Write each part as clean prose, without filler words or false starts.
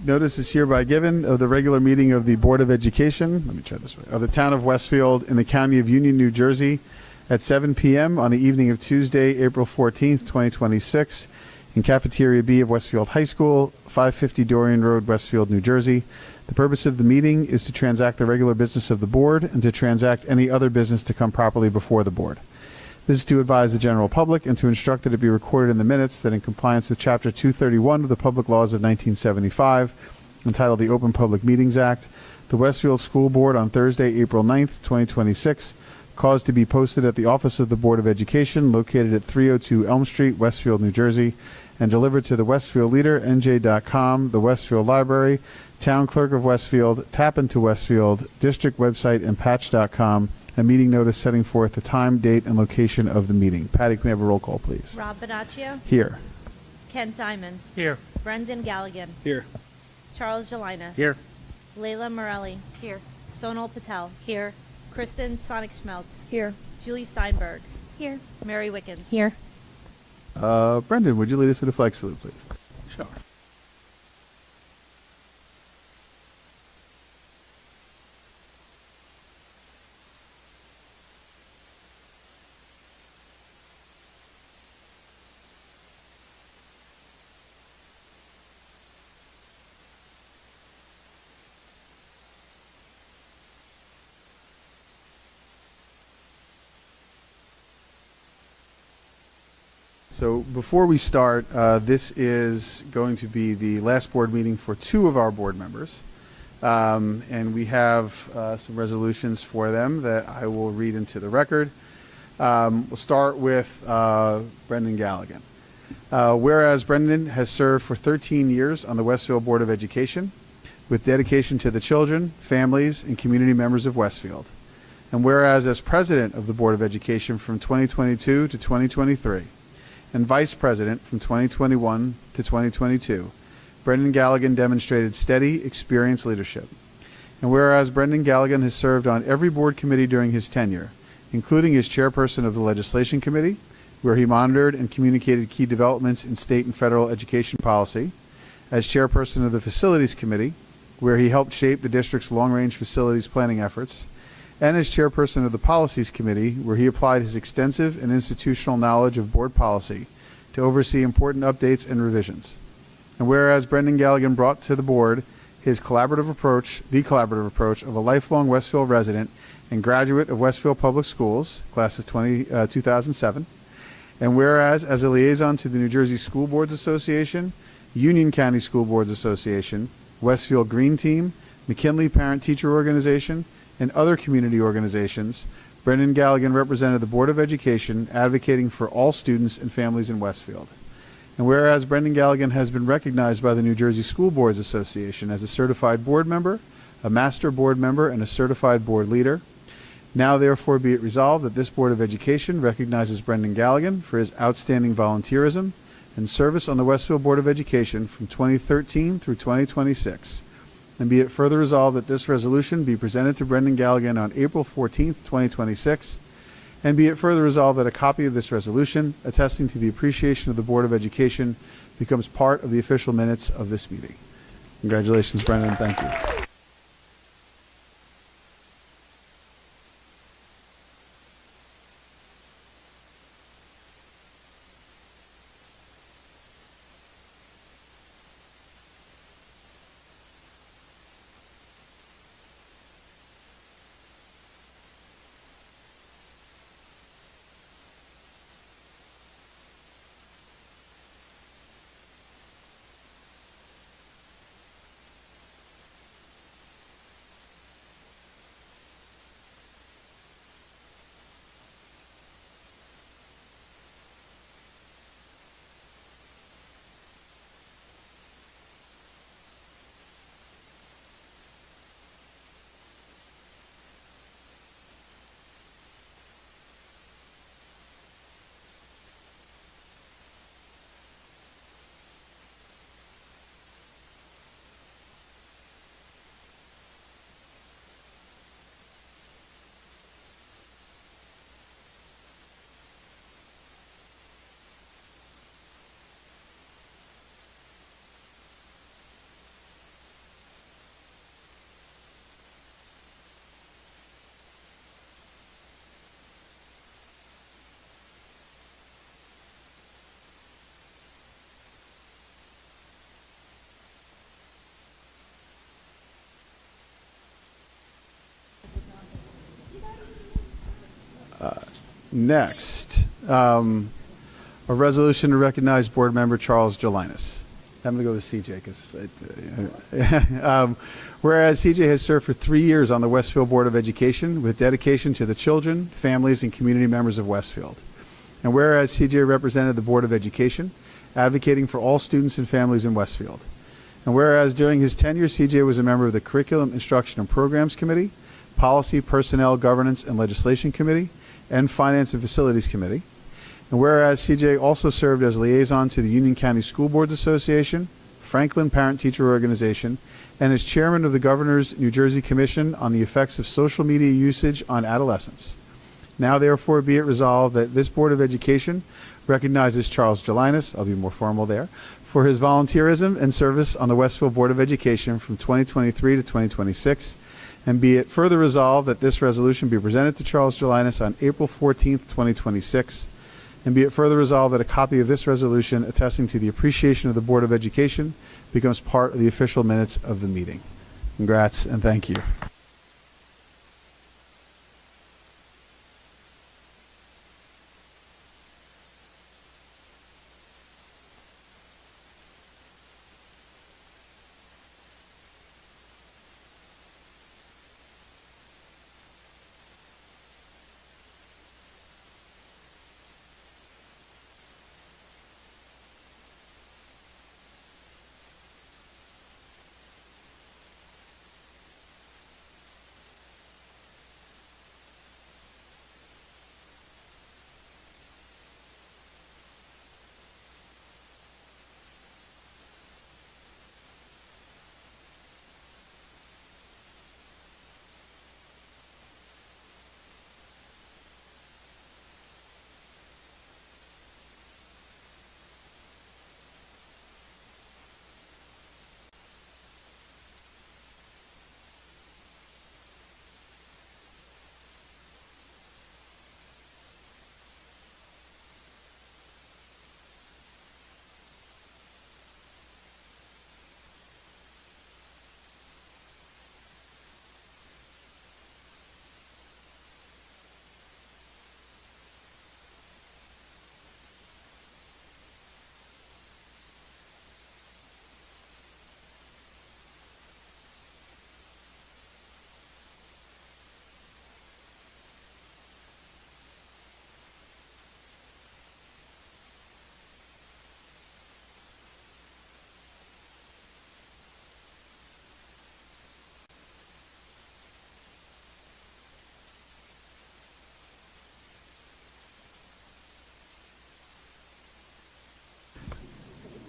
Notice is hereby given of the regular meeting of the Board of Education, let me try this way, of the Town of Westfield in the County of Union, New Jersey at 7 p.m. on the evening of Tuesday, April 14th, 2026 in Cafeteria B of Westfield High School, 550 Dorian Road, Westfield, New Jersey. The purpose of the meeting is to transact the regular business of the Board and to transact any other business to come properly before the Board. This is to advise the general public and to instruct that it be recorded in the minutes that in compliance with Chapter 231 of the Public Laws of 1975, entitled the Open Public Meetings Act, the Westfield School Board on Thursday, April 9th, 2026, caused to be posted at the office of the Board of Education located at 302 Elm Street, Westfield, New Jersey, and delivered to the Westfield Leader, NJ.com, the Westfield Library, Town Clerk of Westfield, Tap into Westfield, District website, and Patch.com, a meeting notice setting forth the time, date, and location of the meeting. Patty, can we have a roll call, please? Rob Bonaccio. Here. Ken Simons. Here. Brendan Galligan. Here. Charles Jelinas. Here. Layla Morelli. Here. Sonal Patel. Here. Kristen Sonic Schmeltz. Here. Julie Steinberg. Here. Mary Wickens. Here. Brendan, would you lead us to the flag salute, please? Sure. So before we start, this is going to be the last board meeting for two of our board members. And we have some resolutions for them that I will read into the record. We'll start with Brendan Galligan. Whereas Brendan has served for 13 years on the Westfield Board of Education with dedication to the children, families, and community members of Westfield. And whereas as president of the Board of Education from 2022 to 2023, and vice president from 2021 to 2022, Brendan Galligan demonstrated steady, experienced leadership. And whereas Brendan Galligan has served on every board committee during his tenure, including as chairperson of the Legislation Committee, where he monitored and communicated key developments in state and federal education policy, as chairperson of the Facilities Committee, where he helped shape the district's long-range facilities planning efforts, and as chairperson of the Policies Committee, where he applied his extensive and institutional knowledge of board policy to oversee important updates and revisions. And whereas Brendan Galligan brought to the board his collaborative approach, the collaborative approach of a lifelong Westfield resident and graduate of Westfield Public Schools, class of 2007, and whereas as a liaison to the New Jersey School Boards Association, Union County School Boards Association, Westfield Green Team, McKinley Parent Teacher Organization, and other community organizations, Brendan Galligan represented the Board of Education advocating for all students and families in Westfield. And whereas Brendan Galligan has been recognized by the New Jersey School Boards Association as a certified board member, a master board member, and a certified board leader, now therefore be it resolved that this Board of Education recognizes Brendan Galligan for his outstanding volunteerism and service on the Westfield Board of Education from 2013 through 2026. And be it further resolved that this resolution be presented to Brendan Galligan on April 14th, 2026. And be it further resolved that a copy of this resolution, attesting to the appreciation of the Board of Education, becomes part of the official minutes of this meeting. Congratulations, Brendan. Thank you. Next, a resolution to recognize board member Charles Gelinas. I'm going to go with CJ because whereas CJ has served for 3 years on the Westfield Board of Education with dedication to the children, families, and community members of Westfield. And whereas CJ represented the Board of Education, advocating for all students and families in Westfield. And whereas during his tenure, CJ was a member of the Curriculum, Instruction, and Programs Committee, Policy, Personnel, Governance, and Legislation Committee, and Finance and Facilities Committee. And whereas CJ also served as liaison to the Union County School Boards Association, Franklin Parent-Teacher Organization, and as chairman of the Governor's New Jersey Commission on the Effects of Social Media Usage on Adolescents. Now therefore be it resolved that this Board of Education recognizes Charles Gelinas, I'll be more formal there, for his volunteerism and service on the Westfield Board of Education from 2023 to 2026, and be it further resolved that this resolution be presented to Charles Gelinas on April 14th, 2026, and be it further resolved that a copy of this resolution attesting to the appreciation of the Board of Education becomes part of the official minutes of the meeting. Congrats and thank you.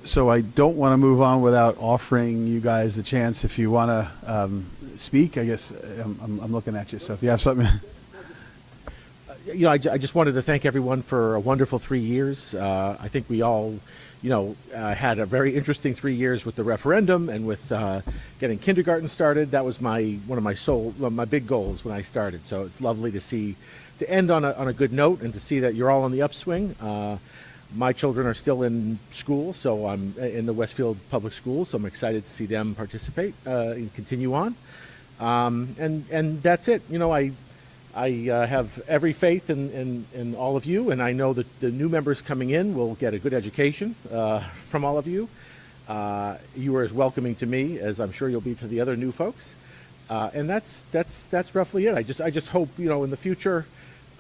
So I don't want to move on without offering you guys the chance if you want to speak. I guess I'm looking at you. So if you have something. I just wanted to thank everyone for a wonderful 3 years. I think we all, had a very interesting 3 years with the referendum and with getting kindergarten started. That was one of my big goals when I started. So it's lovely to end on a good note and to see that you're all on the upswing. My children are still in school, so I'm in the Westfield Public Schools, so I'm excited to see them participate and continue on. And that's it. I have every faith in all of you, and I know that the new members coming in will get a good education from all of you. You are as welcoming to me as I'm sure you'll be to the other new folks. And that's roughly it. I just hope, in the future,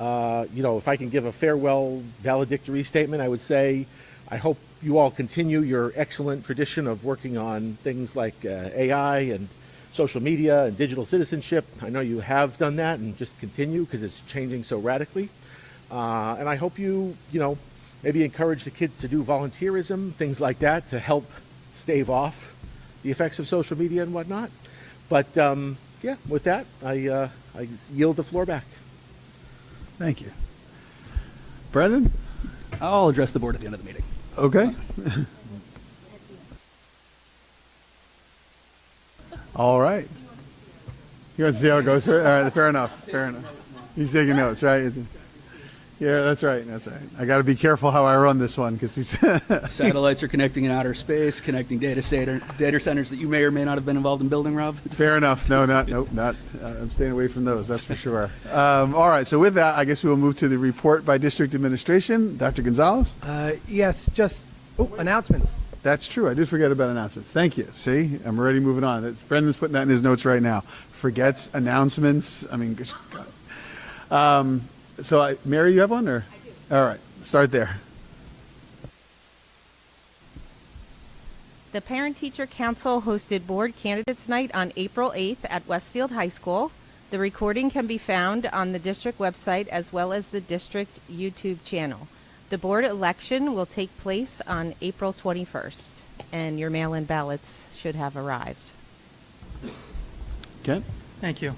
if I can give a farewell valedictory statement, I would say I hope you all continue your excellent tradition of working on things like AI and social media and digital citizenship. I know you have done that and just continue because it's changing so radically. And I hope you maybe encourage the kids to do volunteerism, things like that, to help stave off the effects of social media and whatnot. But with that, I yield the floor back. Thank you. Brendan? I'll address the board at the end of the meeting. Okay. All right. You want to see how it goes? All right, fair enough. He's taking notes, right? Yeah, that's right. That's right. I got to be careful how I run this one because he's. Satellites are connecting in outer space, connecting data centers that you may or may not have been involved in building, Rob. Fair enough. No, not. I'm staying away from those. That's for sure. All right. So with that, I guess we will move to the report by district administration. Dr. Gonzalez. Yes, just announcements. That's true. I did forget about announcements. Thank you. See, I'm already moving on. Brendan's putting that in his notes right now. Forgets announcements. I mean, God. Mary, you have one, or? I do. All right. Start there. The Parent-Teacher Council hosted Board Candidates Night on April 8th at Westfield High School. The recording can be found on the district website as well as the district YouTube channel. The board election will take place on April 21st, and your mail-in ballots should have arrived. Kent? Thank you.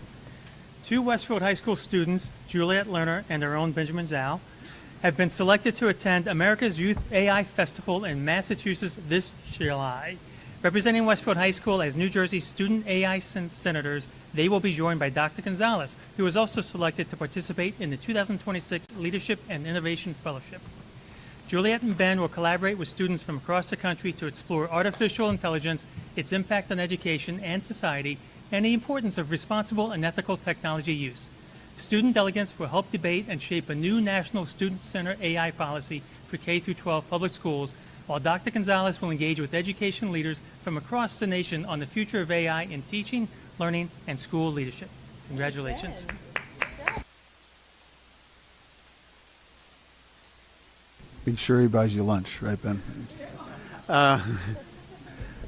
2 Westfield High School students, Juliet Lerner and their own Benjamin Zhao, have been selected to attend America's Youth AI Festival in Massachusetts this July. Representing Westfield High School as New Jersey's student AI senators, they will be joined by Dr. Gonzalez, who was also selected to participate in the 2026 Leadership and Innovation Fellowship. Juliet and Ben will collaborate with students from across the country to explore artificial intelligence, its impact on education and society, and the importance of responsible and ethical technology use. Student delegates will help debate and shape a new national student-centered AI policy for K-12 public schools, while Dr. Gonzalez will engage with education leaders from across the nation on the future of AI in teaching, learning, and school leadership. Congratulations. Be sure he buys you lunch, right, Ben?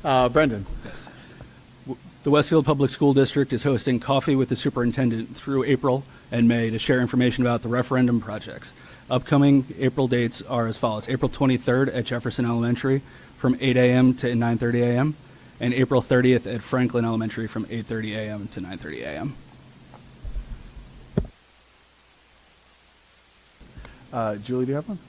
Brendan. Yes. The Westfield Public School District is hosting Coffee with the Superintendent through April and May to share information about the referendum projects. Upcoming April dates are as follows: April 23rd at Jefferson Elementary from 8 a.m. to 9:30 a.m. and April 30th at Franklin Elementary from 8:30 a.m. to 9:30 a.m. Julie, do you have one?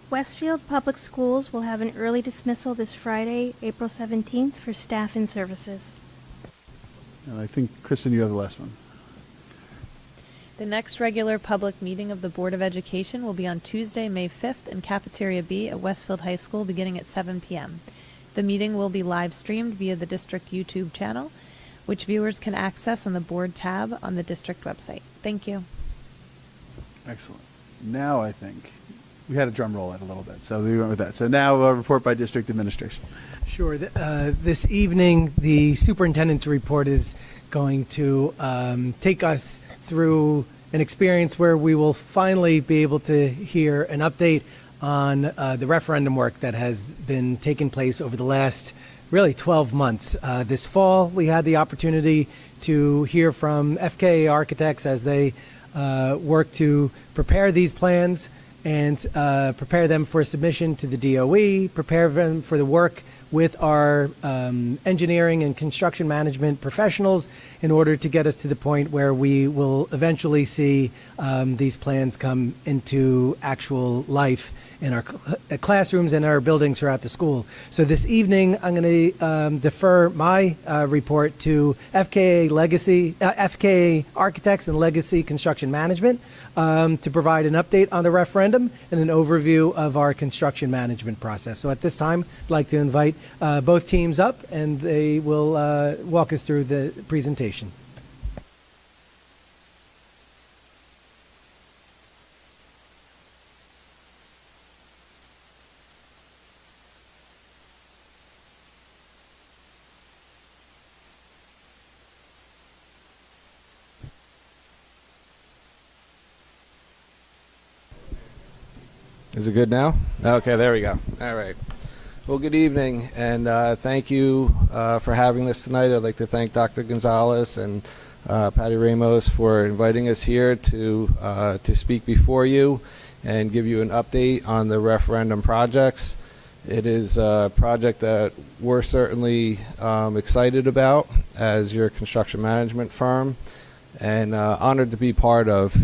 Westfield Public Schools will have an early dismissal this Friday, April 17th, for staff and services. And I think, Kristen, you have the last one. The next regular public meeting of the Board of Education will be on Tuesday, May 5th in Cafeteria B at Westfield High School beginning at 7 p.m. The meeting will be live streamed via the district YouTube channel, which viewers can access on the board tab on the district website. Thank you. Excellent. Now I think we had a drum roll out a little bit, so we went with that. So now a report by district administration. Sure. This evening, the superintendent's report is going to take us through an experience where we will finally be able to hear an update on the referendum work that has been taking place over the last really 12 months. This fall, we had the opportunity to hear from FKA Architects as they work to prepare these plans and prepare them for submission to the DOE, prepare them for the work with our engineering and construction management professionals in order to get us to the point where we will eventually see these plans come into actual life in our classrooms and our buildings throughout the school. So this evening, I'm going to defer my report to FKA Architects and Legacy Construction Management to provide an update on the referendum and an overview of our construction management process. So at this time, I'd like to invite both teams up, and they will walk us through the presentation. Is it good now? Okay, there we go. All right. Well, good evening, and thank you for having us tonight. I'd like to thank Dr. Gonzalez and Patty Ramos for inviting us here to speak before you and give you an update on the referendum projects. It is a project that we're certainly excited about as your construction management firm, and honored to be part of,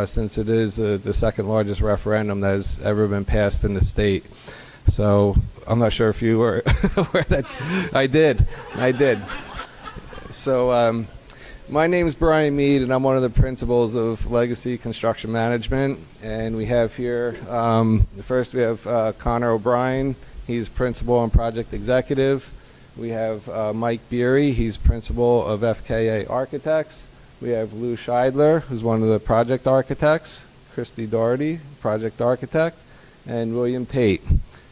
since it is the second largest referendum that has ever been passed in the state. So I'm not sure if you were aware that I did. So My name is Brian Mead, and I'm one of the principals of Legacy Construction Management. And we have here, first we have Connor O'Brien. He's principal and project executive. We have Mike Beery. He's principal of FKA Architects. We have Lou Scheidler, who's one of the project architects. Christy Doherty, project architect. And William Tate.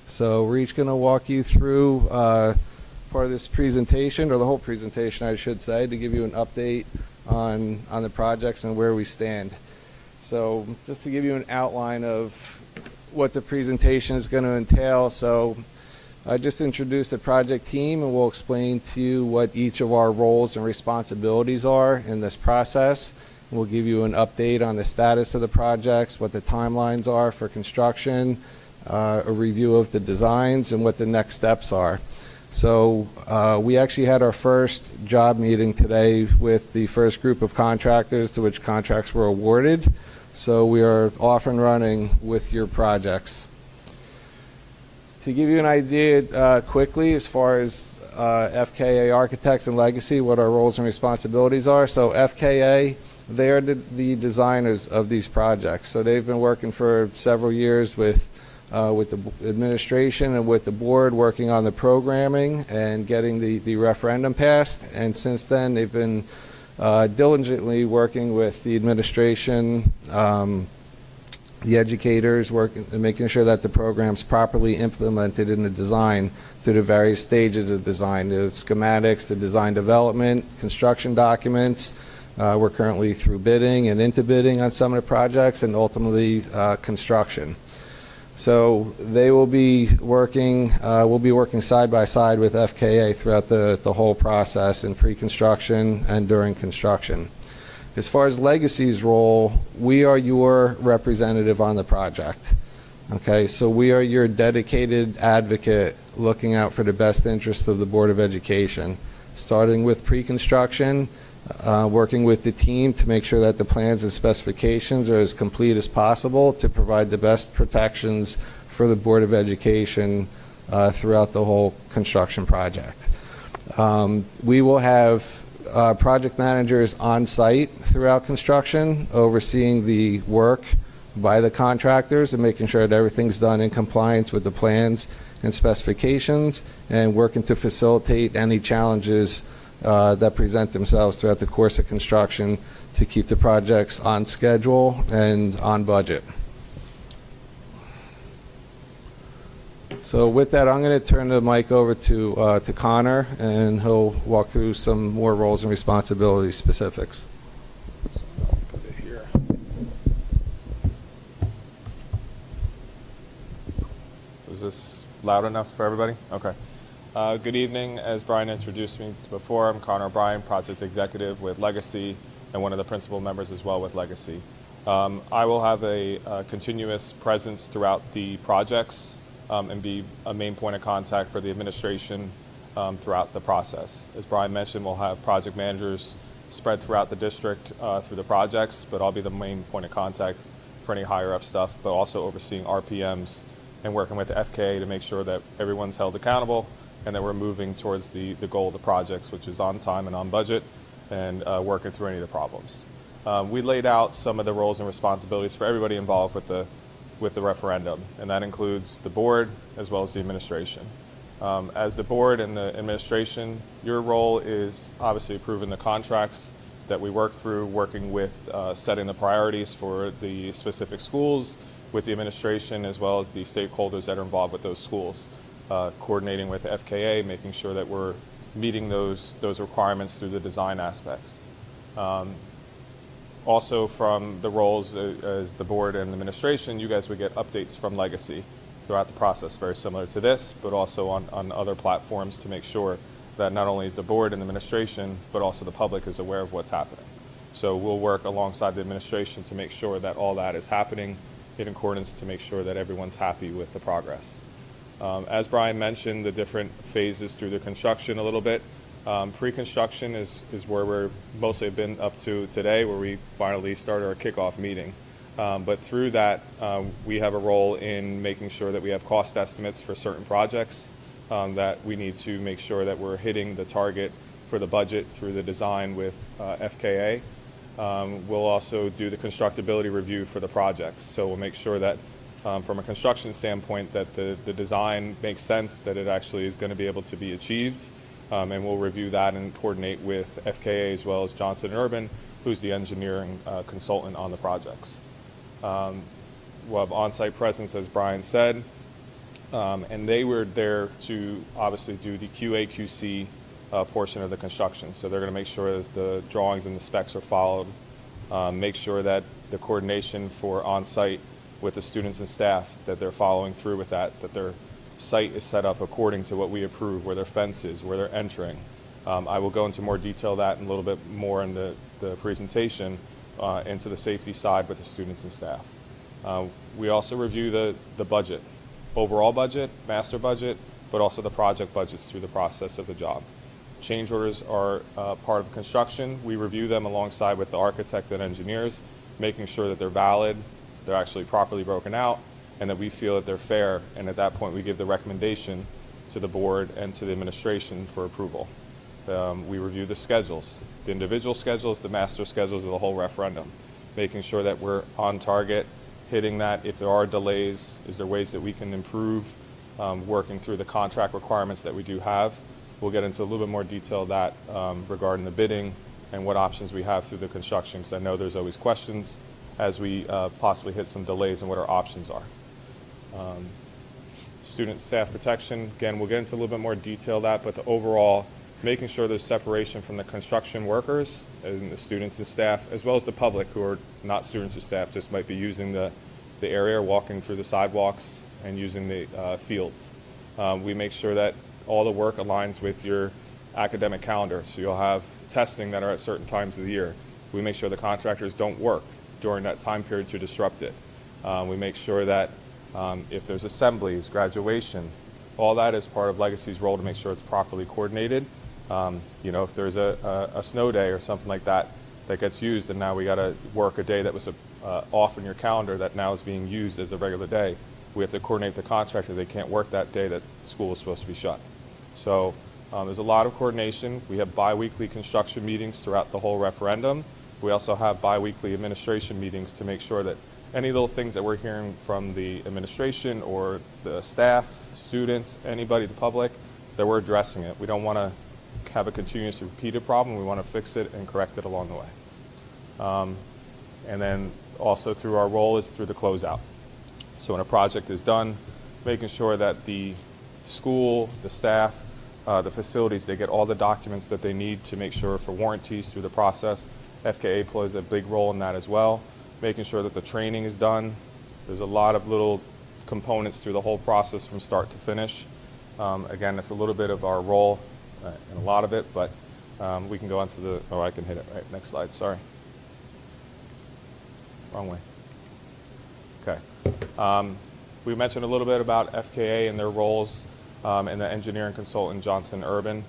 So we're each going to walk you through part of this presentation, or the whole presentation, I should say, to give you an update on the projects and where we stand. So just to give you an outline of what the presentation is going to entail. So I just introduced the project team, and we'll explain to you what each of our roles and responsibilities are in this process. We'll give you an update on the status of the projects, what the timelines are for construction, a review of the designs, and what the next steps are. So we actually had our first job meeting today with the first group of contractors to which contracts were awarded. So we are off and running with your projects. To give you an idea quickly as far as FKA Architects and Legacy, what our roles and responsibilities are. So FKA, they are the designers of these projects. So they've been working for several years with the administration and with the board, working on the programming and getting the referendum passed. And since then, they've been diligently working with the administration, the educators, working and making sure that the program's properly implemented in the design through the various stages of design, the schematics, the design development, construction documents. We're currently through bidding and into bidding on some of the projects, and ultimately construction. So they will be working, we'll be working side by side with FKA throughout the whole process in pre-construction and during construction. As far as Legacy's role, we are your representative on the project. Okay, so we are your dedicated advocate looking out for the best interests of the Board of Education, starting with pre-construction, working with the team to make sure that the plans and specifications are as complete as possible to provide the best protections for the Board of Education throughout the whole construction project. We will have project managers on site throughout construction, overseeing the work by the contractors and making sure that everything's done in compliance with the plans and specifications, and working to facilitate any challenges that present themselves throughout the course of construction to keep the projects on schedule and on budget. So with that, I'm going to turn the mic over to Connor, and he'll walk through some more roles and responsibilities specifics. Put it here. Is this loud enough for everybody? Okay. Good evening. As Brian introduced me before, I'm Connor O'Brien, project executive with Legacy, and one of the principal members as well with Legacy. I will have a continuous presence throughout the projects and be a main point of contact for the administration throughout the process. As Brian mentioned, we'll have project managers spread throughout the district through the projects, but I'll be the main point of contact for any higher up stuff, but also overseeing RPMs and working with the FKA to make sure that everyone's held accountable and that we're moving towards the goal of the projects, which is on time and on budget, and working through any of the problems. We laid out some of the roles and responsibilities for everybody involved with the referendum, and that includes the board as well as the administration. As the board and the administration, your role is obviously approving the contracts that we work through, working with setting the priorities for the specific schools with the administration as well as the stakeholders that are involved with those schools. Coordinating with FKA, making sure that we're meeting those requirements through the design aspects. Also from the roles as the board and administration, you guys would get updates from Legacy throughout the process, very similar to this, but also on other platforms to make sure that not only is the board and the administration, but also the public is aware of what's happening. So we'll work alongside the administration to make sure that all that is happening in accordance to make sure that everyone's happy with the progress. As Brian mentioned, the different phases through the construction a little bit. Pre-construction is where we're mostly been up to today, where we finally started our kickoff meeting. But through that, we have a role in making sure that we have cost estimates for certain projects, that we need to make sure that we're hitting the target for the budget through the design with FKA. We'll also do the constructability review for the projects. So we'll make sure that from a construction standpoint that the design makes sense, that it actually is going to be able to be achieved. And we'll review that and coordinate with FKA as well as Johnson & Urban, who's the engineering consultant on the projects. We'll have on-site presence, as Brian said, and they were there to obviously do the QA/QC portion of the construction. So they're going to make sure as the drawings and the specs are followed, make sure that the coordination for on-site with the students and staff, that they're following through with that their site is set up according to what we approve, where their fence is, where they're entering. I will go into more detail that in a little bit more in the presentation into the safety side with the students and staff. We also review the budget, overall budget, master budget, but also the project budgets through the process of the job. Change orders are part of construction. We review them alongside with the architect and engineers, making sure that they're valid, they're actually properly broken out, and that we feel that they're fair. And at that point, we give the recommendation to the board and to the administration for approval. We review the schedules, the individual schedules, the master schedules of the whole referendum, making sure that we're on target, hitting that. If there are delays, is there ways that we can improve, working through the contract requirements that we do have. We'll get into a little bit more detail of that regarding the bidding and what options we have through the construction, because I know there's always questions as we possibly hit some delays and what our options are. Student staff protection, again, we'll get into a little bit more detail of that, but the overall, making sure there's separation from the construction workers and the students and staff, as well as the public who are not students or staff, just might be using the area, walking through the sidewalks and using the fields. We make sure that all the work aligns with your academic calendar. So you'll have testing that are at certain times of the year. We make sure the contractors don't work during that time period to disrupt it. We make sure that if there's assemblies, graduation, all that is part of Legacy's role to make sure it's properly coordinated. You know, if there's a snow day or something like that that gets used, and now we got to work a day that was off in your calendar that now is being used as a regular day, we have to coordinate the contractor. They can't work that day that school is supposed to be shut. So there's a lot of coordination. We have bi-weekly construction meetings throughout the whole referendum. We also have bi-weekly administration meetings to make sure that any little things that we're hearing from the administration or the staff, students, anybody, the public, that we're addressing it. We don't want to have a continuous repeated problem. We want to fix it and correct it along the way. And then also through our role is through the closeout. So when a project is done, making sure that the school, the staff, the facilities, they get all the documents that they need to make sure for warranties through the process. FKA plays a big role in that as well, making sure that the training is done. There's a lot of little components through the whole process from start to finish. Again, that's a little bit of our role in a lot of it, but we can go on to the, oh, I can hit it, right, next slide, sorry. Wrong way. Okay. We mentioned a little bit about FKA and their roles and the engineering consultant, Johnson Urban.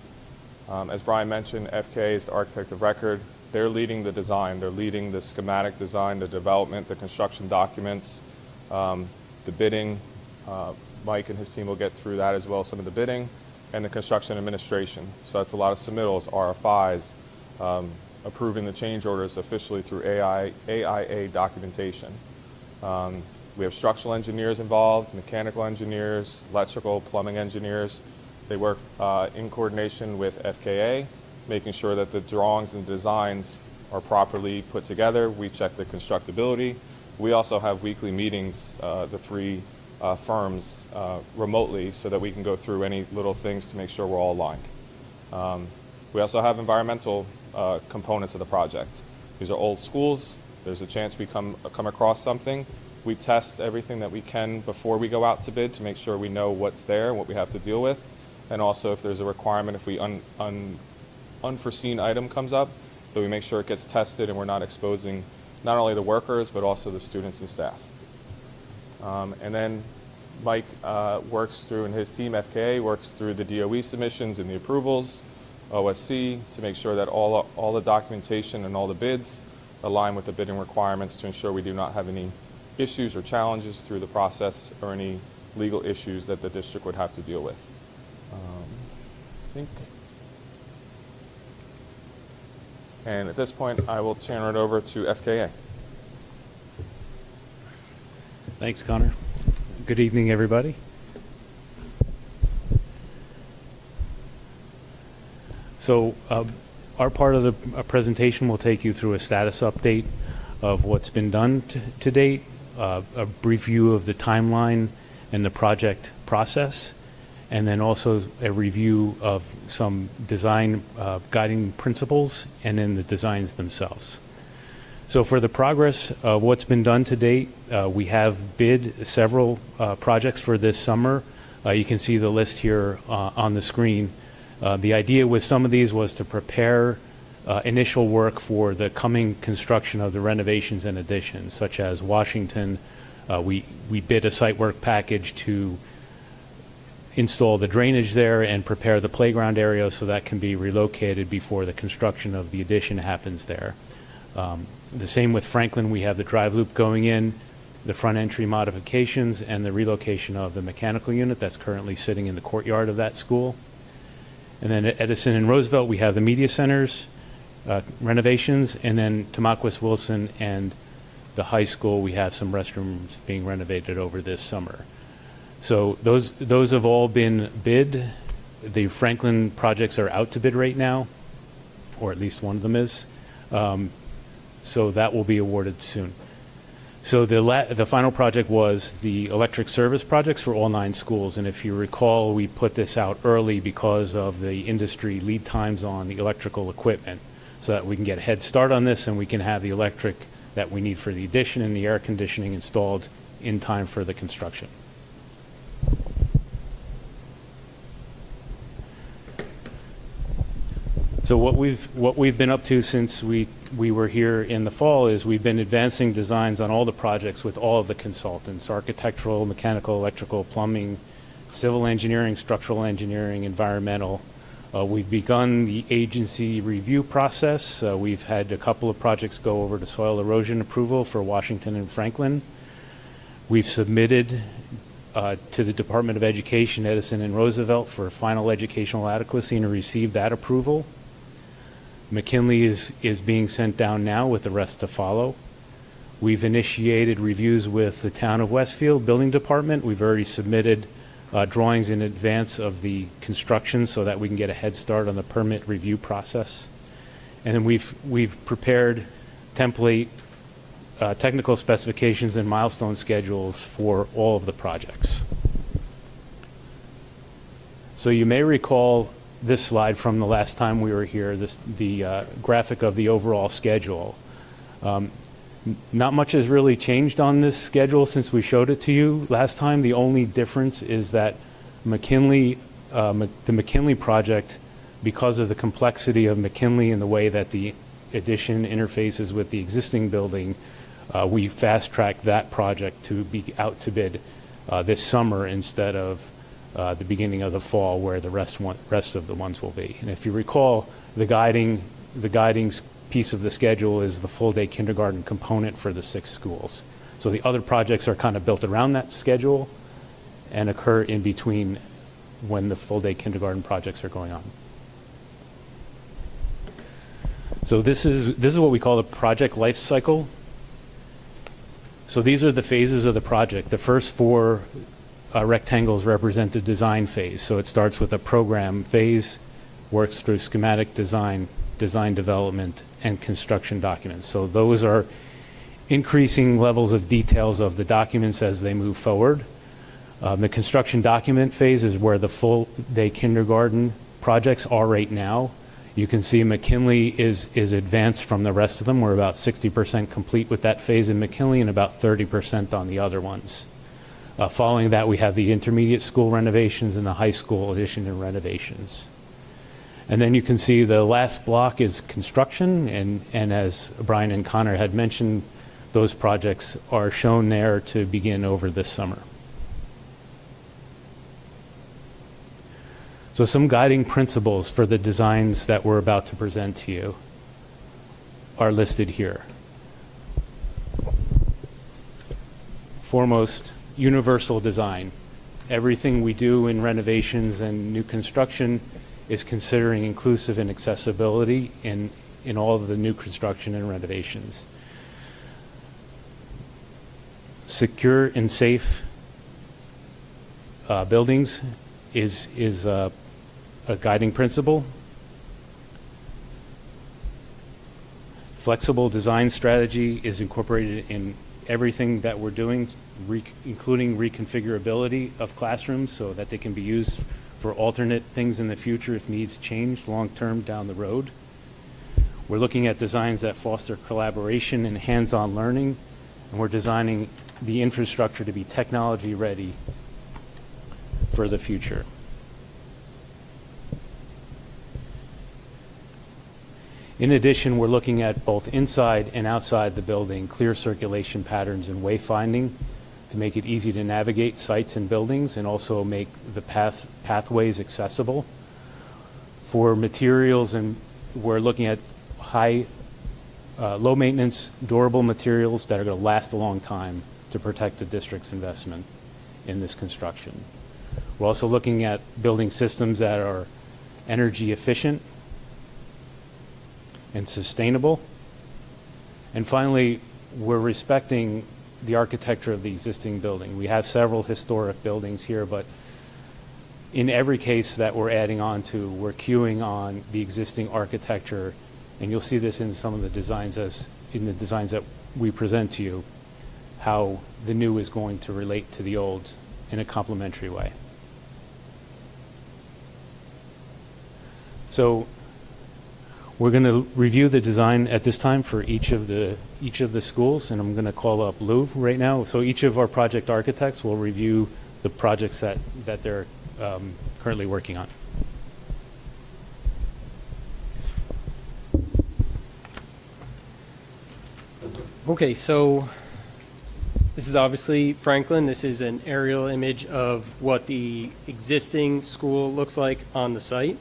As Brian mentioned, FKA is the architect of record. They're leading the design. They're leading the schematic design, the development, the construction documents, the bidding. Mike and his team will get through that as well, some of the bidding, and the construction administration. So that's a lot of submittals, RFIs, approving the change orders officially through AIA documentation. We have structural engineers involved, mechanical engineers, electrical, plumbing engineers. They work in coordination with FKA, making sure that the drawings and designs are properly put together. We check the constructability. We also have weekly meetings, the three firms remotely, so that we can go through any little things to make sure we're all aligned. We also have environmental components of the project. These are old schools. There's a chance we come across something. We test everything that we can before we go out to bid to make sure we know what's there and what we have to deal with. And also if there's a requirement, if we unforeseen item comes up, that we make sure it gets tested and we're not exposing not only the workers but also the students and staff. And then Mike works through, and his team, FKA, works through the DOE submissions and the approvals, OSC, to make sure that all the documentation and all the bids align with the bidding requirements to ensure we do not have any issues or challenges through the process or any legal issues that the district would have to deal with. I think And at this point, I will turn it over to FKA. Thanks, Connor. Good evening, everybody. So our part of the presentation will take you through a status update of what's been done to date, a brief view of the timeline and the project process, and then also a review of some design guiding principles and then the designs themselves. So for the progress of what's been done to date, we have bid several projects for this summer. You can see the list here on the screen. The idea with some of these was to prepare initial work for the coming construction of the renovations and additions, such as Washington. We bid a site work package to install the drainage there and prepare the playground area so that can be relocated before the construction of the addition happens there. The same with Franklin. We have the drive loop going in, the front entry modifications, and the relocation of the mechanical unit that's currently sitting in the courtyard of that school. And then at Edison and Roosevelt, we have the media centers renovations, and then Tamaulipas Wilson and the high school, we have some restrooms being renovated over this summer. So those have all been bid. The Franklin projects are out to bid right now, or at least one of them is. So that will be awarded soon. So the final project was the electric service projects for all 9 schools. And if you recall, we put this out early because of the industry lead times on the electrical equipment, so that we can get a head start on this and we can have the electric that we need for the addition and the air conditioning installed in time for the construction. So what we've been up to since we were here in the fall is we've been advancing designs on all the projects with all of the consultants: architectural, mechanical, electrical, plumbing, civil engineering, structural engineering, environmental. We've begun the agency review process. We've had a couple of projects go over to soil erosion approval for Washington and Franklin. We've submitted to the Department of Education, Edison and Roosevelt, for final educational adequacy and received that approval. McKinley is being sent down now with the rest to follow. We've initiated reviews with the Town of Westfield Building Department. We've already submitted drawings in advance of the construction so that we can get a head start on the permit review process. And then we've prepared template technical specifications and milestone schedules for all of the projects. So you may recall this slide from the last time we were here, the graphic of the overall schedule. Not much has really changed on this schedule since we showed it to you last time. The only difference is that McKinley, the McKinley project, because of the complexity of McKinley and the way that the addition interfaces with the existing building, we fast-tracked that project to be out to bid this summer instead of the beginning of the fall, where the rest of the ones will be. And if you recall, the guiding piece of the schedule is the full-day kindergarten component for the 6 schools. So the other projects are kind of built around that schedule and occur in between when the full-day kindergarten projects are going on. So this is what we call the project life cycle. So these are the phases of the project. The first 4 rectangles represent the design phase. So it starts with a program phase, works through schematic design, design development, and construction documents. So those are increasing levels of details of the documents as they move forward. The construction document phase is where the full-day kindergarten projects are right now. You can see McKinley is advanced from the rest of them. We're about 60% complete with that phase in McKinley and about 30% on the other ones. Following that, we have the intermediate school renovations and the high school addition and renovations. And then you can see the last block is construction, and as Brian and Connor had mentioned, those projects are shown there to begin over this summer. So some guiding principles for the designs that we're about to present to you are listed here. Foremost, universal design. Everything we do in renovations and new construction is considering inclusive and accessibility in in all of the new construction and renovations. Secure and safe buildings is a guiding principle. Flexible design strategy is incorporated in everything that we're doing, including reconfigurability of classrooms so that they can be used for alternate things in the future if needs change long-term down the road. We're looking at designs that foster collaboration and hands-on learning, and we're designing the infrastructure to be technology ready for the future. In addition, we're looking at both inside and outside the building, clear circulation patterns and wayfinding to make it easy to navigate sites and buildings and also make the pathways accessible. For materials, and we're looking at low maintenance, durable materials that are going to last a long time to protect the district's investment in this construction. We're also looking at building systems that are energy efficient and sustainable. And finally, we're respecting the architecture of the existing building. We have several historic buildings here, but in every case that we're adding on to, we're cueing on the existing architecture, and you'll see this in some of the designs that we present to you, how the new is going to relate to the old in a complementary way. So we're going to review the design at this time for each of the schools, and I'm going to call up Lou right now. So each of our project architects will review the projects that they're currently working on. Okay, so this is obviously Franklin. This is an aerial image of what the existing school looks like on the site.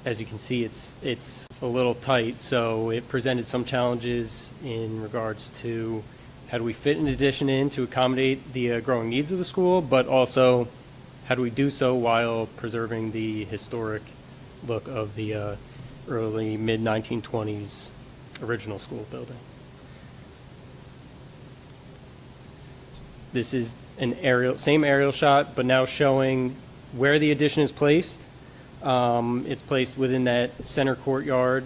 As you can see, it's a little tight, so it presented some challenges in regards to how do we fit an addition in to accommodate the growing needs of the school, but also how do we do so while preserving the historic look of the early mid-1920s original school building. This is an same aerial shot, but now showing where the addition is placed. It's placed within that center courtyard,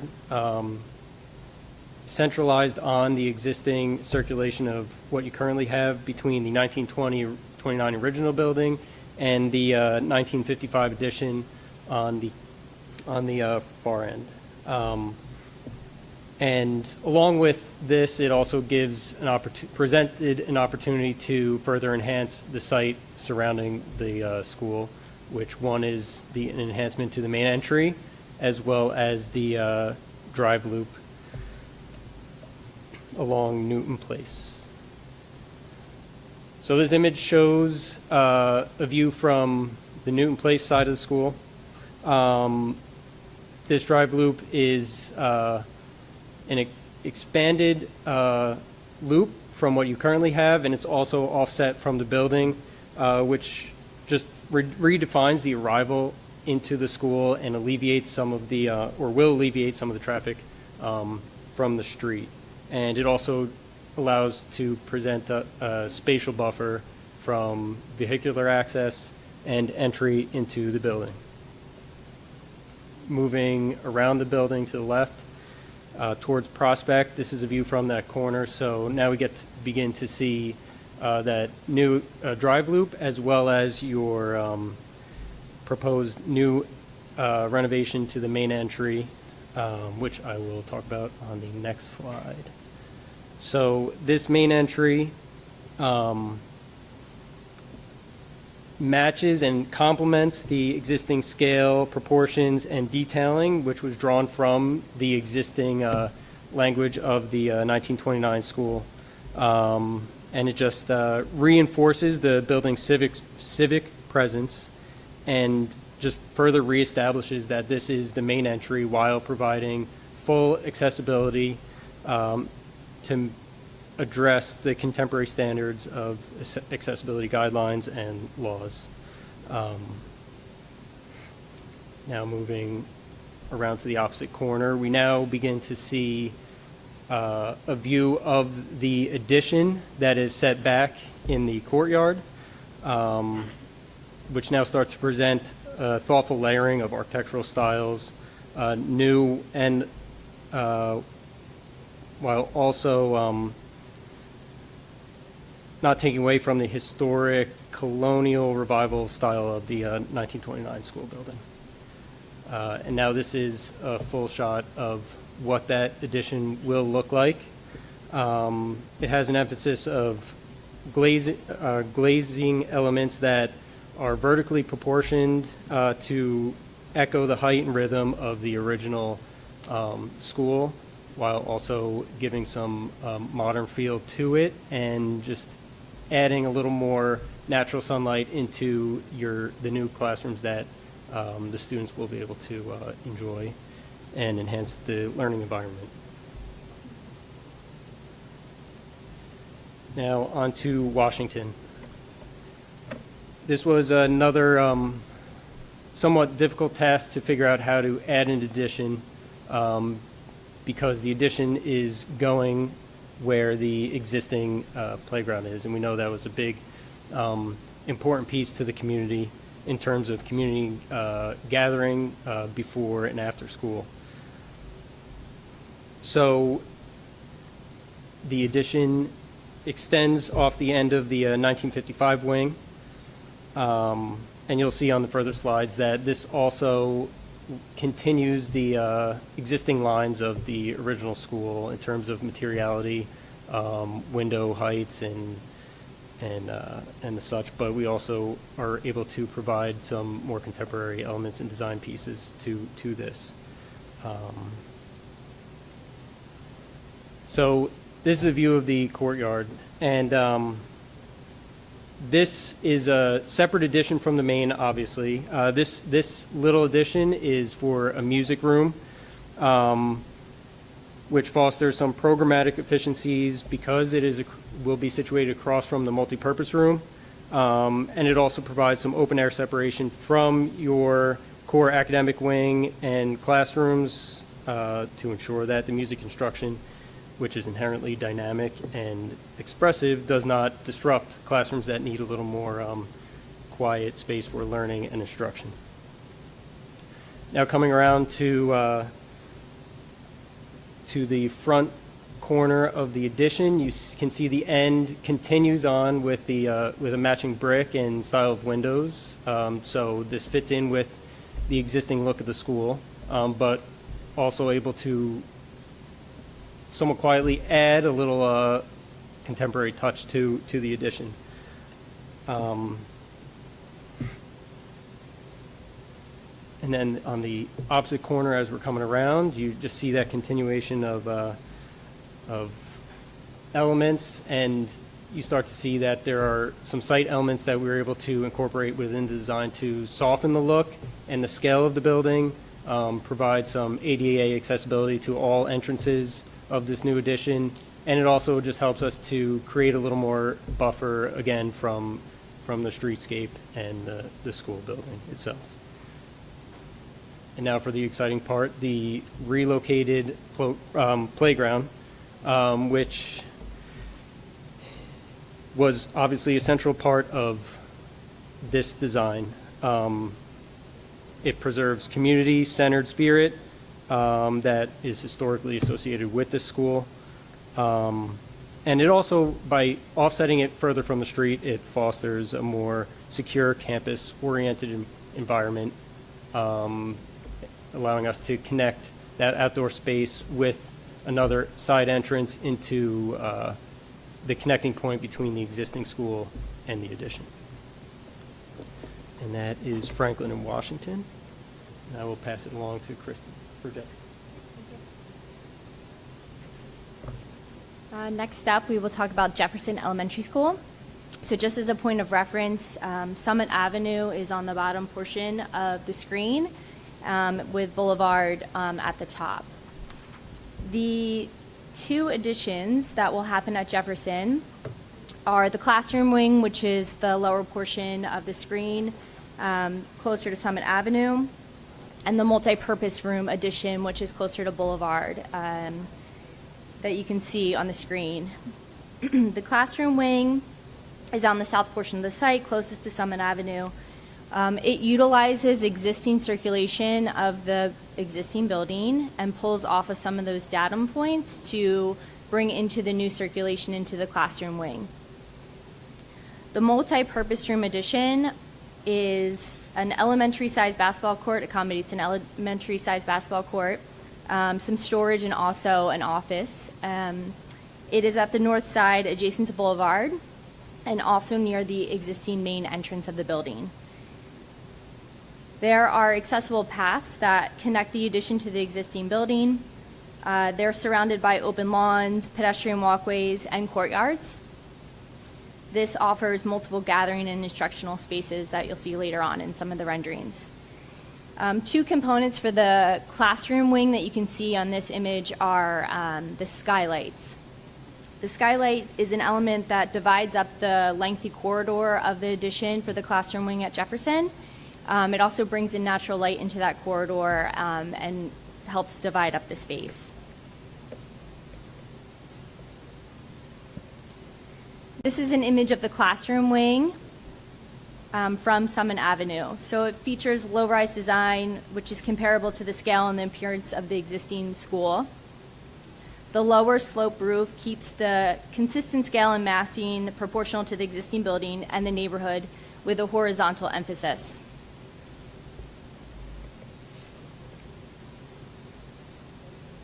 centralized on the existing circulation of what you currently have between the 1929 original building and the 1955 addition on the far end. And along with this, it also gives presented an opportunity to further enhance the site surrounding the school, which one is an enhancement to the main entry, as well as the drive loop along Newton Place. So this image shows a view from the Newton Place side of the school. This drive loop is an expanded loop from what you currently have, and it's also offset from the building, which just redefines the arrival into the school and alleviates some of the, or will alleviate some of the traffic from the street. And it also allows to present a spatial buffer from vehicular access and entry into the building. Moving around the building to the left towards Prospect, this is a view from that corner. So now we get to begin to see that new drive loop, as well as your proposed new renovation to the main entry, which I will talk about on the next slide. So this main entry matches and complements the existing scale, proportions, and detailing, which was drawn from the existing language of the 1929 school. And it just reinforces the building's civic presence and just further reestablishes that this is the main entry while providing full accessibility to address the contemporary standards of accessibility guidelines and laws. Now moving around to the opposite corner, we now begin to see a view of the addition that is set back in the courtyard, which now starts to present thoughtful layering of architectural styles, new and while also not taking away from the historic colonial revival style of the 1929 school building. And now this is a full shot of what that addition will look like. It has an emphasis of glazing elements that are vertically proportioned to echo the height and rhythm of the original school, while also giving some modern feel to it and just adding a little more natural sunlight into the new classrooms that the students will be able to enjoy and enhance the learning environment. Now on to Washington. This was another somewhat difficult task to figure out how to add an addition because the addition is going where the existing playground is, and we know that was a big important piece to the community in terms of community gathering before and after school. So the addition extends off the end of the 1955 wing, and you'll see on the further slides that this also continues the existing lines of the original school in terms of materiality, window heights, and the such, but we also are able to provide some more contemporary elements and design pieces to this. So this is a view of the courtyard, and this is a separate addition from the main, obviously. This little addition is for a music room, which fosters some programmatic efficiencies because it will be situated across from the multipurpose room. And it also provides some open air separation from your core academic wing and classrooms to ensure that the music instruction, which is inherently dynamic and expressive, does not disrupt classrooms that need a little more quiet space for learning and instruction. Now coming around to the front corner of the addition, you can see the end continues on with a matching brick and style of windows. So this fits in with the existing look of the school, but also able to somewhat quietly add a little contemporary touch to the addition. And then on the opposite corner, as we're coming around, you just see that continuation of elements, and you start to see that there are some site elements that we were able to incorporate within the design to soften the look and the scale of the building, provide some ADA accessibility to all entrances of this new addition, and it also just helps us to create a little more buffer, again, from the streetscape and the school building itself. And now for the exciting part, the relocated playground, which was obviously a central part of this design. It preserves community-centered spirit that is historically associated with this school. And it also, by offsetting it further from the street, it fosters a more secure campus-oriented environment, allowing us to connect that outdoor space with another side entrance into the connecting point between the existing school and the addition. And that is Franklin and Washington. And I will pass it along to Kristen for Jeff. Next up, we will talk about Jefferson Elementary School. So just as a point of reference, Summit Avenue is on the bottom portion of the screen, with Boulevard at the top. The two additions that will happen at Jefferson are the classroom wing, which is the lower portion of the screen, closer to Summit Avenue, and the multi-purpose room addition, which is closer to Boulevard, that you can see on the screen. The classroom wing is on the south portion of the site, closest to Summit Avenue. It utilizes existing circulation of the existing building and pulls off of some of those datum points to bring into the new circulation into the classroom wing. The multi-purpose room addition is an elementary-sized basketball court, accommodates an elementary-sized basketball court, some storage, and also an office. It is at the north side, adjacent to Boulevard, and also near the existing main entrance of the building. There are accessible paths that connect the addition to the existing building. They're surrounded by open lawns, pedestrian walkways, and courtyards. This offers multiple gathering and instructional spaces that you'll see later on in some of the renderings. Two components for the classroom wing that you can see on this image are the skylights. The skylight is an element that divides up the lengthy corridor of the addition for the classroom wing at Jefferson. It also brings in natural light into that corridor and helps divide up the space. This is an image of the classroom wing from Summit Avenue. So it features low-rise design, which is comparable to the scale and the appearance of the existing school. The lower slope roof keeps the consistent scale and massing proportional to the existing building and the neighborhood with a horizontal emphasis.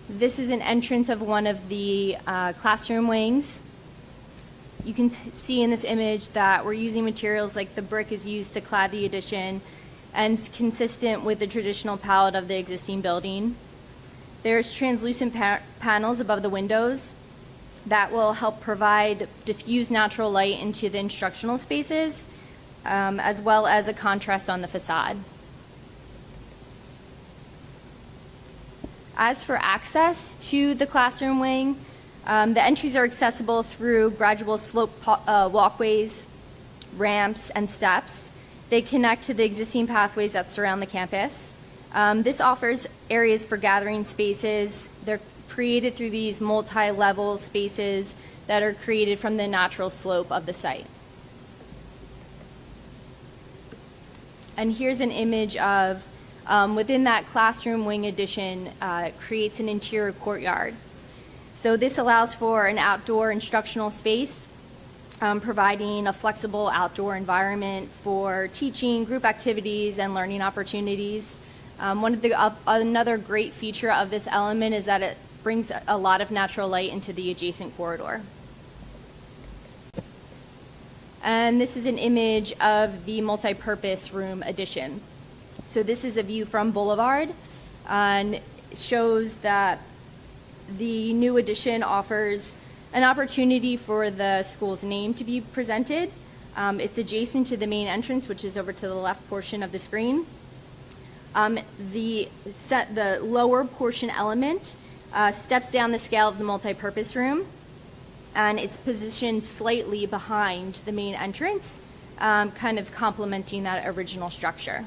This is an entrance of one of the classroom wings. You can see in this image that we're using materials like the brick is used to clad the addition and it's consistent with the traditional palette of the existing building. There's translucent panels above the windows that will help provide diffuse natural light into the instructional spaces, as well as a contrast on the facade. As for access to the classroom wing, the entries are accessible through gradual slope walkways, ramps, and steps. They connect to the existing pathways that surround the campus. This offers areas for gathering spaces. They're created through these multi-level spaces that are created from the natural slope of the site. And here's an image of within that classroom wing addition, creates an interior courtyard. So this allows for an outdoor instructional space, providing a flexible outdoor environment for teaching, group activities, and learning opportunities. Another great feature of this element is that it brings a lot of natural light into the adjacent corridor. And this is an image of the multi-purpose room addition. So this is a view from Boulevard, and it shows that the new addition offers an opportunity for the school's name to be presented. It's adjacent to the main entrance, which is over to the left portion of the screen. The lower portion element steps down the scale of the multi-purpose room, and it's positioned slightly behind the main entrance, kind of complementing that original structure.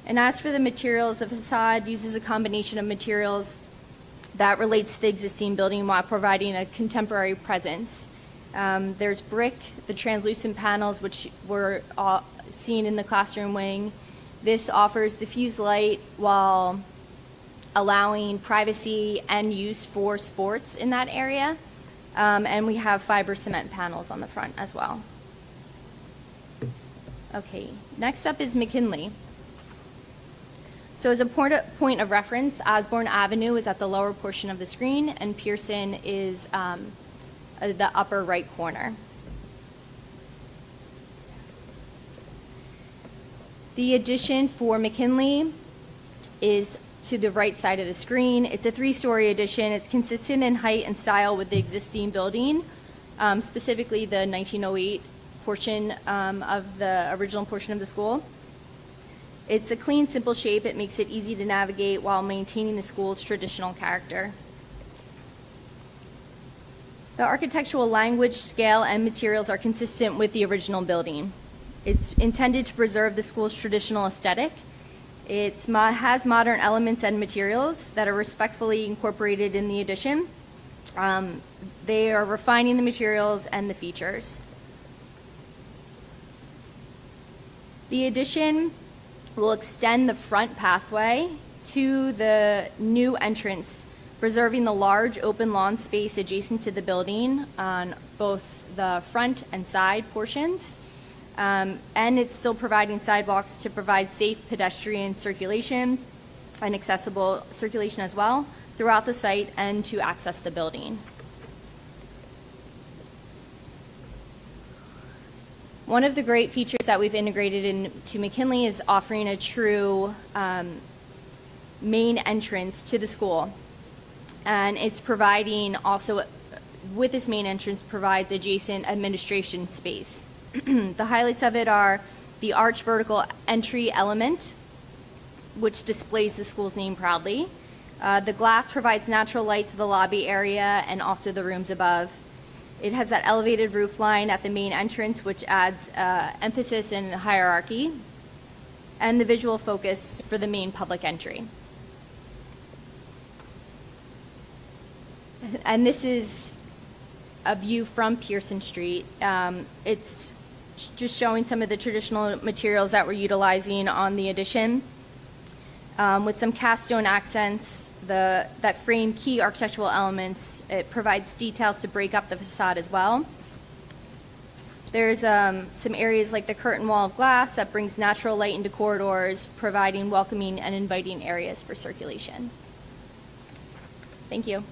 And as for the materials, the facade uses a combination of materials that relates to the existing building while providing a contemporary presence. There's brick, the translucent panels, which were seen in the classroom wing. This offers diffuse light while allowing privacy and use for sports in that area. And we have fiber cement panels on the front as well. Okay, next up is McKinley. So as a point of reference, Osborne Avenue is at the lower portion of the screen, and Pearson is the upper right corner. The addition for McKinley is to the right side of the screen. It's a 3-story addition. It's consistent in height and style with the existing building, specifically the 1908 portion of the original portion of the school. It's a clean, simple shape. It makes it easy to navigate while maintaining the school's traditional character. The architectural language, scale, and materials are consistent with the original building. It's intended to preserve the school's traditional aesthetic. It has modern elements and materials that are respectfully incorporated in the addition. They are refining the materials and the features. The addition will extend the front pathway to the new entrance, preserving the large open lawn space adjacent to the building on both the front and side portions. And it's still providing sidewalks to provide safe pedestrian circulation and accessible circulation as well throughout the site and to access the building. One of the great features that we've integrated into McKinley is offering a true main entrance to the school. And it's providing also, with this main entrance, provides adjacent administration space. The highlights of it are the arch vertical entry element, which displays the school's name proudly. The glass provides natural light to the lobby area and also the rooms above. It has that elevated roof line at the main entrance, which adds emphasis and hierarchy, and the visual focus for the main public entry. And this is a view from Pearson Street. It's just showing some of the traditional materials that we're utilizing on the addition. With some cast stone accents that frame key architectural elements. It provides details to break up the facade as well. There's some areas like the curtain wall of glass that brings natural light into corridors, providing welcoming and inviting areas for circulation. Thank you.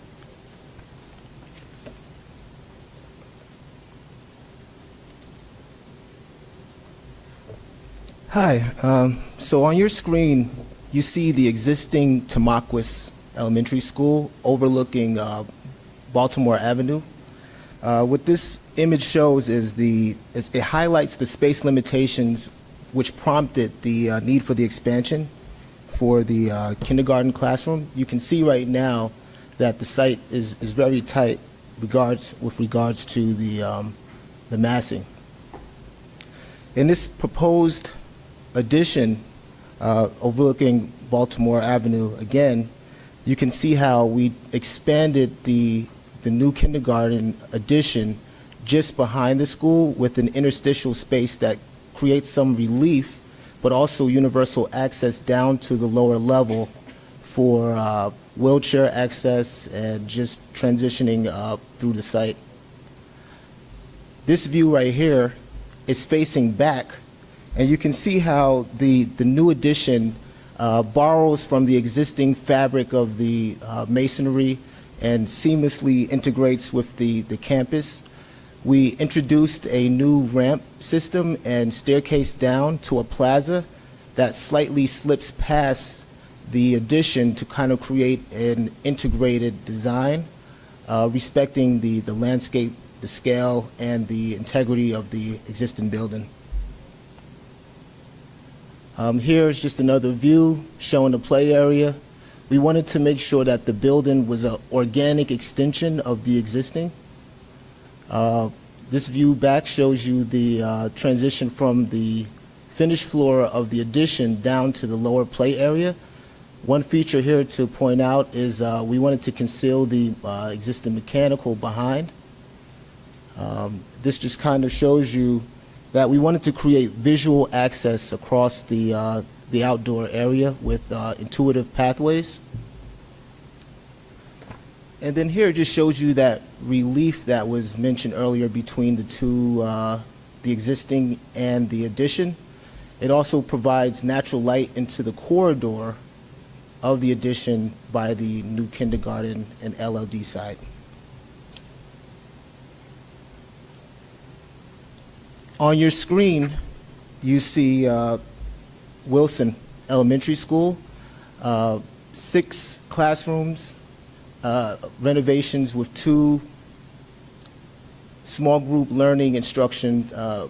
Hi. So on your screen, you see the existing Tamaqua Elementary School overlooking Baltimore Avenue. What this image shows is it highlights the space limitations which prompted the need for the expansion for the kindergarten classroom. You can see right now that the site is very tight with regards to the massing. In this proposed addition overlooking Baltimore Avenue, again, you can see how we expanded the new kindergarten addition just behind the school with an interstitial space that creates some relief, but also universal access down to the lower level for wheelchair access and just transitioning through the site. This view right here is facing back, and you can see how the new addition borrows from the existing fabric of the masonry and seamlessly integrates with the campus. We introduced a new ramp system and staircase down to a plaza that slightly slips past the addition to kind of create an integrated design, respecting the landscape, the scale, and the integrity of the existing building. Here's just another view showing the play area. We wanted to make sure that the building was an organic extension of the existing. This view back shows you the transition from the finished floor of the addition down to the lower play area. One feature here to point out is we wanted to conceal the existing mechanical behind. This just kind of shows you that we wanted to create visual access across the outdoor area with intuitive pathways. And then here it just shows you that relief that was mentioned earlier between the two, the existing and the addition. It also provides natural light into the corridor of the addition by the new kindergarten and LLD side. On your screen, you see Wilson Elementary School, 6 classrooms, renovations with 2 small group learning instruction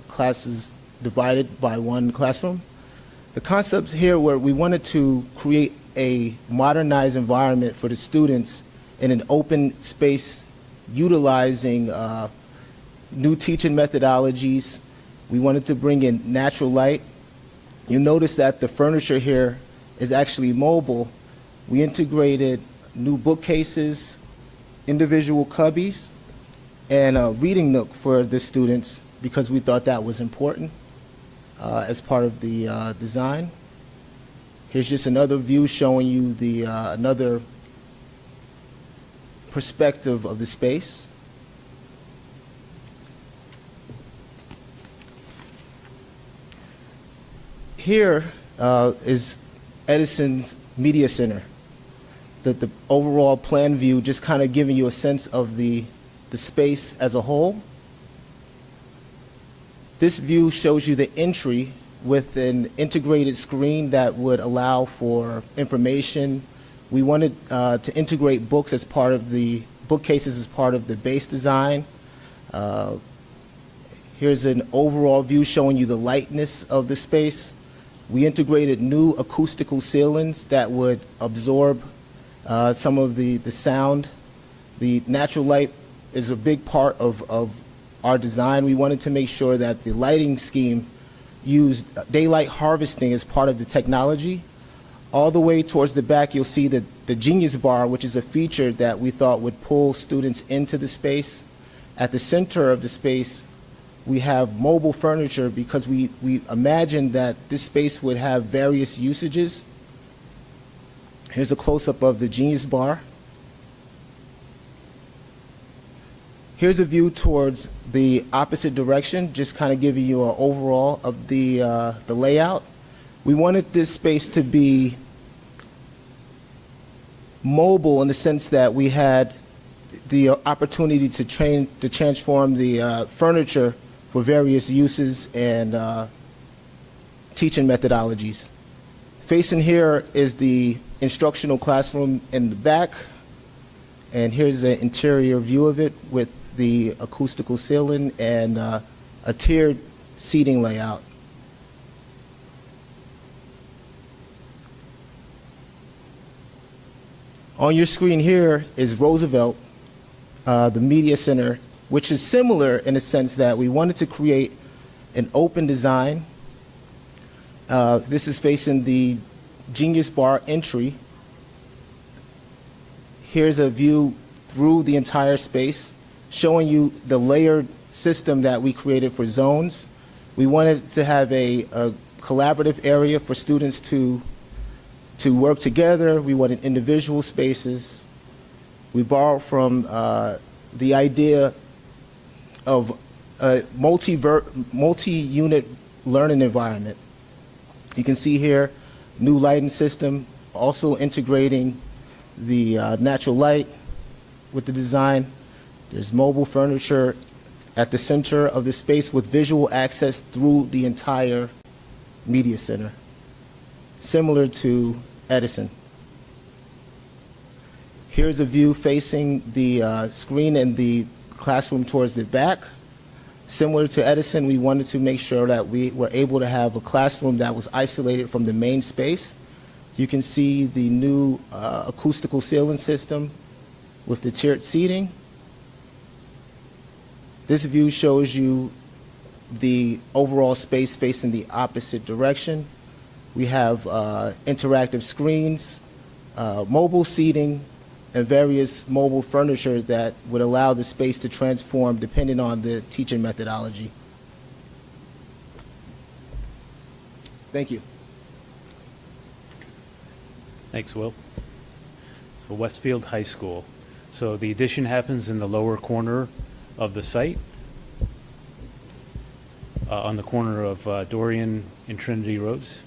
classes divided by 1 classroom. The concepts here were we wanted to create a modernized environment for the students in an open space utilizing new teaching methodologies We wanted to bring in natural light. You'll notice that the furniture here is actually mobile. We integrated new bookcases, individual cubbies, and a reading nook for the students because we thought that was important as part of the design. Here's just another view showing you the another perspective of the space. Here is Edison's Media Center. The overall plan view just kind of giving you a sense of the space as a whole. This view shows you the entry with an integrated screen that would allow for information. We wanted to integrate books as part of the bookcases as part of the base design. Here's an overall view showing you the lightness of the space. We integrated new acoustical ceilings that would absorb some of the sound. The natural light is a big part of our design. We wanted to make sure that the lighting scheme used daylight harvesting as part of the technology. All the way towards the back, you'll see the Genius Bar, which is a feature that we thought would pull students into the space. At the center of the space, we have mobile furniture because we imagined that this space would have various usages. Here's a close-up of the Genius Bar. Here's a view towards the opposite direction, just kind of giving you an overall of the layout. We wanted this space to be mobile in the sense that we had the opportunity to transform the furniture for various uses and teaching methodologies. Facing here is the instructional classroom in the back, and here's an interior view of it with the acoustical ceiling and a tiered seating layout. On your screen here is Roosevelt, the Media Center, which is similar in the sense that we wanted to create an open design. This is facing the Genius Bar entry. Here's a view through the entire space, showing you the layered system that we created for zones. We wanted to have a collaborative area for students to work together. We wanted individual spaces. We borrowed from the idea of a multi-unit learning environment. You can see here, new lighting system, also integrating the natural light with the design. There's mobile furniture at the center of the space with visual access through the entire media center, similar to Edison. Here's a view facing the screen and the classroom towards the back. Similar to Edison, we wanted to make sure that we were able to have a classroom that was isolated from the main space. You can see the new acoustical ceiling system with the tiered seating. This view shows you the overall space facing the opposite direction. We have interactive screens, mobile seating, and various mobile furniture that would allow the space to transform depending on the teaching methodology. Thank you. Thanks, Will. So Westfield High School. So the addition happens in the lower corner of the site, on the corner of Dorian and Trinity Roads.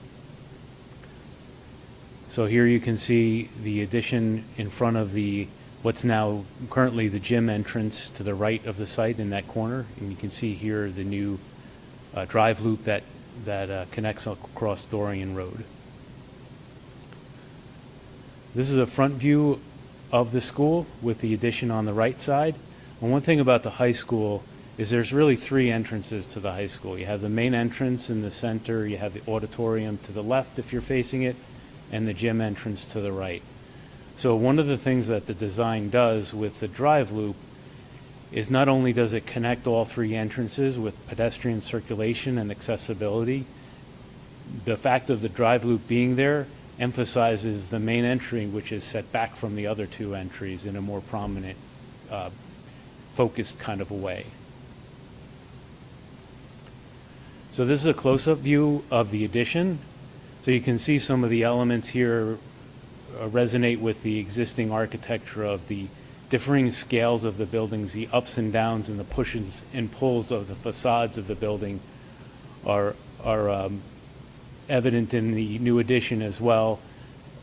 So here you can see the addition in front of the what's now currently the gym entrance to the right of the site in that corner, and you can see here the new drive loop that connects across Dorian Road. This is a front view of the school with the addition on the right side. And one thing about the high school is there's really three entrances to the high school. You have the main entrance in the center, you have the auditorium to the left if you're facing it, and the gym entrance to the right. So one of the things that the design does with the drive loop is not only does it connect all three entrances with pedestrian circulation and accessibility, the fact of the drive loop being there emphasizes the main entry, which is set back from the other two entries in a more prominent, focused kind of a way. So this is a close-up view of the addition. So you can see some of the elements here resonate with the existing architecture of the differing scales of the buildings, the ups and downs and the pushes and pulls of the facades of the building are evident in the new addition, as well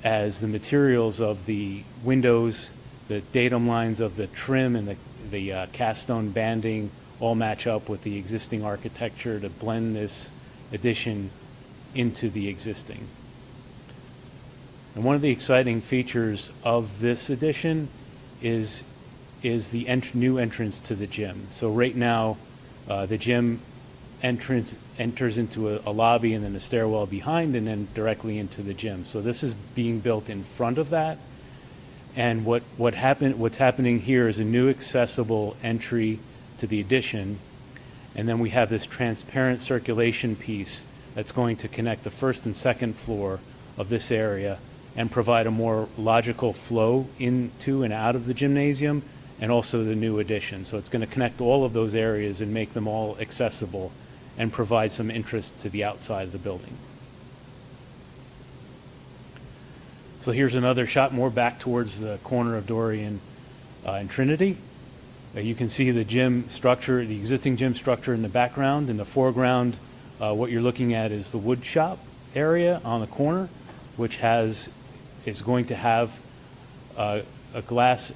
as the materials of the windows, the datum lines of the trim and the cast stone banding all match up with the existing architecture to blend this addition into the existing. And one of the exciting features of this addition is the new entrance to the gym. So right now, the gym entrance enters into a lobby and then a stairwell behind, and then directly into the gym. So this is being built in front of that. And what's happening here is a new accessible entry to the addition, and then we have this transparent circulation piece that's going to connect the first and second floor of this area and provide a more logical flow into and out of the gymnasium, and also the new addition. So it's going to connect all of those areas and make them all accessible and provide some interest to the outside of the building. So here's another shot more back towards the corner of Dorian and Trinity. You can see the gym structure, the existing gym structure in the background. In the foreground, what you're looking at is the wood shop area on the corner, which is going to have a glass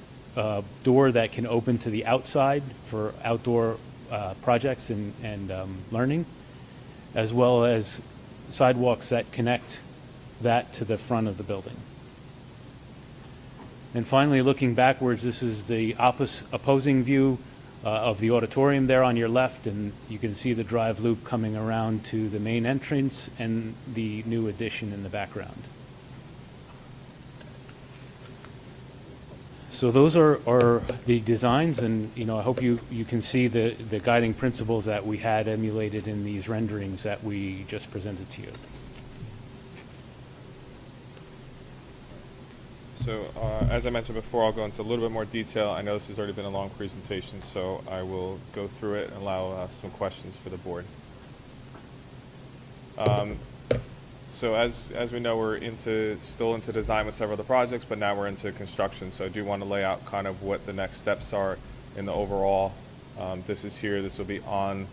door that can open to the outside for outdoor projects and learning, as well as sidewalks that connect that to the front of the building. And finally, looking backwards, this is the opposing view of the auditorium there on your left, and you can see the drive loop coming around to the main entrance and the new addition in the background. So those are the designs, and I hope you can see the guiding principles that we had emulated in these renderings that we just presented to you. So as I mentioned before, I'll go into a little bit more detail. I know this has already been a long presentation, so I will go through it and allow some questions for the board. So as we know, we're still into design with several of the projects, but now we're into construction. So I do want to lay out kind of what the next steps are in the overall. This is here. This will be on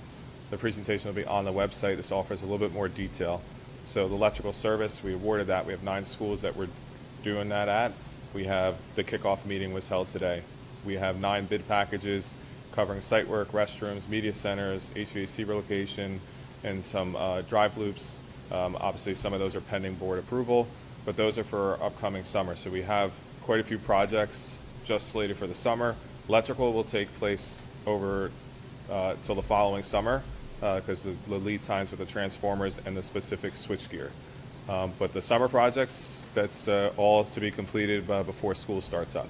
the presentation. Will be on the website. This offers a little bit more detail. So the electrical service, we awarded that. We have 9 schools that we're doing that at. We have the kickoff meeting was held today. We have 9 bid packages covering site work, restrooms, media centers, HVAC relocation, and some drive loops. Obviously, some of those are pending board approval, but those are for upcoming summer. So we have quite a few projects just slated for the summer. Electrical will take place over till the following summer because the lead times with the transformers and the specific switchgear. But the summer projects, that's all to be completed before school starts up.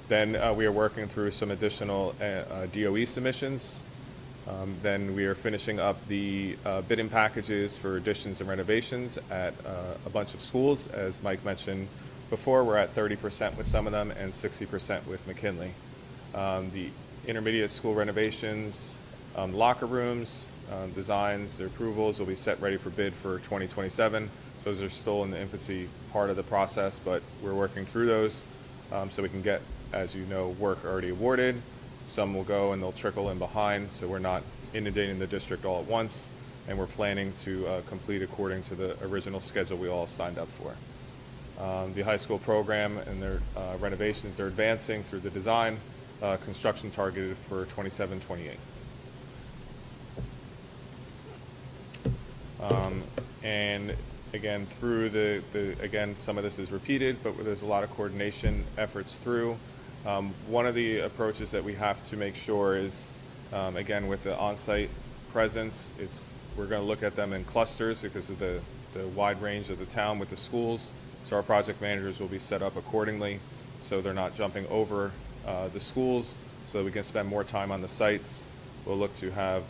Then we are working through some additional DOE submissions. Then we are finishing up the bidding packages for additions and renovations at a bunch of schools. As Mike mentioned before, we're at 30% with some of them and 60% with McKinley. The intermediate school renovations, locker rooms, designs, their approvals will be set ready for bid for 2027. Those are still in the infancy part of the process, but we're working through those so we can get, as you know, work already awarded. Some will go and they'll trickle in behind, so we're not inundating the district all at once, and we're planning to complete according to the original schedule we all signed up for. The high school program and their renovations, they're advancing through the design, construction targeted for 27-28. And again, through again, some of this is repeated, but there's a lot of coordination efforts through. One of the approaches that we have to make sure is, again, with the on-site presence, we're going to look at them in clusters because of the wide range of the town with the schools. So our project managers will be set up accordingly so they're not jumping over the schools, so that we can spend more time on the sites. We'll look to have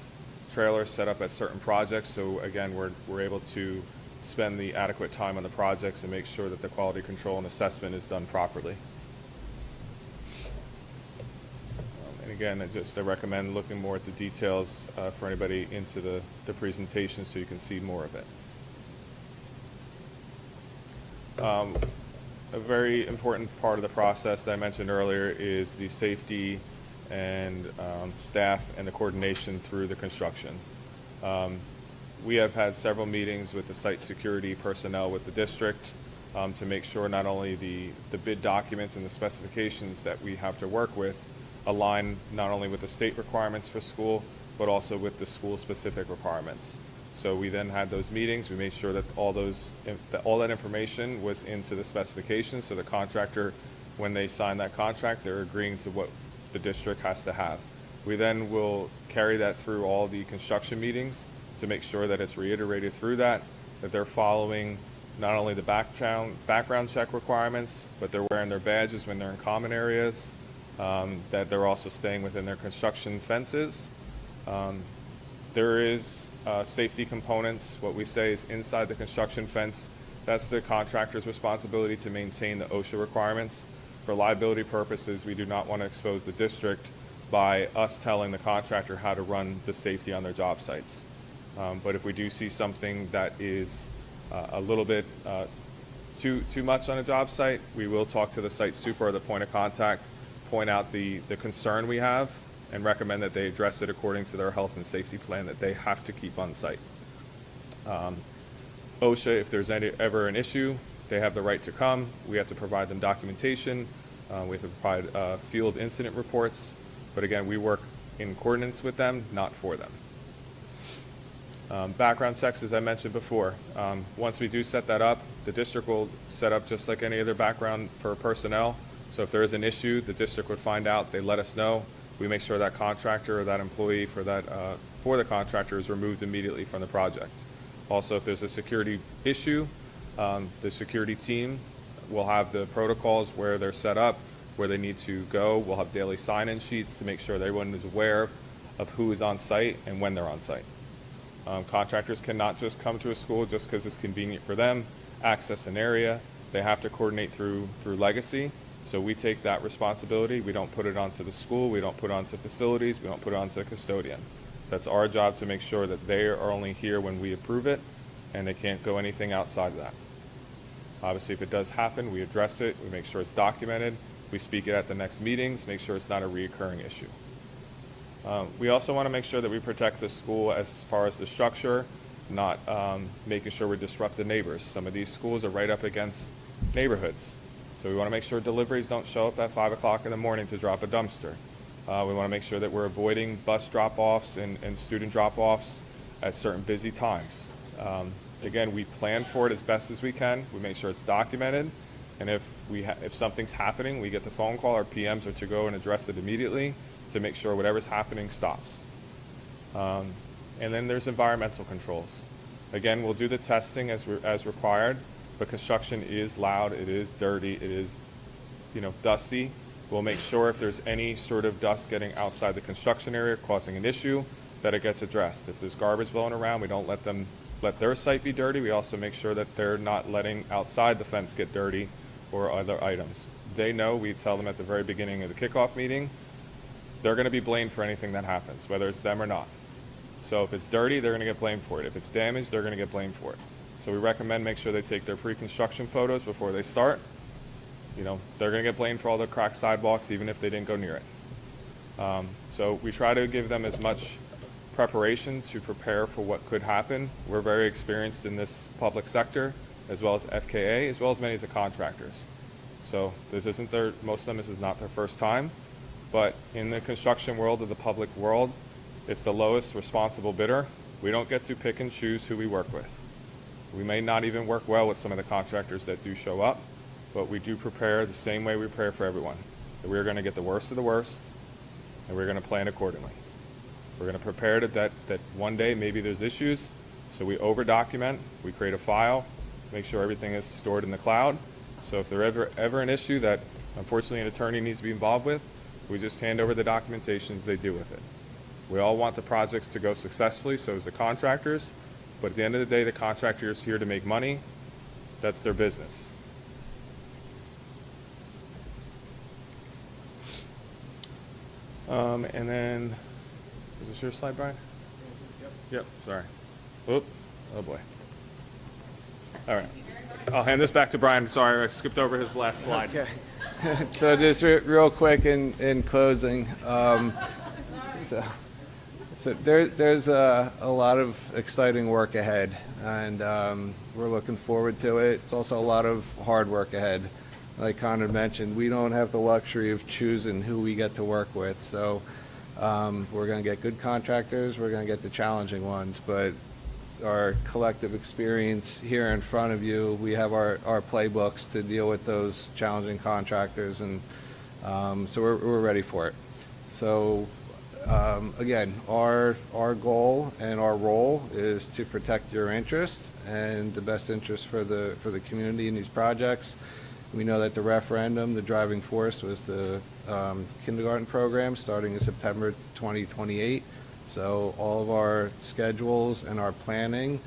trailers set up at certain projects, so again, we're able to spend the adequate time on the projects and make sure that the quality control and assessment is done properly. And again, I recommend looking more at the details for anybody into the presentation so you can see more of it. A very important part of the process that I mentioned earlier is the safety and staff and the coordination through the construction. We have had several meetings with the site security personnel with the district to make sure not only the bid documents and the specifications that we have to work with align not only with the state requirements for school, but also with the school-specific requirements. So we then had those meetings. We made sure that all that information was into the specifications, so the contractor, when they sign that contract, they're agreeing to what the district has to have. We then will carry that through all the construction meetings to make sure that it's reiterated through that they're following not only the background check requirements, but they're wearing their badges when they're in common areas, that they're also staying within their construction fences. There is safety components. What we say is inside the construction fence, that's the contractor's responsibility to maintain the OSHA requirements. For liability purposes, we do not want to expose the district by us telling the contractor how to run the safety on their job sites. But if we do see something that is a little bit too much on a job site, we will talk to the site super or the point of contact, point out the concern we have, and recommend that they address it according to their health and safety plan that they have to keep on site. OSHA, if there's ever an issue, they have the right to come. We have to provide them documentation. We have to provide field incident reports. But again, we work in coordinates with them, not for them. Background checks, as I mentioned before. Once we do set that up, the district will set up just like any other background for personnel. So if there is an issue, the district would find out, they let us know. We make sure that contractor or that employee for the contractor is removed immediately from the project. Also, if there's a security issue, the security team will have the protocols where they're set up, where they need to go. We'll have daily sign-in sheets to make sure that everyone is aware of who is on site and when they're on site. Contractors cannot just come to a school just because it's convenient for them, access an area. They have to coordinate through Legacy. So we take that responsibility. We don't put it onto the school. We don't put it onto facilities. We don't put it onto the custodian. That's our job to make sure that they are only here when we approve it, and they can't go anything outside of that. Obviously, if it does happen, we address it. We make sure it's documented. We speak it at the next meetings, make sure it's not a reoccurring issue. We also want to make sure that we protect the school as far as the structure, not making sure we disrupt the neighbors. Some of these schools are right up against neighborhoods. So we want to make sure deliveries don't show up at 5 o'clock in the morning to drop a dumpster. We want to make sure that we're avoiding bus drop-offs and student drop-offs at certain busy times. Again, we plan for it as best as we can. We make sure it's documented. And if something's happening, we get the phone call. Our PMs are to go and address it immediately to make sure whatever's happening stops. And then there's environmental controls. Again, we'll do the testing as required, but construction is loud, it is dirty, it is dusty. We'll make sure if there's any sort of dust getting outside the construction area causing an issue, that it gets addressed. If there's garbage blowing around, we don't let their site be dirty. We also make sure that they're not letting outside the fence get dirty or other items. They know, we tell them at the very beginning of the kickoff meeting, they're going to be blamed for anything that happens, whether it's them or not. So if it's dirty, they're going to get blamed for it. If it's damaged, they're going to get blamed for it. So we recommend make sure they take their pre-construction photos before they start. They're going to get blamed for all the cracked sidewalks, even if they didn't go near it. So we try to give them as much preparation to prepare for what could happen. We're very experienced in this public sector, as well as FKA, as well as many of the contractors. So most of them, this is not their first time. But in the construction world or the public world, it's the lowest responsible bidder. We don't get to pick and choose who we work with. We may not even work well with some of the contractors that do show up, but we do prepare the same way we prepare for everyone. That we're going to get the worst of the worst, and we're going to plan accordingly. We're going to prepare that one day maybe there's issues, so we over-document, we create a file, make sure everything is stored in the cloud. So if there's ever an issue that unfortunately an attorney needs to be involved with, We just hand over the documentations, they do with it. We all want the projects to go successfully, so as the contractors, but at the end of the day, the contractor is here to make money. That's their business. And then, is this your slide, Brian? Yep, sorry. Whoop, oh boy. All right. I'll hand this back to Brian. Sorry, I skipped over his last slide. Okay. So just real quick in closing, so there's a lot of exciting work ahead, and we're looking forward to it. It's also a lot of hard work ahead. Like Connor mentioned, we don't have the luxury of choosing who we get to work with, so we're going to get good contractors, we're going to get the challenging ones, but our collective experience here in front of you, we have our playbooks to deal with those challenging contractors, and so we're ready for it. So again, our goal and our role is to protect your interests and the best interest for the community in these projects. We know that the referendum, the driving force was the kindergarten program starting in September 2028. So all of our schedules and our planning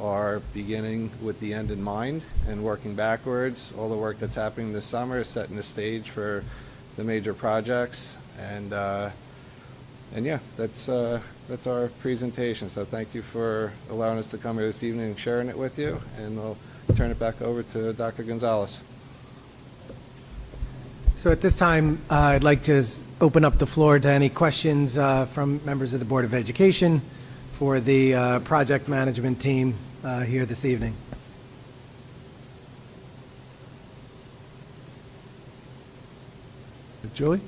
are beginning with the end in mind and working backwards. All the work that's happening this summer is setting the stage for the major projects. And yeah, that's our presentation. So thank you for allowing us to come here this evening and sharing it with you. And we'll turn it back over to Dr. Gonzalez. So at this time, I'd like to open up the floor to any questions from members of the Board of Education for the project management team here this evening. Julie?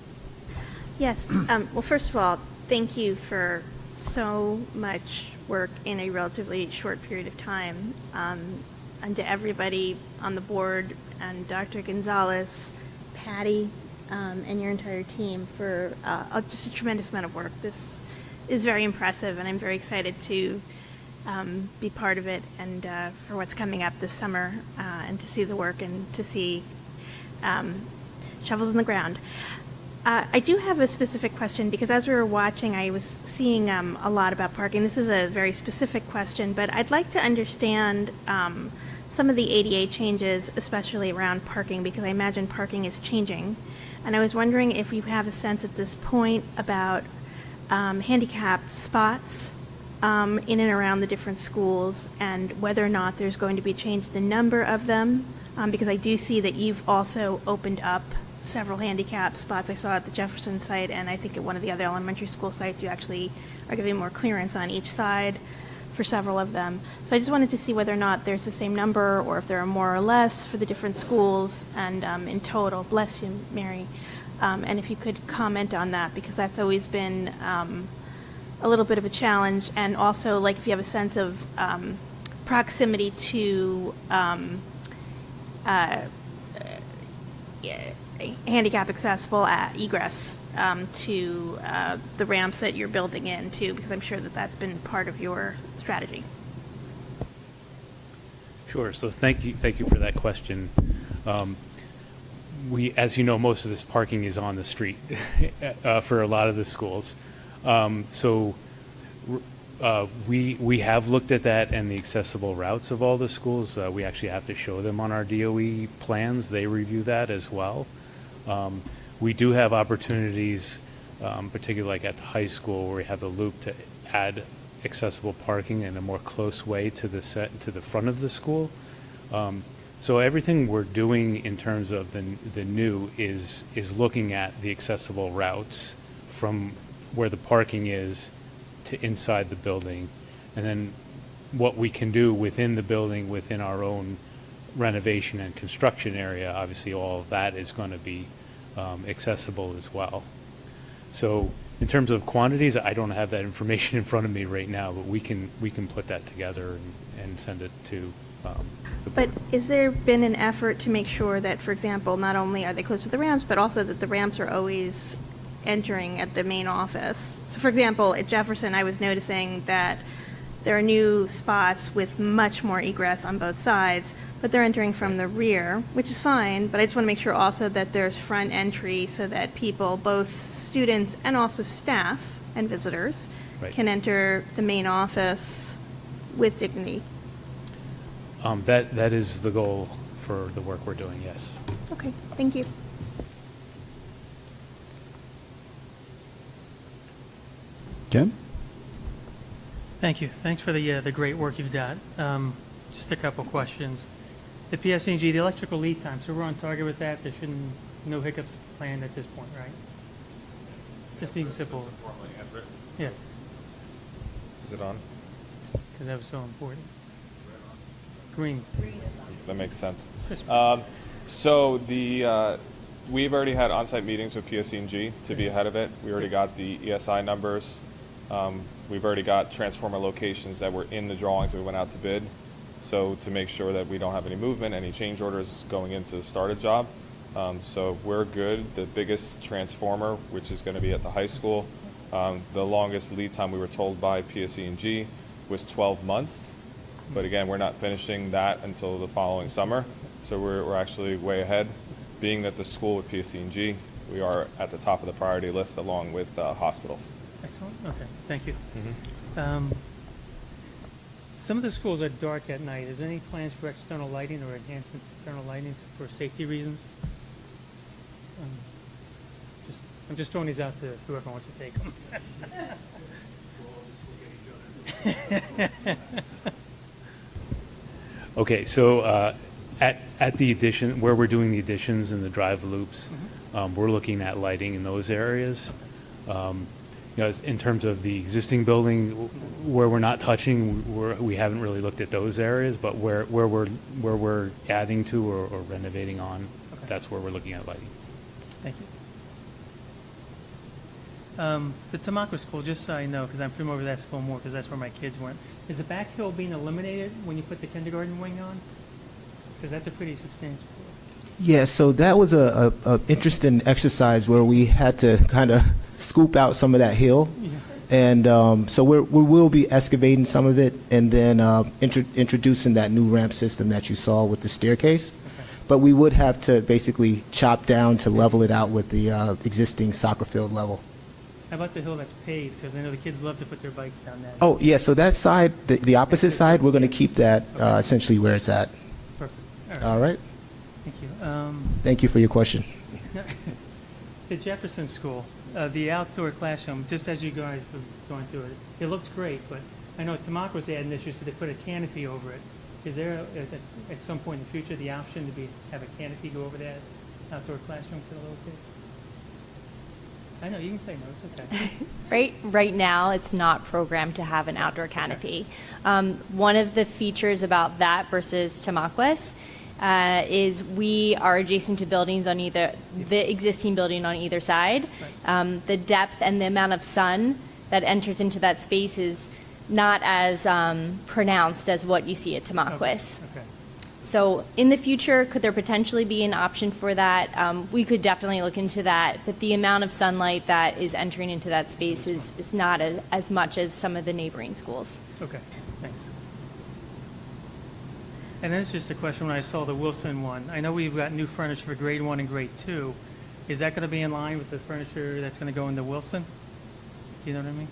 Yes. Well, first of all, thank you for so much work in a relatively short period of time. And to everybody on the board and Dr. Gonzalez, Patty, and your entire team for just a tremendous amount of work. This is very impressive, and I'm very excited to be part of it and for what's coming up this summer and to see the work and to see shovels in the ground. I do have a specific question because as we were watching, I was seeing a lot about parking. This is a very specific question, but I'd like to understand some of the ADA changes, especially around parking, because I imagine parking is changing. And I was wondering if you have a sense at this point about handicap spots in and around the different schools and whether or not there's going to be a change in the number of them, because I do see that you've also opened up several handicap spots. I saw at the Jefferson site, and I think at one of the other elementary school sites you actually are giving more clearance on each side for several of them. So I just wanted to see whether or not there's the same number or if there are more or less for the different schools and in total. Bless you, Mary. And if you could comment on that, because that's always been a little bit of a challenge. And also, like, if you have a sense of proximity to handicap accessible egress to the ramps that you're building in too, because I'm sure that that's been part of your strategy. Sure. So thank you for that question. As you know, most of this parking is on the street for a lot of the schools. So we have looked at that and the accessible routes of all the schools. We actually have to show them on our DOE plans. They review that as well. We do have opportunities, particularly like at the high school, where we have the loop to add accessible parking in a more close way to the front of the school. So everything we're doing in terms of the new is looking at the accessible routes from where the parking is to inside the building, and then what we can do within the building within our own renovation and construction area. Obviously, all of that is going to be accessible as well. So in terms of quantities, I don't have that information in front of me right now, but we can put that together and send it to the board. But is there been an effort to make sure that, for example, not only are they close to the ramps, but also that the ramps are always entering at the main office? So, for example, at Jefferson, I was noticing that there are new spots with much more egress on both sides, but they're entering from the rear, which is fine, but I just want to make sure also that there's front entry so that people, both students and also staff and visitors, Right. can enter the main office with dignity. That is the goal for the work we're doing, yes. Okay, thank you. Ken? Thank you. Thanks for the great work you've done. Just a couple questions. The PSEG, the electrical lead time, so we're on target with that? There shouldn't, no hiccups planned at this point, right? Just even simple. Formally answer it. Yeah, Is it on? because that was so important. Green. That makes sense. Crisp. So we've already had on-site meetings with PSE&G to be ahead of it. We already got the ESI numbers. We've already got transformer locations that were in the drawings that we went out to bid. So to make sure that we don't have any movement, any change orders going into start a job. So we're good. The biggest transformer, which is going to be at the high school, the longest lead time we were told by PSE&G was 12 months. But again, we're not finishing that until the following summer. So we're actually way ahead. Being that the school with PSE&G, we are at the top of the priority list along with hospitals. Excellent. Okay, thank you. Some of the schools are dark at night. Is there any plans for external lighting or enhanced external lighting for safety reasons? I'm just throwing these out to whoever wants to take them. Okay, so at the addition, where we're doing the additions and the drive loops, we're looking at lighting in those areas. You know, in terms of the existing building, where we're not touching, we haven't really looked at those areas, but where we're adding to or renovating on, Okay. that's where we're looking at lighting. Thank you. The Tamaqua School, just so I know, because I'm familiar with that school more, because that's where my kids went. Is the back hill being eliminated when you put the kindergarten wing on? Because that's a pretty substantial. Yeah, so that was a interesting exercise where we had to kind of scoop out some of that hill. Yeah. And so we will be excavating some of it and then introducing that new ramp system that you saw with the staircase. Okay. But we would have to basically chop down to level it out with the existing soccer field level. How about the hill that's paved? Because I know the kids love to put their bikes down that. Oh, yeah, so that side, the opposite side, we're going to keep that essentially where it's at. Perfect. All right? Thank you. Thank you for your question. The Jefferson School, the outdoor classroom, just as you guys were going through it, it looks great, but I know Tamaqua had an issue, so they put a canopy over it. Is there, at some point in the future, the option to have a canopy go over that outdoor classroom for the little kids? I know, you can say no, it's okay. Right now, it's not programmed to have an outdoor canopy. One of the features about that versus Tamaqua is we are adjacent to buildings on the existing building on either side. The depth and the amount of sun that enters into that space is not as pronounced as what you see at Tamaqua. Okay. So in the future, could there potentially be an option for that? We could definitely look into that, but the amount of sunlight that is entering into that space is not as much as some of the neighboring schools. Okay, thanks. And then it's just a question when I saw the Wilson one. I know we've got new furniture for grade 1 and grade 2. Is that going to be in line with the furniture that's going to go into Wilson? Do you know what I mean?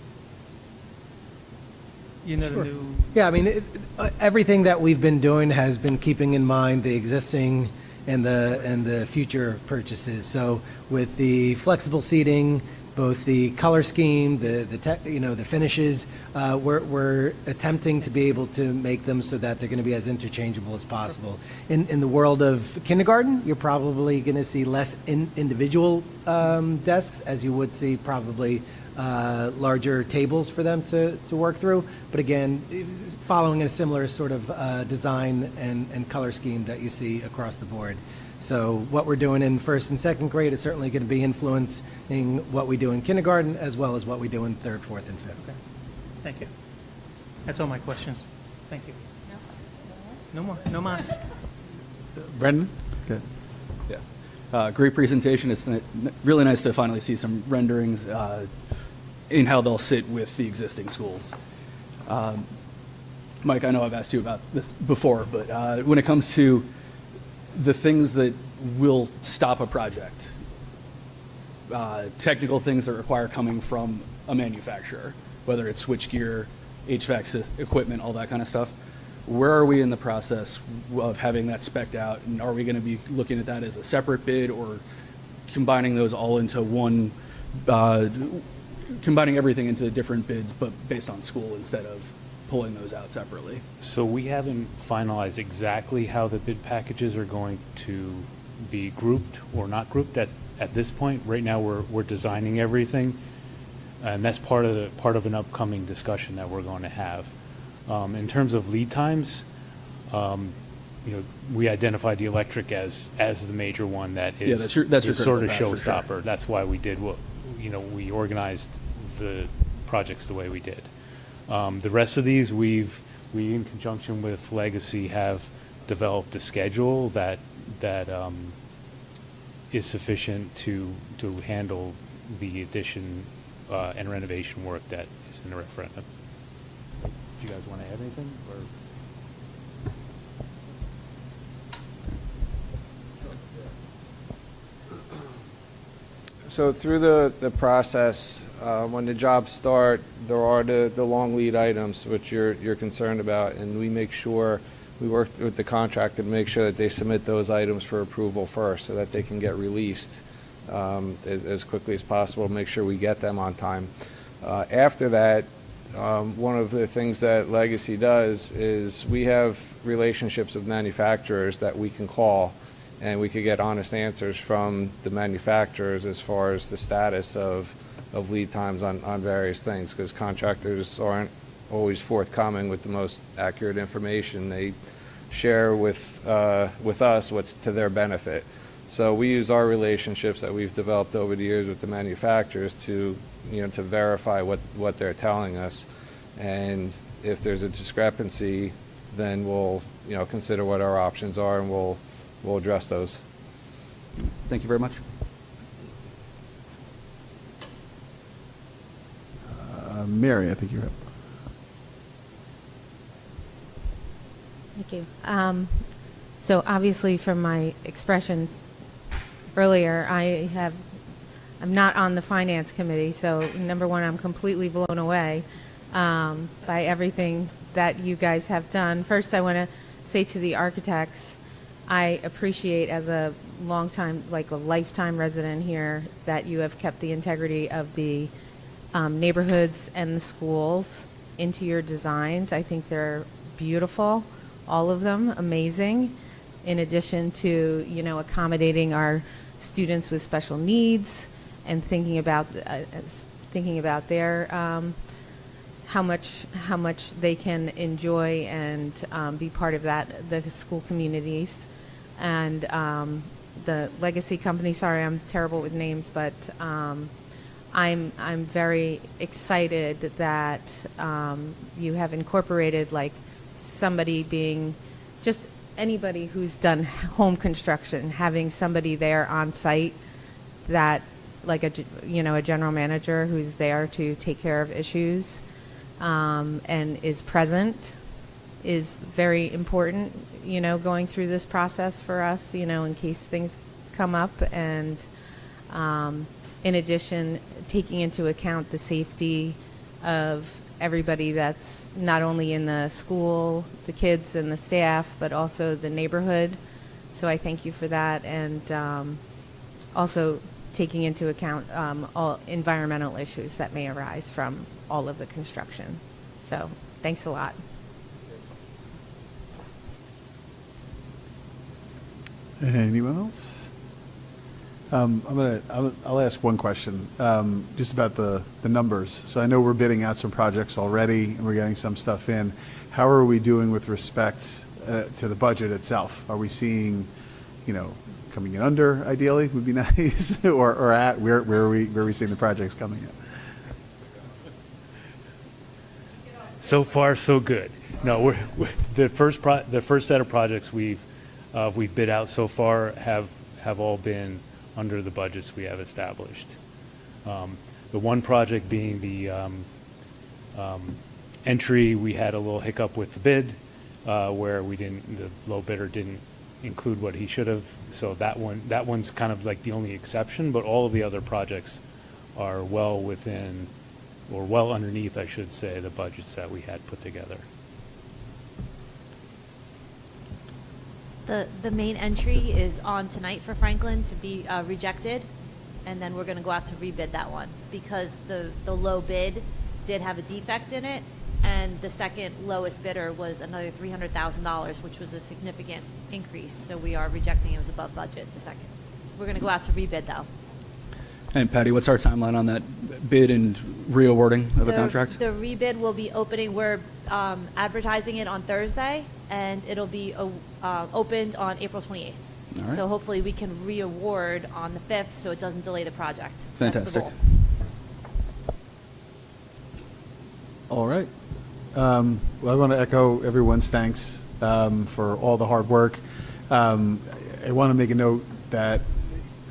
You know Sure. the new... Yeah, I mean, everything that we've been doing has been keeping in mind the existing and the future purchases. So with the flexible seating, both the color scheme, the finishes, we're attempting to be able to make them so that they're going to be as interchangeable as possible. In the world of kindergarten, you're probably going to see less individual desks as you would see probably larger tables for them to work through. But again, following a similar sort of design and color scheme that you see across the board. So what we're doing in first and second grade is certainly going to be influencing what we do in kindergarten as well as what we do in third, fourth, and fifth. Okay, thank you. That's all my questions. Thank you. No more, no mas. Brendan? Good. Yeah. Great presentation. It's really nice to finally see some renderings in how they'll sit with the existing schools. Mike, I know I've asked you about this before, but when it comes to the things that will stop a project, technical things that require coming from a manufacturer, whether it's switchgear, HVAC equipment, all that kind of stuff, where are we in the process of having that spec'd out? And are we going to be looking at that as a separate bid or combining those all into one, combining everything into different bids, but based on school instead of pulling those out separately? So we haven't finalized exactly how the bid packages are going to be grouped or not grouped at this point. Right now, we're designing everything, and that's part of an upcoming discussion that we're going to have. In terms of lead times, we identified the electric as the major one that is, Yeah, that's your is sort of critical path, for showstopper. sure. That's why we did we organized the projects the way we did. The rest of these, we in conjunction with Legacy have developed a schedule that is sufficient to handle the addition and renovation work that is in the referendum. Do you guys want to add anything? Or? So through the process, when the jobs start, there are the long lead items which you're concerned about, and we make sure we work with the contractor to make sure that they submit those items for approval first so that they can get released as quickly as possible, make sure we get them on time. After that, one of the things that Legacy does is we have relationships with manufacturers that we can call, and we could get honest answers from the manufacturers as far as the status of lead times on various things, because contractors aren't always forthcoming with the most accurate information. They share with us what's to their benefit. So we use our relationships that we've developed over the years with the manufacturers to verify what they're telling us, and if there's a discrepancy, then we'll consider what our options are, and we'll address those. Thank you very much. Mary, I think you're up. Thank you. So obviously from my expression earlier, I'm not on the finance committee, so number one, I'm completely blown away by everything that you guys have done. First, I want to say to the architects, I appreciate as a lifetime resident here that you have kept the integrity of the neighborhoods and the schools into your designs. I think they're beautiful, all of them, amazing. In addition to, accommodating our students with special needs and thinking about their how much they can enjoy and be part of the school communities, and the Legacy company. Sorry, I'm terrible with names, but I'm very excited that you have incorporated somebody being just anybody who's done home construction, having somebody there on site that a general manager who's there to take care of issues and is present is very important, going through this process for us, in case things come up. And in addition, taking into account the safety of everybody that's not only in the school, the kids and the staff, but also the neighborhood. So I thank you for that. And also taking into account all environmental issues that may arise from all of the construction. So thanks a lot. Anyone else? I'll ask one question, just about the numbers. So I know we're bidding out some projects already, and we're getting some stuff in. How are we doing with respect to the budget itself? Are we seeing, coming in under? Ideally, would be nice, or at where are we seeing the projects coming in? So far, so good. No, the first set of projects we've bid out so far have all been under the budgets we have established. The one project being the entry, we had a little hiccup with the bid, where the low bidder didn't include what he should have. So that one's kind of like the only exception, but all of the other projects are well within, or well underneath, I should say, the budgets that we had put together. The main entry is on tonight for Franklin to be rejected, and then we're going to go out to rebid that one because the low bid did have a defect in it, and the second lowest bidder was another $300,000, which was a significant increase. So we are rejecting it. It was above budget, the second. We're going to go out to rebid, though. And Patty, what's our timeline on that bid and re-awarding of a contract? The rebid will be opening. We're advertising it on Thursday, and it'll be opened on April 28th. All right. So hopefully we can re-award on the 5th so it doesn't delay the project. That's the Fantastic. goal. All right. Well, I want to echo everyone's thanks for all the hard work. I want to make a note that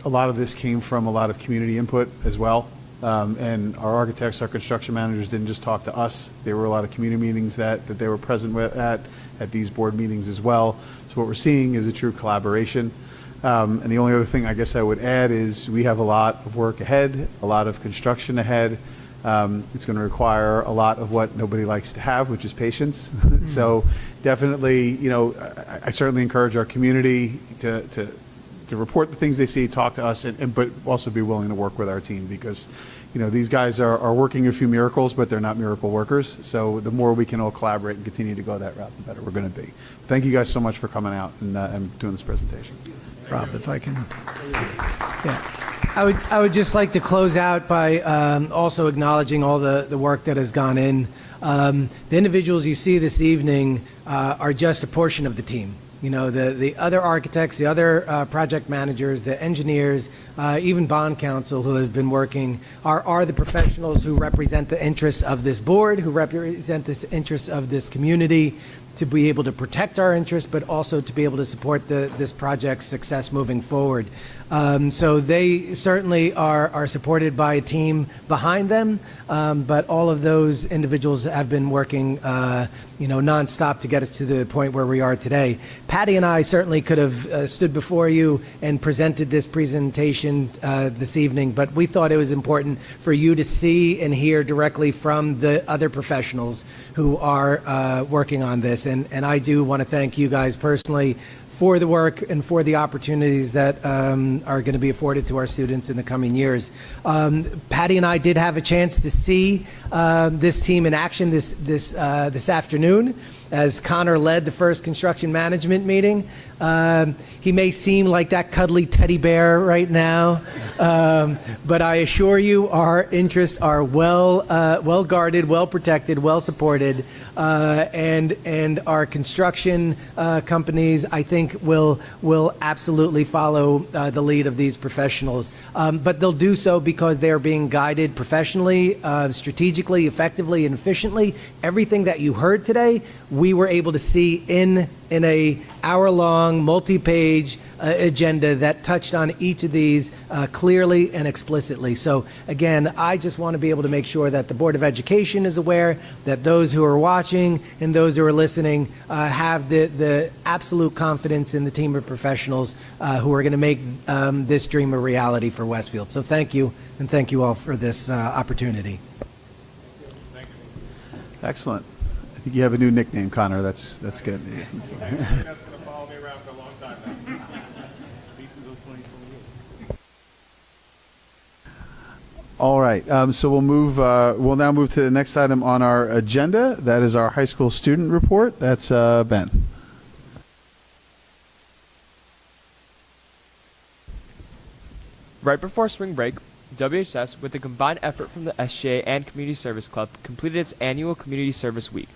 a lot of this came from a lot of community input as well. And our architects, our construction managers didn't just talk to us. There were a lot of community meetings that they were present at these board meetings as well. So what we're seeing is a true collaboration. And the only other thing I guess I would add is we have a lot of work ahead, a lot of construction ahead. It's going to require a lot of what nobody likes to have, which is patience. So definitely, you know, I certainly encourage our community to report the things they see, talk to us, but also be willing to work with our team because, you know, these guys are working a few miracles, but they're not miracle workers. So the more we can all collaborate and continue to go that route, the better we're going to be. Thank you guys so much for coming out and doing this presentation. Rob, if I can. Yeah. I would just like to close out by also acknowledging all the work that has gone in. The individuals you see this evening are just a portion of the team. You know, the other architects, the other project managers, the engineers, even bond counsel who have been working are the professionals who represent the interests of this board, who represent the interests of this community, to be able to protect our interests, but also to be able to support this project's success moving forward. So they certainly are supported by a team behind them, but all of those individuals have been working, nonstop to get us to the point where we are today. Patty and I certainly could have stood before you and presented this presentation this evening, but we thought it was important for you to see and hear directly from the other professionals who are working on this. And I do want to thank you guys personally for the work and for the opportunities that are going to be afforded to our students in the coming years. Patty and I did have a chance to see this team in action this afternoon as Connor led the first construction management meeting. He may seem like that cuddly teddy bear right now, but I assure you our interests are well guarded, well protected, well supported, and our construction companies, I think, will absolutely follow the lead of these professionals. But they'll do so because they are being guided professionally, strategically, effectively, and efficiently. Everything that you heard today, we were able to see in a hour-long, multi-page agenda that touched on each of these clearly and explicitly. So again, I just want to be able to make sure that the Board of Education is aware, that those who are watching and those who are listening have the absolute confidence in the team of professionals who are going to make this dream a reality for Westfield. So thank you, and thank you all for this opportunity. Thank you. Excellent. I think you have a new nickname, Connor. That's good. That's going to follow me around for a long time now. All right. So we'll move. We'll now move to the next item on our agenda. That is our high school student report. That's Ben. Right before spring break, WHS, with a combined effort from the SGA and Community Service Club, completed its annual Community Service Week.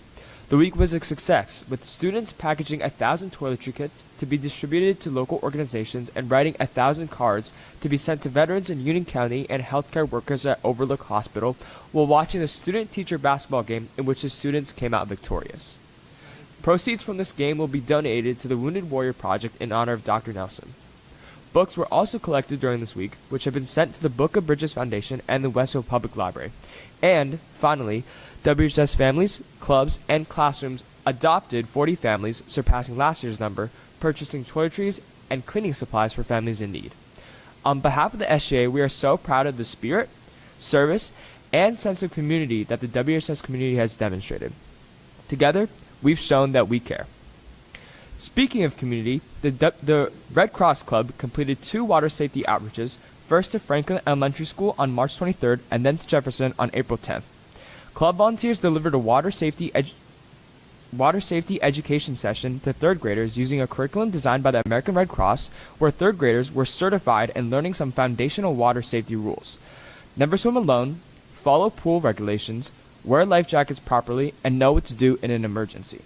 The week was a success, with students packaging 1,000 toiletry kits to be distributed to local organizations and writing 1,000 cards to be sent to veterans in Union County and healthcare workers at Overlook Hospital while watching the student-teacher basketball game in which the students came out victorious. Proceeds from this game will be donated to the Wounded Warrior Project in honor of Dr. Nelson. Books were also collected during this week, which have been sent to the Book of Bridges Foundation and the Westfield Public Library. And, finally, WHS families, clubs, and classrooms adopted 40 families, surpassing last year's number, purchasing toiletries and cleaning supplies for families in need. On behalf of the SGA, we are so proud of the spirit, service, and sense of community that the WHS community has demonstrated. Together, we've shown that we care. Speaking of community, the Red Cross Club completed 2 water safety outreaches, first to Franklin Elementary School on March 23rd and then to Jefferson on April 10th. Club volunteers delivered a water safety education session to 3rd graders using a curriculum designed by the American Red Cross, where 3rd graders were certified in learning some foundational water safety rules. Never swim alone, follow pool regulations, wear life jackets properly, and know what to do in an emergency.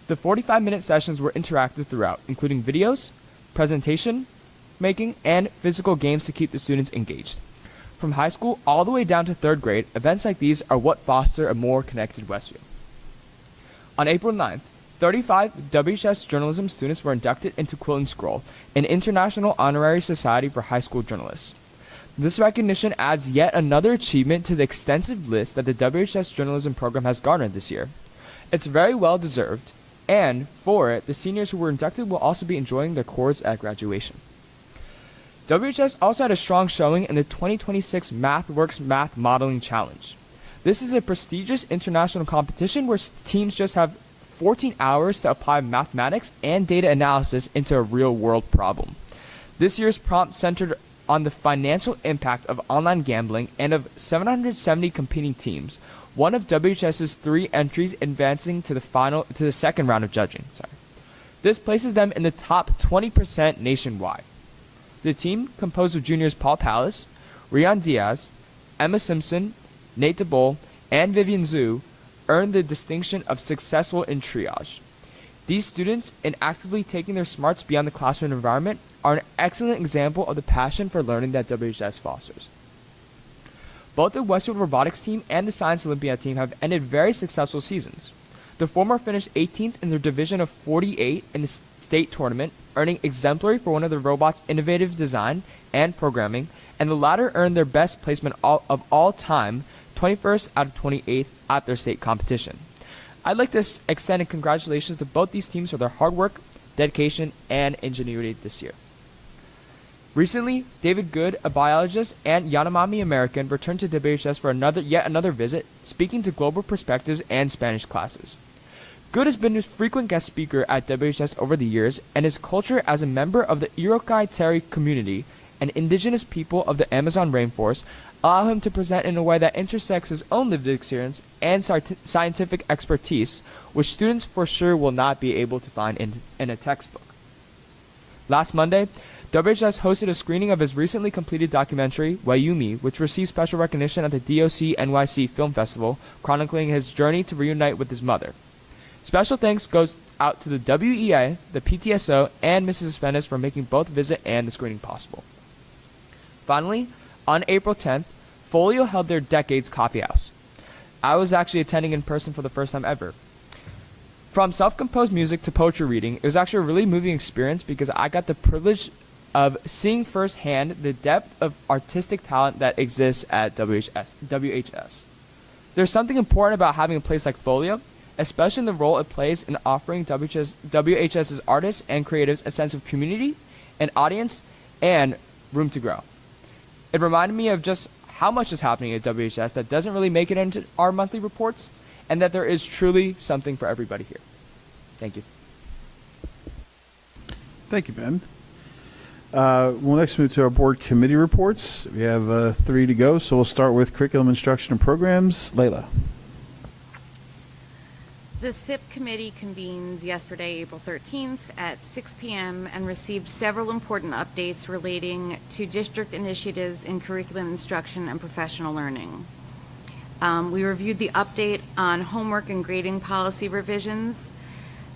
The 45-minute sessions were interactive throughout, including videos, presentation making, and physical games to keep the students engaged. From high school all the way down to 3rd grade, events like these are what foster a more connected Westfield. On April 9th, 35 WHS journalism students were inducted into Quill and Scroll, an international honorary society for high school journalists. This recognition adds yet another achievement to the extensive list that the WHS journalism program has garnered this year. It's very well deserved, and for it, the seniors who were inducted will also be enjoying their cords at graduation. WHS also had a strong showing in the 2026 MathWorks Math Modeling Challenge. This is a prestigious international competition where teams just have 14 hours to apply mathematics and data analysis into a real-world problem. This year's prompt centered on the financial impact of online gambling, and of 770 competing teams, one of WHS's 3 entries advancing to the second round of judging. This places them in the top 20% nationwide. The team, composed of juniors Paul Pallas, Rian Diaz, Emma Simpson, Nate DeBoll, and Vivian Zhu, earned the distinction of successful in triage. These students, in actively taking their smarts beyond the classroom environment, are an excellent example of the passion for learning that WHS fosters. Both the Westfield Robotics team and the Science Olympiad team have ended very successful seasons. The former finished 18th in their division of 48 in the state tournament, earning exemplary for one of the robot's innovative design and programming, and the latter earned their best placement of all time, 21st out of 28th at their state competition. I'd like to extend a congratulations to both these teams for their hard work, dedication, and ingenuity this year. Recently, David Good, a biologist, and Yanomami American returned to WHS for yet another visit, speaking to global perspectives and Spanish classes. Good has been a frequent guest speaker at WHS over the years, and his culture as a member of the Iroquois Terry community, an indigenous people of the Amazon rainforest, allow him to present in a way that intersects his own lived experience and scientific expertise, which students for sure will not be able to find in a textbook. Last Monday, WHS hosted a screening of his recently completed documentary, Wayumi, which received special recognition at the DOC NYC Film Festival, chronicling his journey to reunite with his mother. Special thanks goes out to the WEA, the PTSO, and Mrs. Fennis for making both the visit and the screening possible. Finally, on April 10th, Folio held their Decades Coffee House. I was actually attending in person for the first time ever. From self-composed music to poetry reading, it was actually a really moving experience because I got the privilege of seeing firsthand the depth of artistic talent that exists at WHS. There's something important about having a place like Folio, especially in the role it plays in offering WHS's artists and creatives a sense of community, an audience, and room to grow. It reminded me of just how much is happening at WHS that doesn't really make it into our monthly reports, and that there is truly something for everybody here. Thank you. Thank you, Ben. We'll next move to our board committee reports. We have 3 to go, so we'll start with curriculum instruction and programs. Layla. The SIP committee convenes yesterday, April 13th at 6 p.m. and received several important updates relating to district initiatives in curriculum instruction and professional learning. We reviewed the update on homework and grading policy revisions.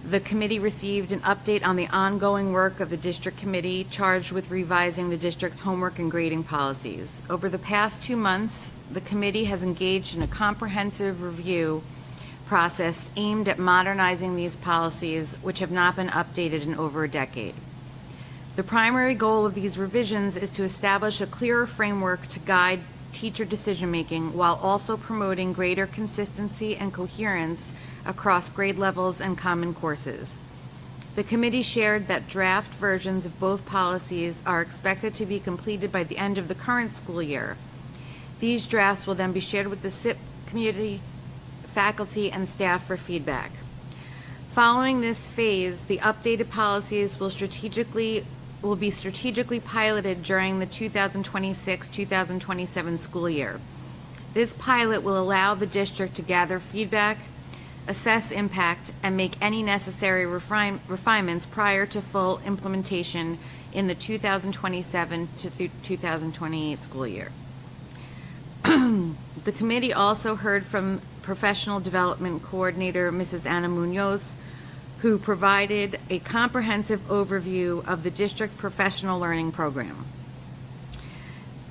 The committee received an update on the ongoing work of the district committee charged with revising the district's homework and grading policies. Over the past 2 months, the committee has engaged in a comprehensive review process aimed at modernizing these policies, which have not been updated in over a decade. The primary goal of these revisions is to establish a clearer framework to guide teacher decision-making while also promoting greater consistency and coherence across grade levels and common courses. The committee shared that draft versions of both policies are expected to be completed by the end of the current school year. These drafts will then be shared with the SIP community, faculty, and staff for feedback. Following this phase, the updated policies will be strategically piloted during the 2026-2027 school year. This pilot will allow the district to gather feedback, assess impact, and make any necessary refinements prior to full implementation in the 2027 to 2028 school year. The committee also heard from Professional Development Coordinator Mrs. Ana Munoz, who provided a comprehensive overview of the district's professional learning program.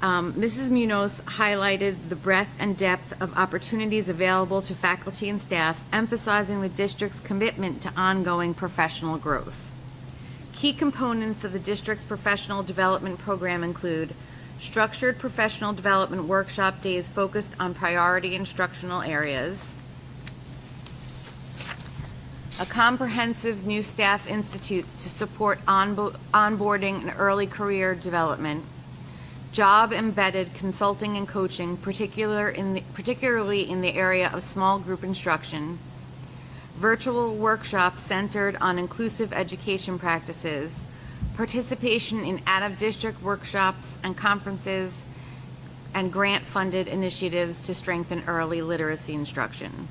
Mrs. Munoz highlighted the breadth and depth of opportunities available to faculty and staff, emphasizing the district's commitment to ongoing professional growth. Key components of the district's professional development program include structured professional development workshop days focused on priority instructional areas, a comprehensive new staff institute to support onboarding and early career development, job-embedded consulting and coaching, particularly in the area of small group instruction, virtual workshops centered on inclusive education practices, participation in out-of-district workshops and conferences, and grant-funded initiatives to strengthen early literacy instruction.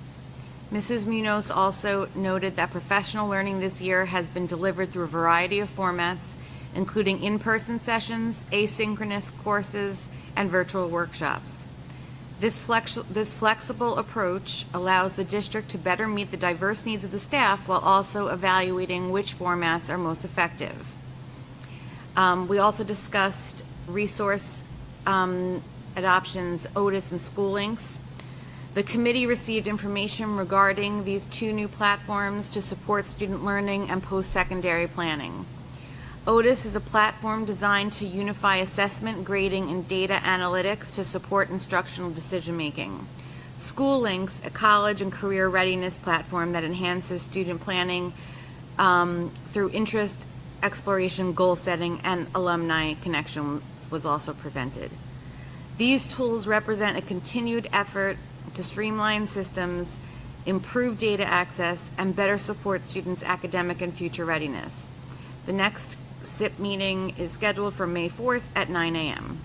Mrs. Munoz also noted that professional learning this year has been delivered through a variety of formats, including in-person sessions, asynchronous courses, and virtual workshops. This flexible approach allows the district to better meet the diverse needs of the staff while also evaluating which formats are most effective. We also discussed resource adoptions, Otis and SchoolLinks. The committee received information regarding these two new platforms to support student learning and post-secondary planning. Otis is a platform designed to unify assessment, grading, and data analytics to support instructional decision-making. SchoolLinks, a college and career readiness platform that enhances student planning through interest exploration, goal setting, and alumni connection, was also presented. These tools represent a continued effort to streamline systems, improve data access, and better support students' academic and future readiness. The next SIP meeting is scheduled for May 4th at 9 a.m.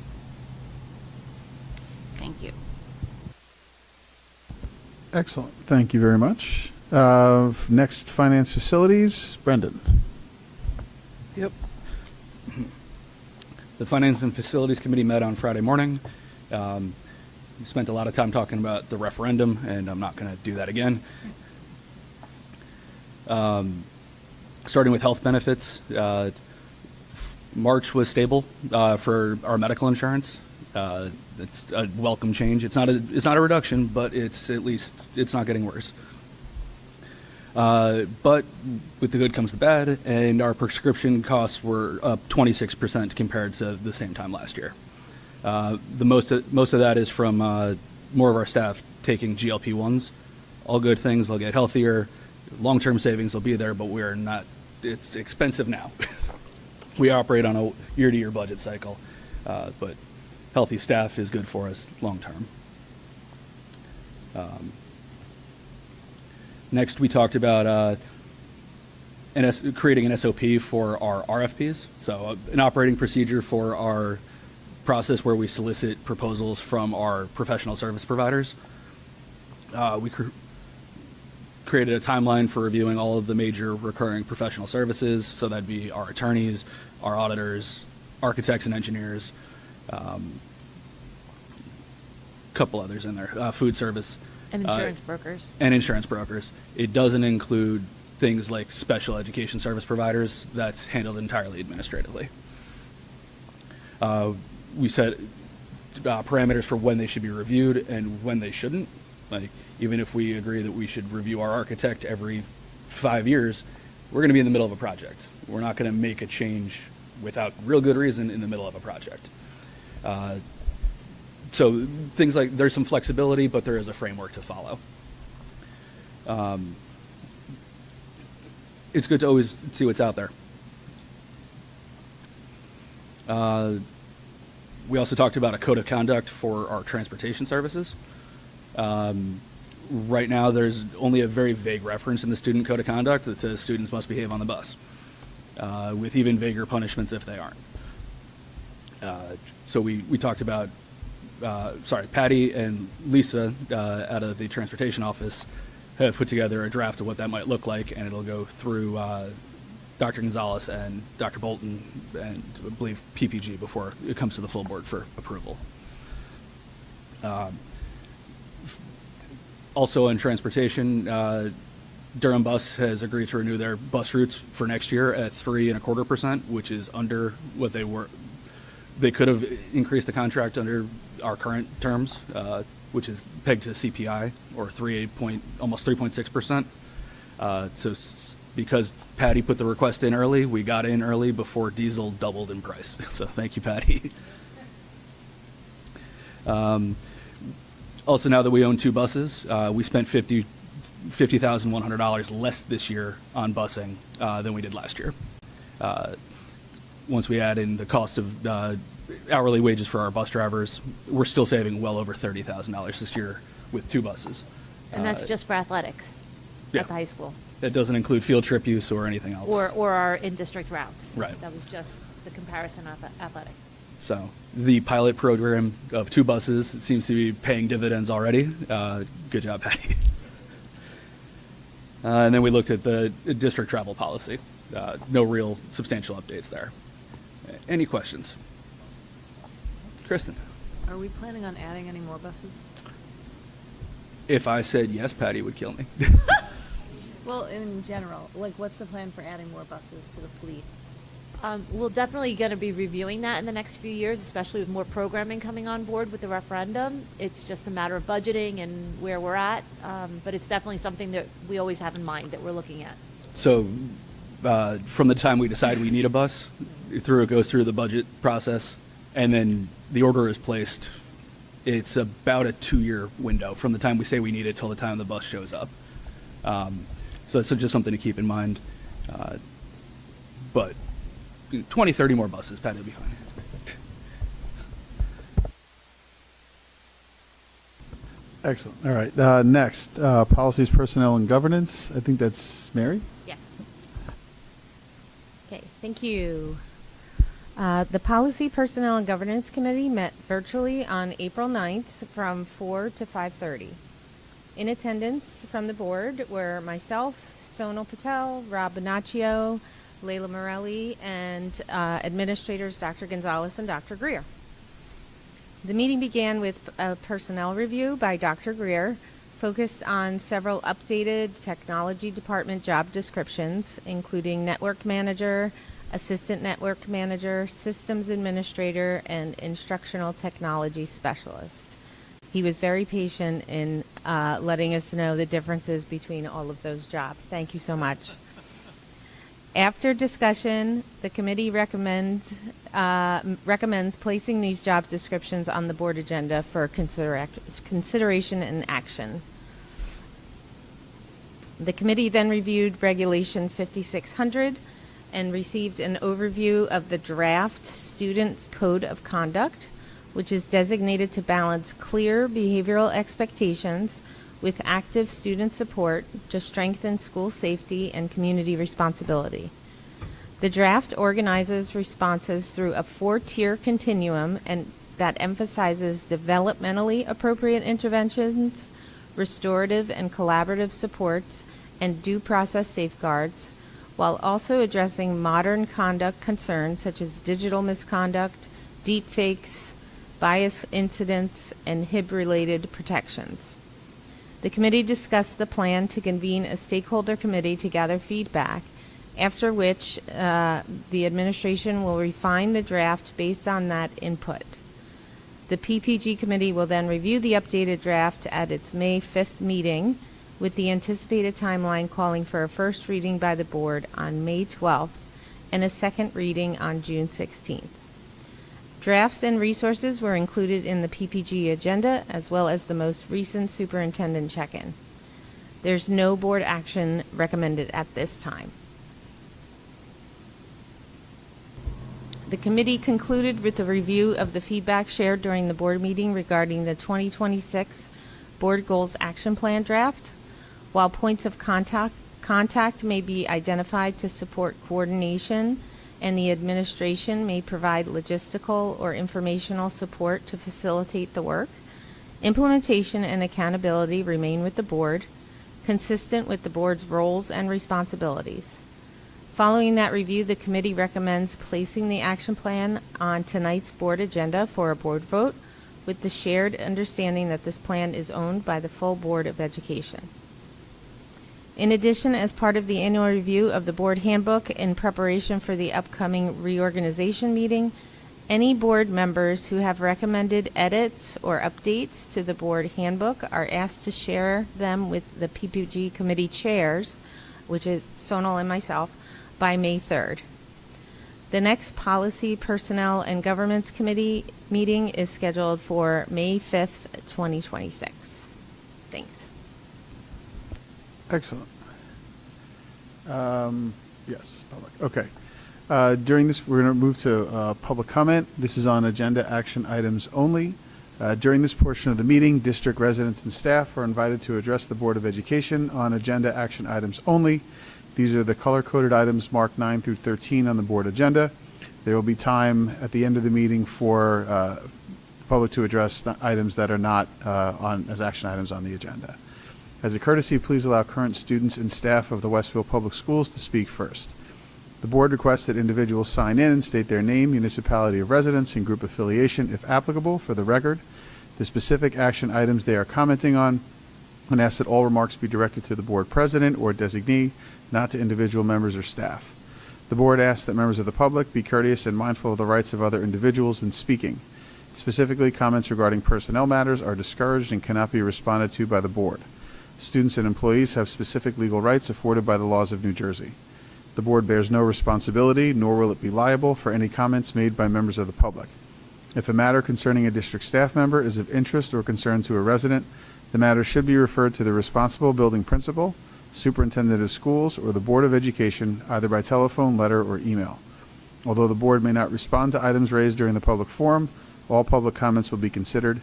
Thank you. Excellent. Thank you very much. Next, Finance Facilities, Brendan. Yep. The Finance and Facilities Committee met on Friday morning. We spent a lot of time talking about the referendum, and I'm not going to do that again. Starting with health benefits, March was stable for our medical insurance. It's a welcome change. It's not a reduction, but it's at least it's not getting worse. But with the good comes the bad, and our prescription costs were up 26% compared to the same time last year. The most of that is from more of our staff taking GLP-1s. All good things. They'll get healthier. Long-term savings will be there, but we're not. It's expensive now. We operate on a year-to-year budget cycle, but healthy staff is good for us long-term. Next, we talked about creating an SOP for our RFPs, so an operating procedure for our process where we solicit proposals from our professional service providers. We created a timeline for reviewing all of the major recurring professional services, so that'd be our attorneys, our auditors, architects and engineers, couple others in there, food service. And insurance brokers. And insurance brokers. It doesn't include things like special education service providers. That's handled entirely administratively. We set parameters for when they should be reviewed and when they shouldn't. Like, even if we agree that we should review our architect every 5 years, we're going to be in the middle of a project. We're not going to make a change without real good reason in the middle of a project. So things like, there's some flexibility, but there is a framework to follow. It's good to always see what's out there. We also talked about a code of conduct for our transportation services. Right now, there's only a very vague reference in the student code of conduct that says students must behave on the bus, with even vaguer punishments if they aren't. So we talked about, Patty and Lisa out of the transportation office have put together a draft of what that might look like, and it'll go through Dr. Gonzalez and Dr. Bolton and I believe PPG before it comes to the full board for approval. Also in transportation, Durham Bus has agreed to renew their bus routes for next year at 3.25%, which is under what they were. They could have increased the contract under our current terms, which is pegged to CPI, or almost 3.6%. Because Patty put the request in early, we got in early before diesel doubled in price. So thank you, Patty. Also, now that we own 2 buses, we spent $50,100 less this year on busing than we did last year. Once we add in the cost of hourly wages for our bus drivers, we're still saving well over $30,000 this year with 2 buses. And that's just for athletics yeah. at the high school. That doesn't include field trip use or anything else. Or our in-district routes. Right. That was just the comparison of athletic. So the pilot program of 2 buses, it seems to be paying dividends already. Good job, Patty. And then we looked at the district travel policy. No real substantial updates there. Any questions? Kristen? Are we planning on adding any more buses? If I said yes, Patty would kill me. Well, in general, like, what's the plan for adding more buses to the fleet? We're definitely going to be reviewing that in the next few years, especially with more programming coming on board with the referendum. It's just a matter of budgeting and where we're at, but it's definitely something that we always have in mind that we're looking at. So from the time we decide we need a bus, it goes through the budget process, and then the order is placed. It's about a 2-year window from the time we say we need it till the time the bus shows up. So it's just something to keep in mind. But 20, 30 more buses, Patty will be fine. Excellent. All right. Next, policies, personnel, and governance. I think that's Mary. Yes. Okay, thank you. The Policy, Personnel, and Governance Committee met virtually on April 9th from 4 to 5:30. In attendance from the board were myself, Sonal Patel, Rob Bonaccio, Layla Morelli, and administrators Dr. Gonzalez and Dr. Greer. The meeting began with a personnel review by Dr. Greer, focused on several updated technology department job descriptions, including network manager, assistant network manager, systems administrator, and instructional technology specialist. He was very patient in letting us know the differences between all of those jobs. Thank you so much. After discussion, the committee recommends placing these job descriptions on the board agenda for consideration and action. The committee then reviewed Regulation 5600 and received an overview of the draft Student Code of Conduct, which is designated to balance clear behavioral expectations with active student support to strengthen school safety and community responsibility. The draft organizes responses through a 4-tier continuum and that emphasizes developmentally appropriate interventions, restorative and collaborative supports, and due process safeguards, while also addressing modern conduct concerns such as digital misconduct, deepfakes, bias incidents, and HIB-related protections. The committee discussed the plan to convene a stakeholder committee to gather feedback, after which the administration will refine the draft based on that input. The PPG committee will then review the updated draft at its May 5th meeting, with the anticipated timeline calling for a first reading by the board on May 12th and a second reading on June 16th. Drafts and resources were included in the PPG agenda, as well as the most recent superintendent check-in. There's no board action recommended at this time. The committee concluded with a review of the feedback shared during the board meeting regarding the 2026 Board Goals Action Plan draft. While points of contact may be identified to support coordination, and the administration may provide logistical or informational support to facilitate the work, implementation and accountability remain with the board, consistent with the board's roles and responsibilities. Following that review, the committee recommends placing the action plan on tonight's board agenda for a board vote, with the shared understanding that this plan is owned by the full Board of Education. In addition, as part of the annual review of the board handbook in preparation for the upcoming reorganization meeting, any board members who have recommended edits or updates to the board handbook are asked to share them with the PPG committee chairs, which is Sonal and myself, by May 3rd. The next Policy, Personnel, and Governance Committee meeting is scheduled for May 5th, 2026. Thanks. Excellent. Yes, public. Okay. During this, we're going to move to public comment. This is on agenda action items only. During this portion of the meeting, district residents and staff are invited to address the Board of Education on agenda action items only. These are the color-coded items marked 9 through 13 on the board agenda. There will be time at the end of the meeting for the public to address items that are not on as action items on the agenda. As a courtesy, please allow current students and staff of the Westfield Public Schools to speak first. The board requests that individuals sign in and state their name, municipality of residence, and group affiliation, if applicable, for the record, the specific action items they are commenting on, and asks that all remarks be directed to the board president or designee, not to individual members or staff. The board asks that members of the public be courteous and mindful of the rights of other individuals when speaking. Specifically, comments regarding personnel matters are discouraged and cannot be responded to by the board. Students and employees have specific legal rights afforded by the laws of New Jersey. The board bears no responsibility, nor will it be liable for any comments made by members of the public. If a matter concerning a district staff member is of interest or concern to a resident, the matter should be referred to the responsible building principal, superintendent of schools, or the Board of Education, either by telephone, letter, or email. Although the board may not respond to items raised during the public forum, all public comments will be considered.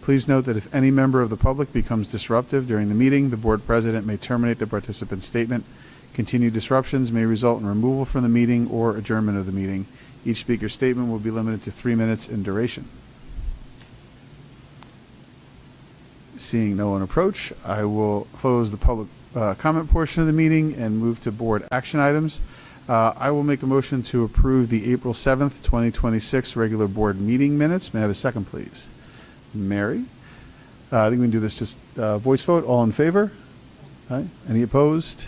Please note that if any member of the public becomes disruptive during the meeting, the board president may terminate the participant's statement. Continued disruptions may result in removal from the meeting or adjournment of the meeting. Each speaker's statement will be limited to 3 minutes in duration. Seeing no one approach, I will close the public comment portion of the meeting and move to board action items. I will make a motion to approve the April 7th, 2026 regular board meeting minutes. May I have a second, please? Mary? I think we can do this just voice vote. All in favor? Aye. Any opposed?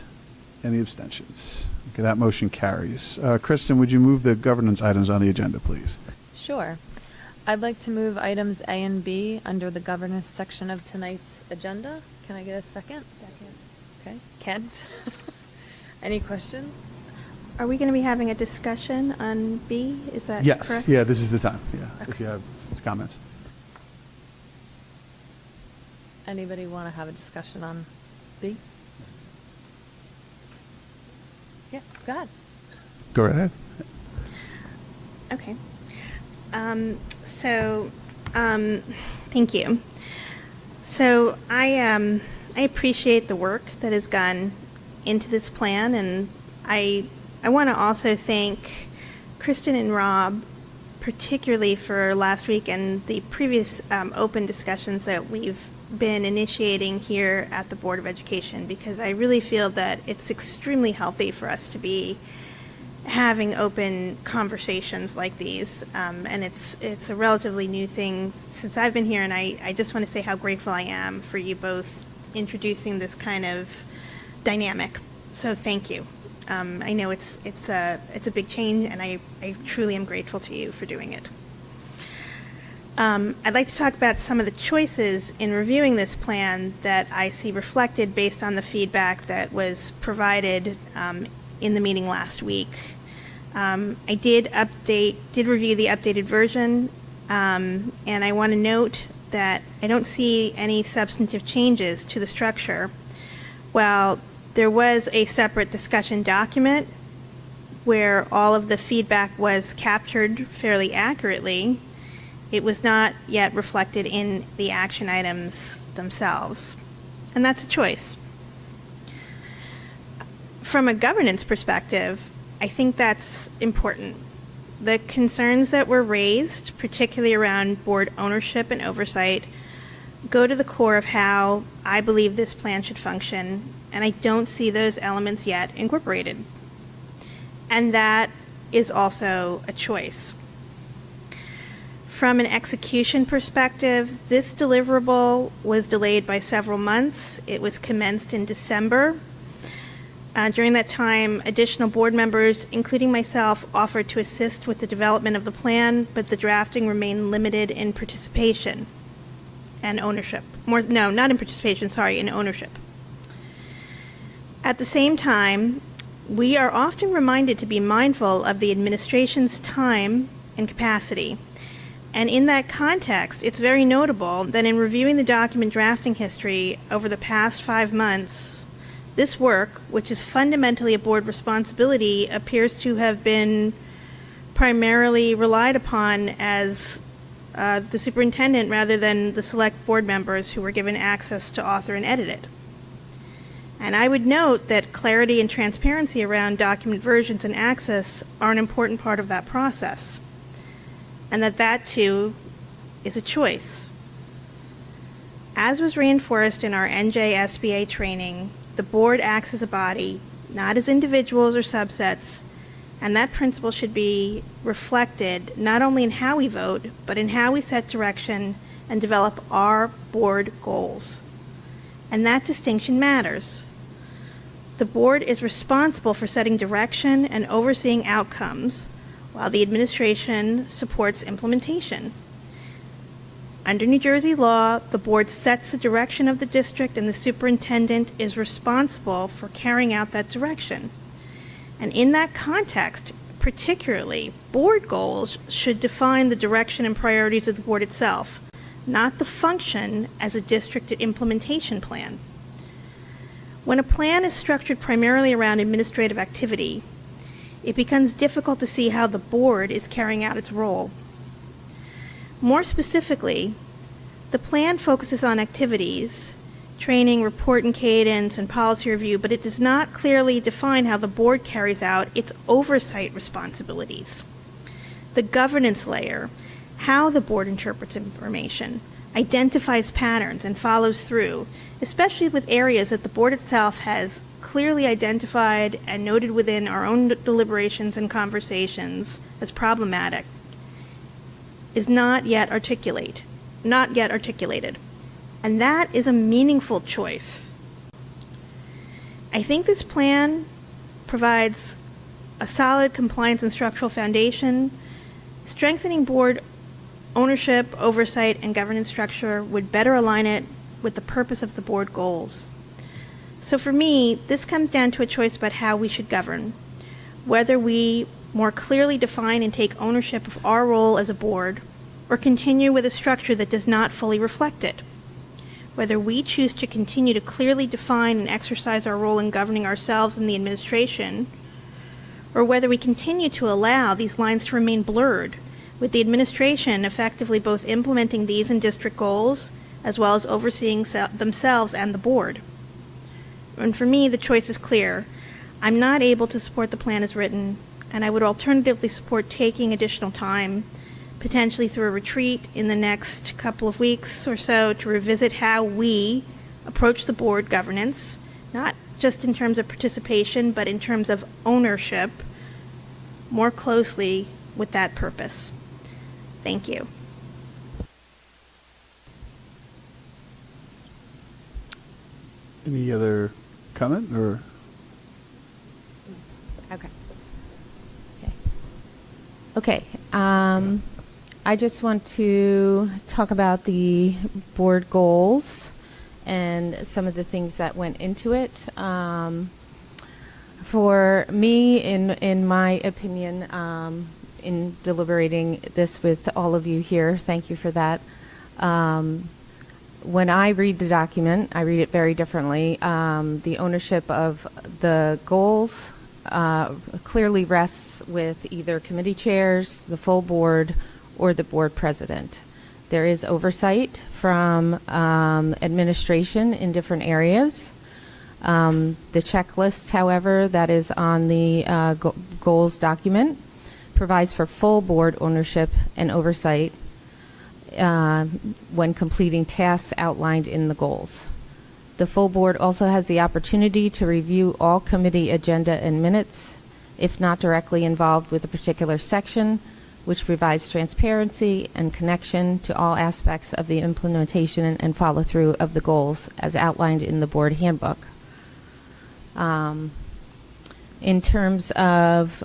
Any abstentions? Okay, that motion carries. Kristen, would you move the governance items on the agenda, please? Sure. I'd like to move items A and B under the governance section of tonight's agenda. Can I get a second? Second. Okay. Kent? Any questions? Are we going to be having a discussion on B? Is that Yes. correct? Yeah, this is the time. Yeah, Okay. if you have comments. Anybody want to have a discussion on B? Yeah, go ahead. Go right ahead. Okay. Thank you. So I appreciate the work that has gone into this plan, and I want to also thank Kristen and Rob, particularly for last week and the previous open discussions that we've been initiating here at the Board of Education, because I really feel that it's extremely healthy for us to be having open conversations like these, and it's a relatively new thing since I've been here, and I just want to say how grateful I am for you both introducing this kind of dynamic. So thank you. I know it's a big change, and I truly am grateful to you for doing it. I'd like to talk about some of the choices in reviewing this plan that I see reflected based on the feedback that was provided in the meeting last week. I did review the updated version, and I want to note that I don't see any substantive changes to the structure. While there was a separate discussion document where all of the feedback was captured fairly accurately, it was not yet reflected in the action items themselves. And that's a choice. From a governance perspective, I think that's important. The concerns that were raised, particularly around board ownership and oversight, go to the core of how I believe this plan should function, and I don't see those elements yet incorporated. And that is also a choice. From an execution perspective, this deliverable was delayed by several months. It was commenced in December. During that time, additional board members, including myself, offered to assist with the development of the plan, but the drafting remained limited in participation and ownership. Not in participation, in ownership. At the same time, we are often reminded to be mindful of the administration's time and capacity. And in that context, it's very notable that in reviewing the document drafting history over the past 5 months, this work, which is fundamentally a board responsibility, appears to have been primarily relied upon as the superintendent rather than the select board members who were given access to author and edit it. And I would note that clarity and transparency around document versions and access are an important part of that process, and that too is a choice. As was reinforced in our NJSBA training, the board acts as a body, not as individuals or subsets, and that principle should be reflected not only in how we vote, but in how we set direction and develop our board goals. And that distinction matters. The board is responsible for setting direction and overseeing outcomes, while the administration supports implementation. Under New Jersey law, the board sets the direction of the district and the superintendent is responsible for carrying out that direction. And in that context, particularly, board goals should define the direction and priorities of the board itself, not the function as a district implementation plan. When a plan is structured primarily around administrative activity, it becomes difficult to see how the board is carrying out its role. More specifically, the plan focuses on activities, training, report and cadence, and policy review, but it does not clearly define how the board carries out its oversight responsibilities. The governance layer, how the board interprets information, identifies patterns, and follows through, especially with areas that the board itself has clearly identified and noted within our own deliberations and conversations as problematic, is not yet articulated. And that is a meaningful choice. I think this plan provides a solid compliance and structural foundation. Strengthening board ownership, oversight, and governance structure would better align it with the purpose of the board goals. So for me, this comes down to a choice about how we should govern, whether we more clearly define and take ownership of our role as a board, or continue with a structure that does not fully reflect it. Whether we choose to continue to clearly define and exercise our role in governing ourselves and the administration, or whether we continue to allow these lines to remain blurred, with the administration effectively both implementing these in district goals, as well as overseeing themselves and the board. And for me, the choice is clear. I'm not able to support the plan as written, and I would alternatively support taking additional time, potentially through a retreat in the next couple of weeks or so, to revisit how we approach the board governance, not just in terms of participation, but in terms of ownership, more closely with that purpose. Thank you. Any other comment or? Okay. I just want to talk about the board goals and some of the things that went into it. For me, in my opinion, in deliberating this with all of you here, thank you for that. When I read the document, I read it very differently. The ownership of the goals clearly rests with either committee chairs, the full board, or the board president. There is oversight from administration in different areas. The checklist, however, that is on the goals document provides for full board ownership and oversight when completing tasks outlined in the goals. The full board also has the opportunity to review all committee agenda and minutes, if not directly involved with a particular section, which provides transparency and connection to all aspects of the implementation and follow-through of the goals as outlined in the board handbook. In terms of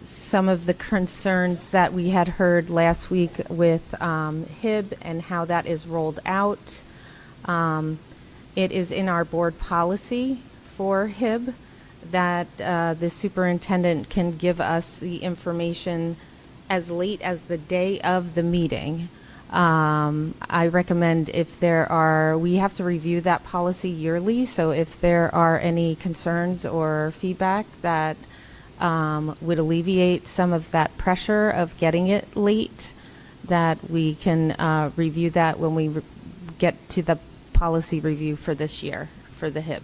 some of the concerns that we had heard last week with HIB and how that is rolled out, it is in our board policy for HIB that the superintendent can give us the information as late as the day of the meeting. I recommend if there are, we have to review that policy yearly, so if there are any concerns or feedback that would alleviate some of that pressure of getting it late, that we can review that when we get to the policy review for this year for the HIB.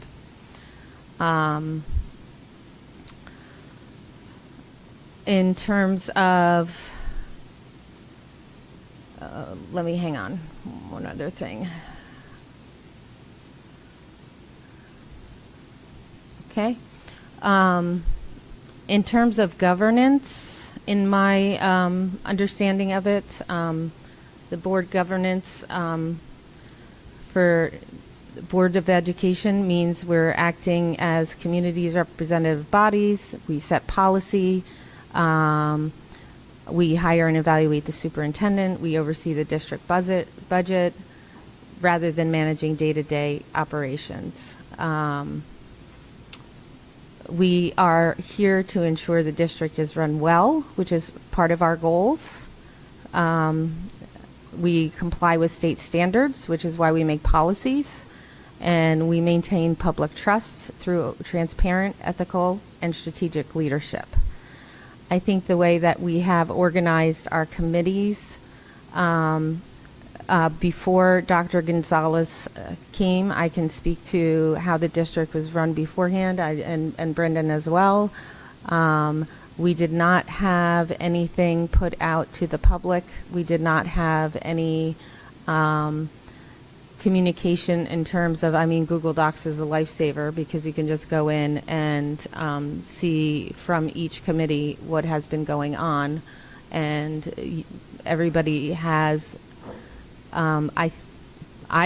In terms of, let me hang on, one other thing. Okay. In terms of governance, in my understanding of it, the board governance for the Board of Education means we're acting as communities' representative bodies. We set policy. We hire and evaluate the superintendent. We oversee the district budget rather than managing day-to-day operations. We are here to ensure the district is run well, which is part of our goals. We comply with state standards, which is why we make policies, and we maintain public trust through transparent, ethical, and strategic leadership. I think the way that we have organized our committees, before Dr. Gonzalez came, I can speak to how the district was run beforehand, and Brendan as well. We did not have anything put out to the public. We did not have any communication in terms of, I mean, Google Docs is a lifesaver because you can just go in and see from each committee what has been going on, and everybody has, I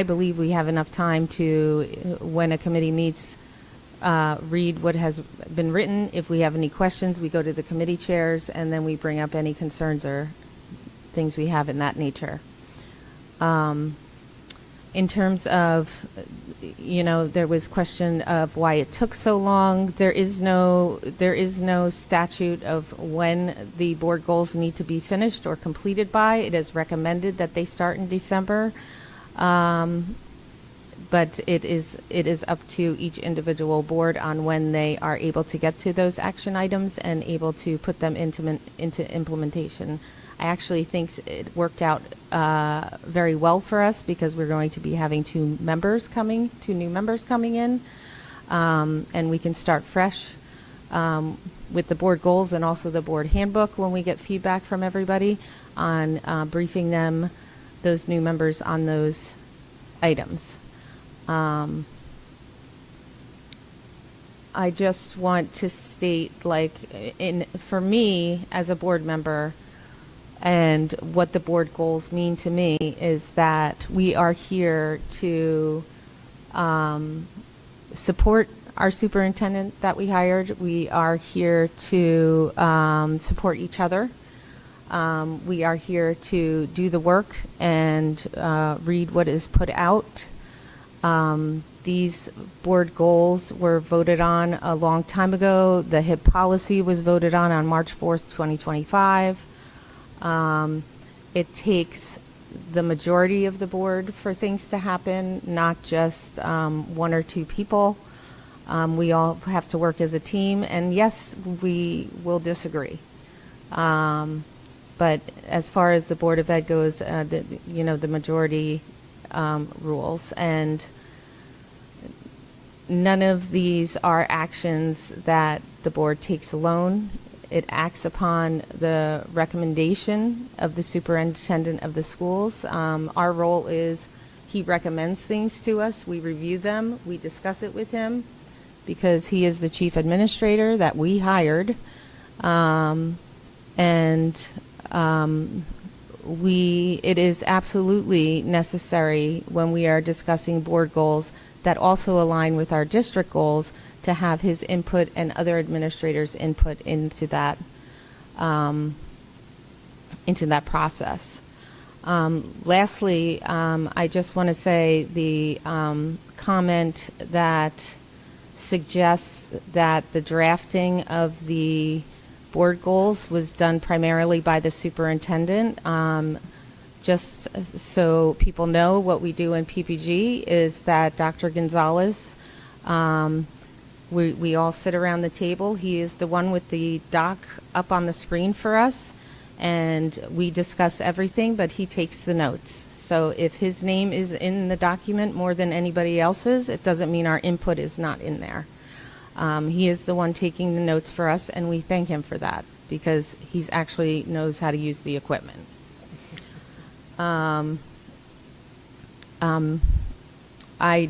believe we have enough time to, when a committee meets, read what has been written. If we have any questions, we go to the committee chairs, and then we bring up any concerns or things we have in that nature. In terms of, you know, there was question of why it took so long. There is no statute of when the board goals need to be finished or completed by. It is recommended that they start in December. But it is up to each individual board on when they are able to get to those action items and able to put them into implementation. I actually think it worked out very well for us because we're going to be having two new members coming in, and we can start fresh with the board goals and also the board handbook when we get feedback from everybody on briefing them, those new members, on those items. I just want to state, like, for me as a board member, and what the board goals mean to me is that we are here to support our superintendent that we hired. We are here to support each other. We are here to do the work and read what is put out. These board goals were voted on a long time ago. The HIP policy was voted on March 4th, 2025. It takes the majority of the board for things to happen, not just one or two people. We all have to work as a team, and yes, we will disagree. But as far as the Board of Ed goes, the majority rules, and none of these are actions that the board takes alone. It acts upon the recommendation of the superintendent of the schools. Our role is he recommends things to us, we review them, we discuss it with him, because he is the chief administrator that we hired. It is absolutely necessary when we are discussing board goals that also align with our district goals to have his input and other administrators' input into that process. Lastly, I just want to say the comment that suggests that the drafting of the board goals was done primarily by the superintendent. Just so people know, what we do in PPG is that Dr. Gonzalez, we all sit around the table. He is the one with the doc up on the screen for us, and we discuss everything, but he takes the notes. So if his name is in the document more than anybody else's, it doesn't mean our input is not in there. He is the one taking the notes for us, and we thank him for that, because he's actually knows how to use the equipment. I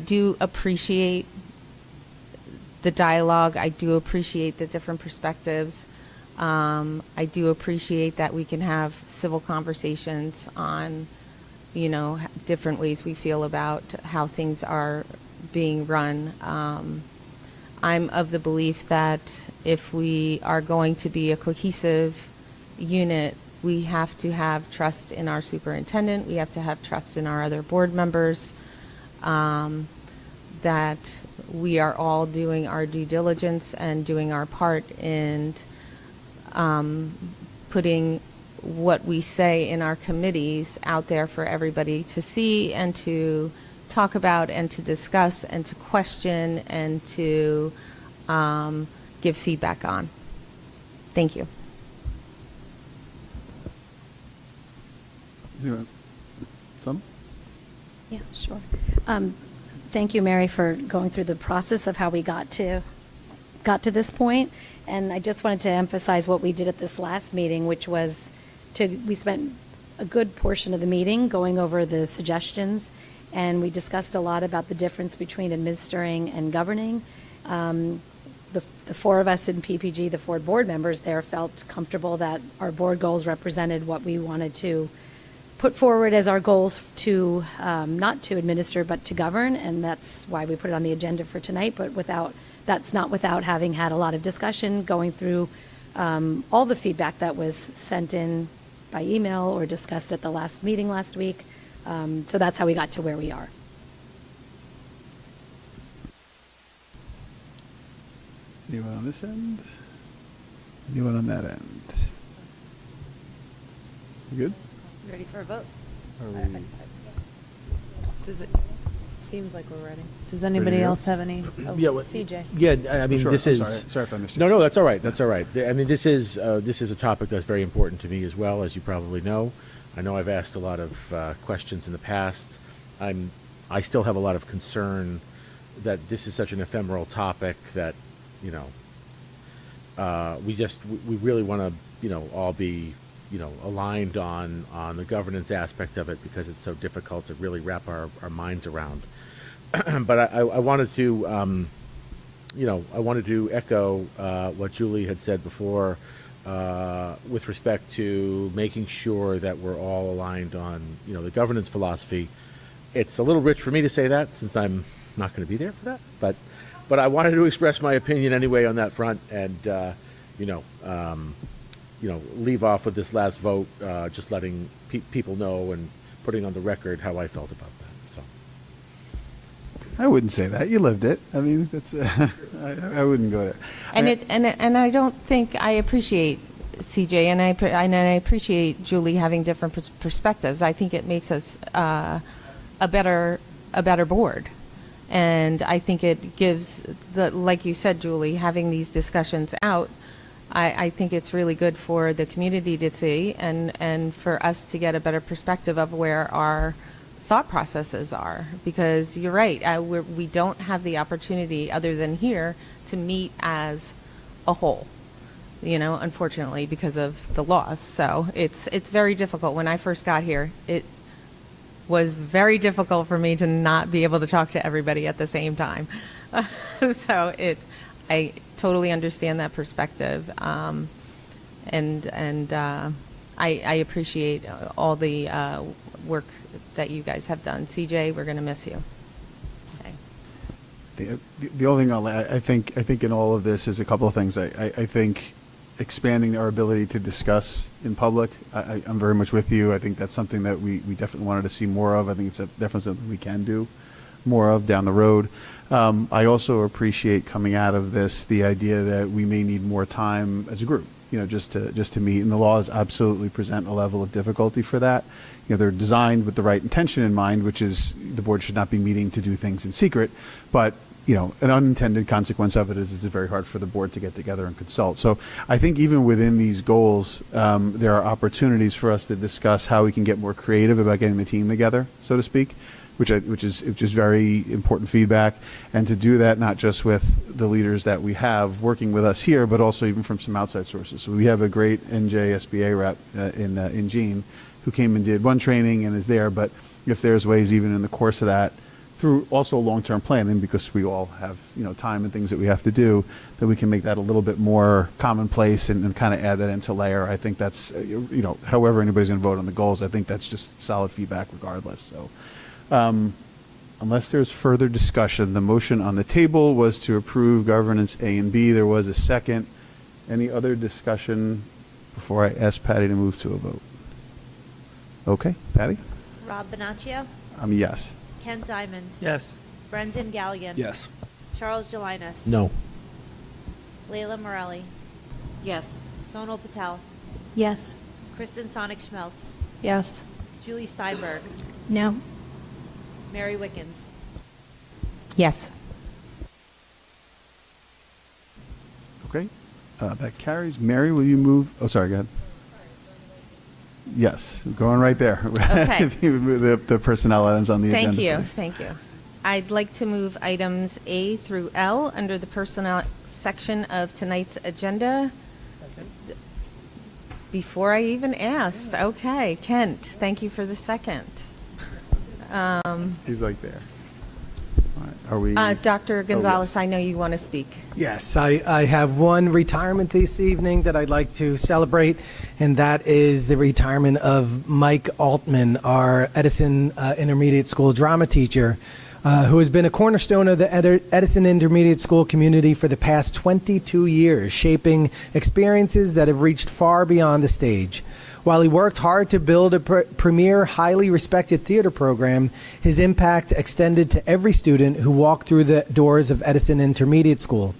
do appreciate the dialogue. I do appreciate the different perspectives. I do appreciate that we can have civil conversations on, different ways we feel about how things are being run. I'm of the belief that if we are going to be a cohesive unit, we have to have trust in our superintendent. We have to have trust in our other board members, that we are all doing our due diligence and doing our part in putting what we say in our committees out there for everybody to see and to talk about and to discuss and to question and to give feedback on. Thank you. Some? Yeah, sure. Thank you, Mary, for going through the process of how we got to this point. And I just wanted to emphasize what we did at this last meeting, which was we spent a good portion of the meeting going over the suggestions, and we discussed a lot about the difference between administering and governing. The four of us in PPG, the four board members there, felt comfortable that our board goals represented what we wanted to put forward as our goals to not to administer but to govern, and that's why we put it on the agenda for tonight. But that's not without having had a lot of discussion, going through all the feedback that was sent in by email or discussed at the last meeting last week. So that's how we got to where we are. Anyone on this end? Anyone on that end? You good? Ready for a vote? Seems like we're ready. Does anybody else have any? Oh, Yeah, CJ. Yeah, I mean, Sure, this I'm is. sorry if I missed you. No, that's all right. That's all right. I mean, this is a topic that's very important to me as well, as you probably know. I know I've asked a lot of questions in the past. I still have a lot of concern that this is such an ephemeral topic that, we really want to, all be, aligned on the governance aspect of it, because it's so difficult to really wrap our minds around. But I wanted to, I wanted to echo what Julie had said before with respect to making sure that we're all aligned on, the governance philosophy. It's a little rich for me to say that, since I'm not going to be there for that, but I wanted to express my opinion anyway on that front, and leave off with this last vote, just letting people know and putting on the record how I felt about that. So. I wouldn't say that. You lived it. I mean, that's I wouldn't go there. And I don't think I appreciate CJ, and I appreciate Julie having different perspectives. I think it makes us a better board, and I think it gives like you said, Julie, having these discussions out. I think it's really good for the community to see, and for us to get a better perspective of where our thought processes are, because you're right, we don't have the opportunity other than here to meet as a whole, unfortunately, because of the loss. So it's very difficult. When I first got here, it was very difficult for me to not be able to talk to everybody at the same time. So I totally understand that perspective, and I appreciate all the work that you guys have done. CJ, we're going to miss you. Okay. The only thing I'll add, I think in all of this is a couple of things. I think expanding our ability to discuss in public, I'm very much with you. I think that's something that we definitely wanted to see more of. I think it's definitely something we can do more of down the road. I also appreciate coming out of this the idea that we may need more time as a group, just to meet. And the laws absolutely present a level of difficulty for that. They're designed with the right intention in mind, which is the board should not be meeting to do things in secret. But an unintended consequence of it is it's very hard for the board to get together and consult. So I think even within these goals, there are opportunities for us to discuss how we can get more creative about getting the team together, so to speak, which is very important feedback, and to do that not just with the leaders that we have working with us here, but also even from some outside sources. So we have a great NJSBA rep in Gene who came and did one training and is there, but if there's ways even in the course of that, through also long-term planning, because we all have time and things that we have to do, that we can make that a little bit more commonplace and kind of add that into layer. I think that's however anybody's going to vote on the goals, I think that's just solid feedback regardless. So unless there's further discussion, the motion on the table was to approve governance A and B. There was a second. Any other discussion before I ask Patty to move to a vote? Okay, Patty? Rob Bonaccio, Yes. Kent Diamond, Yes. Brendan Galligan. Yes. Charles Gelinas. No. Layla Morelli, Yes. Sonal Patel, Yes. Kristen Sonic-Schmeltz, Yes. Julie Steinberg, No. Mary Wickens. Yes. Okay, that carries. Mary, will you move? Oh, sorry, go ahead. Yes, going right there. Okay. If you would move the personnel items on the agenda. Thank you. I'd like to move items A through L under the personnel section of tonight's agenda. Before I even asked, okay, Kent, thank you for the second. He's like there. All right, are we? Dr. Gonzalez, yes. I know you want to speak. Yes, I have one retirement this evening that I'd like to celebrate, and that is the retirement of Mike Altman, our Edison Intermediate School drama teacher, who has been a cornerstone of the Edison Intermediate School community for the past 22 years, shaping experiences that have reached far beyond the stage. While he worked hard to build a premier, highly respected theater program, his impact extended to every student who walked through the doors of Edison Intermediate School.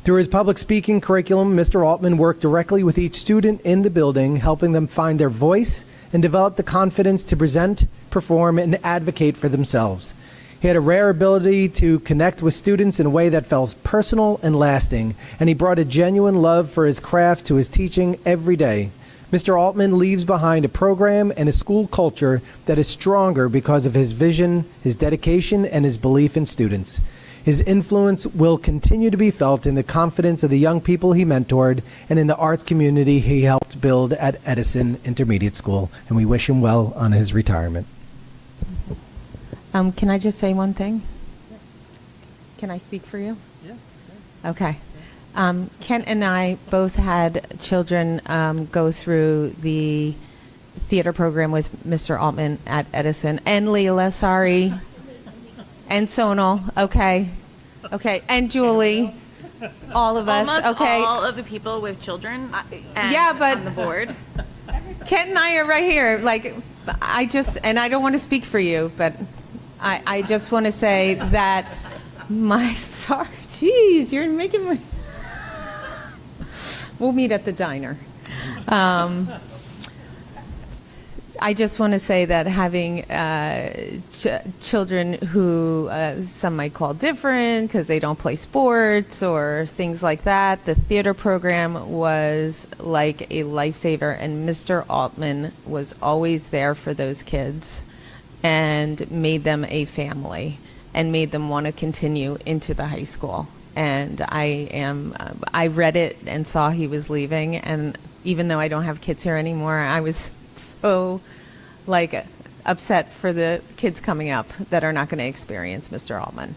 Through his public speaking curriculum, Mr. Altman worked directly with each student in the building, helping them find their voice and develop the confidence to present, perform, and advocate for themselves. He had a rare ability to connect with students in a way that felt personal and lasting, and he brought a genuine love for his craft to his teaching every day. Mr. Altman leaves behind a program and a school culture that is stronger because of his vision, his dedication, and his belief in students. His influence will continue to be felt in the confidence of the young people he mentored and in the arts community he helped build at Edison Intermediate School, and we wish him well on his retirement. Can I just say one thing? Can I speak for you? Yeah. Okay. Kent and I both had children go through the theater program with Mr. Altman at Edison. And Leila, sorry. And Sonal, okay. Okay. And Julie. All of us, Almost okay. all of the people with children yeah, but on the board. Kent and I are right here. Like, I don't want to speak for you, but I just want to say that sorry, geez, you're making me. We'll meet at the diner. I just want to say that having children who some might call different because they don't play sports or things like that, the theater program was like a lifesaver, and Mr. Altman was always there for those kids and made them a family and made them want to continue into the high school. And I read it and saw he was leaving, and even though I don't have kids here anymore, I was so upset for the kids coming up that are not going to experience Mr. Altman.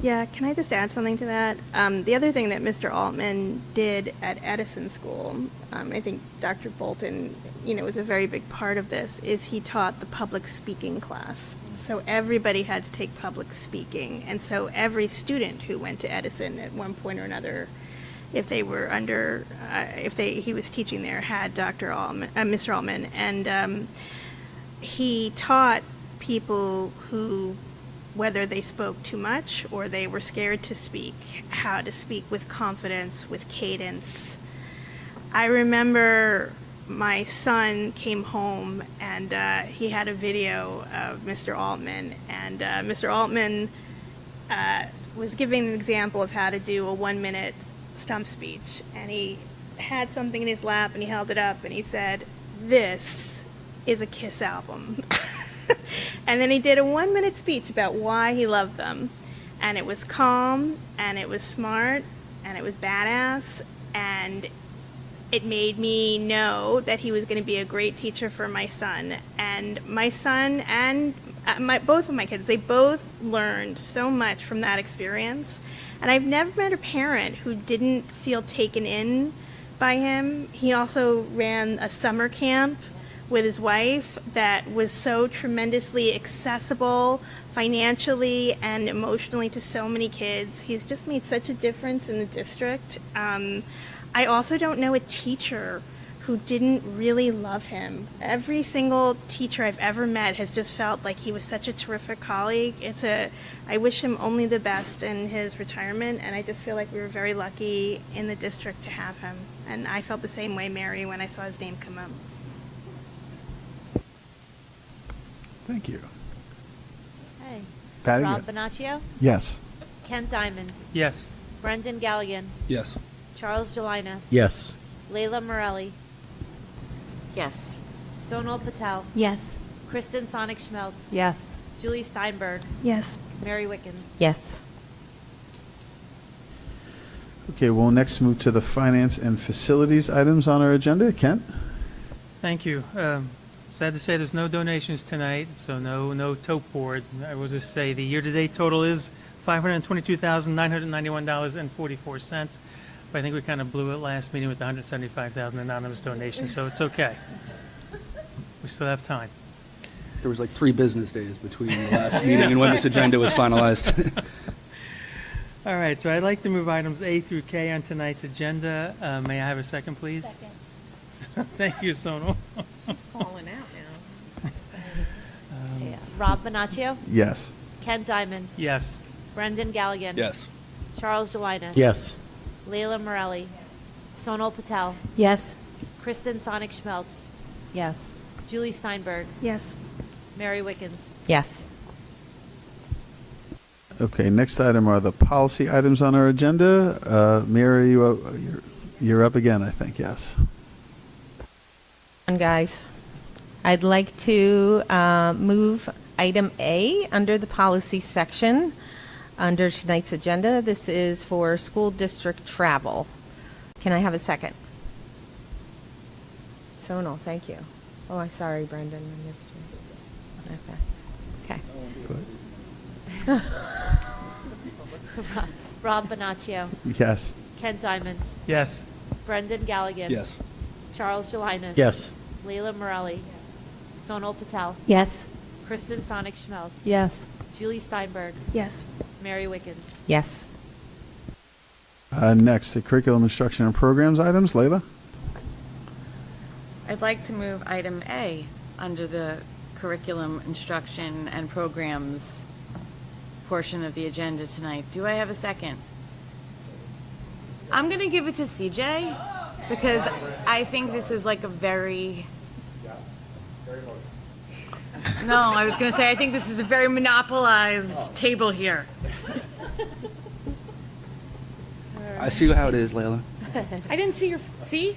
Yeah, can I just add something to that? The other thing that Mr. Altman did at Edison School, I think Dr. Bolton, was a very big part of this, is he taught the public speaking class. So everybody had to take public speaking. And so every student who went to Edison at one point or another, if they were under, he was teaching there, had Mr. Altman. And he taught people who, whether they spoke too much or they were scared to speak, how to speak with confidence, with cadence. I remember my son came home and he had a video of Mr. Altman, and Mr. Altman was giving an example of how to do a 1-minute stump speech, and he had something in his lap and he held it up and he said, "This is a Kiss album." And then he did a 1-minute speech about why he loved them, and it was calm and it was smart and it was badass, and it made me know that he was going to be a great teacher for my son. And my son and both of my kids, they both learned so much from that experience. And I've never met a parent who didn't feel taken in by him. He also ran a summer camp with his wife that was so tremendously accessible financially and emotionally to so many kids. He's just made such a difference in the district. I also don't know a teacher who didn't really love him. Every single teacher I've ever met has just felt like he was such a terrific colleague. I wish him only the best in his retirement, and I just feel like we were very lucky in the district to have him. And I felt the same way, Mary, when I saw his name come up. Thank you. Okay. Patty? Rob Bonaccio, Yes. Kent Diamond, Yes. Brendan Galligan, Yes. Charles Gelinas. Yes. Layla Morelli, Yes. Sonal Patel, Yes. Kristen Sonic Schmeltz, Yes. Julie Steinberg, Yes. Mary Wickens. Yes. Okay, we'll next move to the finance and facilities items on our agenda. Kent? Thank you. Sad to say there's no donations tonight, so no tote board. I will just say the year-to-date total is $522,991.44. But I think we kind of blew it last meeting with the $175,000 anonymous donations, so it's okay. We still have time. There was like 3 business days between the last meeting and when this agenda was finalized. All right, so I'd like to move items A through K on tonight's agenda. May I have a second, please? Second. Thank you, Sonal. She's calling out now. Okay, Rob Bonaccio, Yes. Kent Diamond, Yes. Brendan Galligan. Yes. Charles Gelinas. Yes. Layla Morelli, Sonal Patel, Yes. Kristen Sonic Schmeltz, Yes. Julie Steinberg, Yes. Mary Wickens. Yes. Okay, next item are the policy items on our agenda. Mary, you're up again, I think, yes. Guys, I'd like to move item A under the policy section under tonight's agenda. This is for school district travel. Can I have a second? Sonal, thank you. Oh, I'm sorry, Brendan, I missed you. Okay. Okay. Rob Bonaccio, Yes. Kent Diamond, Yes. Brendan Galligan. Yes. Charles Gelinas. Yes. Layla Morelli, Sonal Patel, Yes. Kristen Sonic Schmeltz. Yes. Julie Steinberg, Yes. Mary Wickens. Yes. Next, the curriculum instruction and programs items. Layla? I'd like to move item A under the curriculum, instruction, and programs portion of the agenda tonight. Do I have a second? I'm going to give it to CJ because I think this is like a very... No, I was going to say I think this is a very monopolized table here. I see how it is, Layla. I didn't see your... See?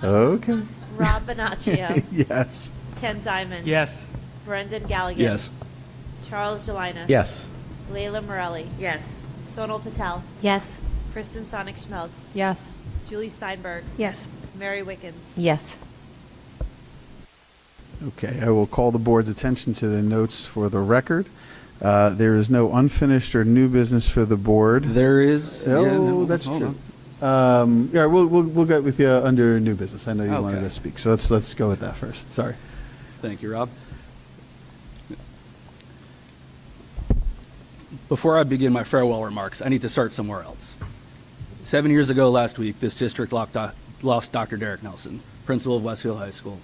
Okay. Rob Bonaccio. Yes. Ken Diamond. Yes. Brendan Galligan. Yes. Charles Gelinas. Yes. Layla Morelli. Yes. Sonal Patel. Yes. Kristen Sonic-Schmelz. Yes. Julie Steinberg. Yes. Mary Wickens. Yes. Okay, I will call the board's attention to the notes for the record. There is no unfinished or new business for the board. There is. Oh, yeah, no, that's hold true. on. Yeah, we'll get with you under new business. I know you wanted Okay. to speak, so let's go with that first. Sorry. Thank you, Rob. Before I begin my farewell remarks, I need to start somewhere else. 7 years ago last week, this district lost Dr. Derek Nelson, principal of Westfield High School.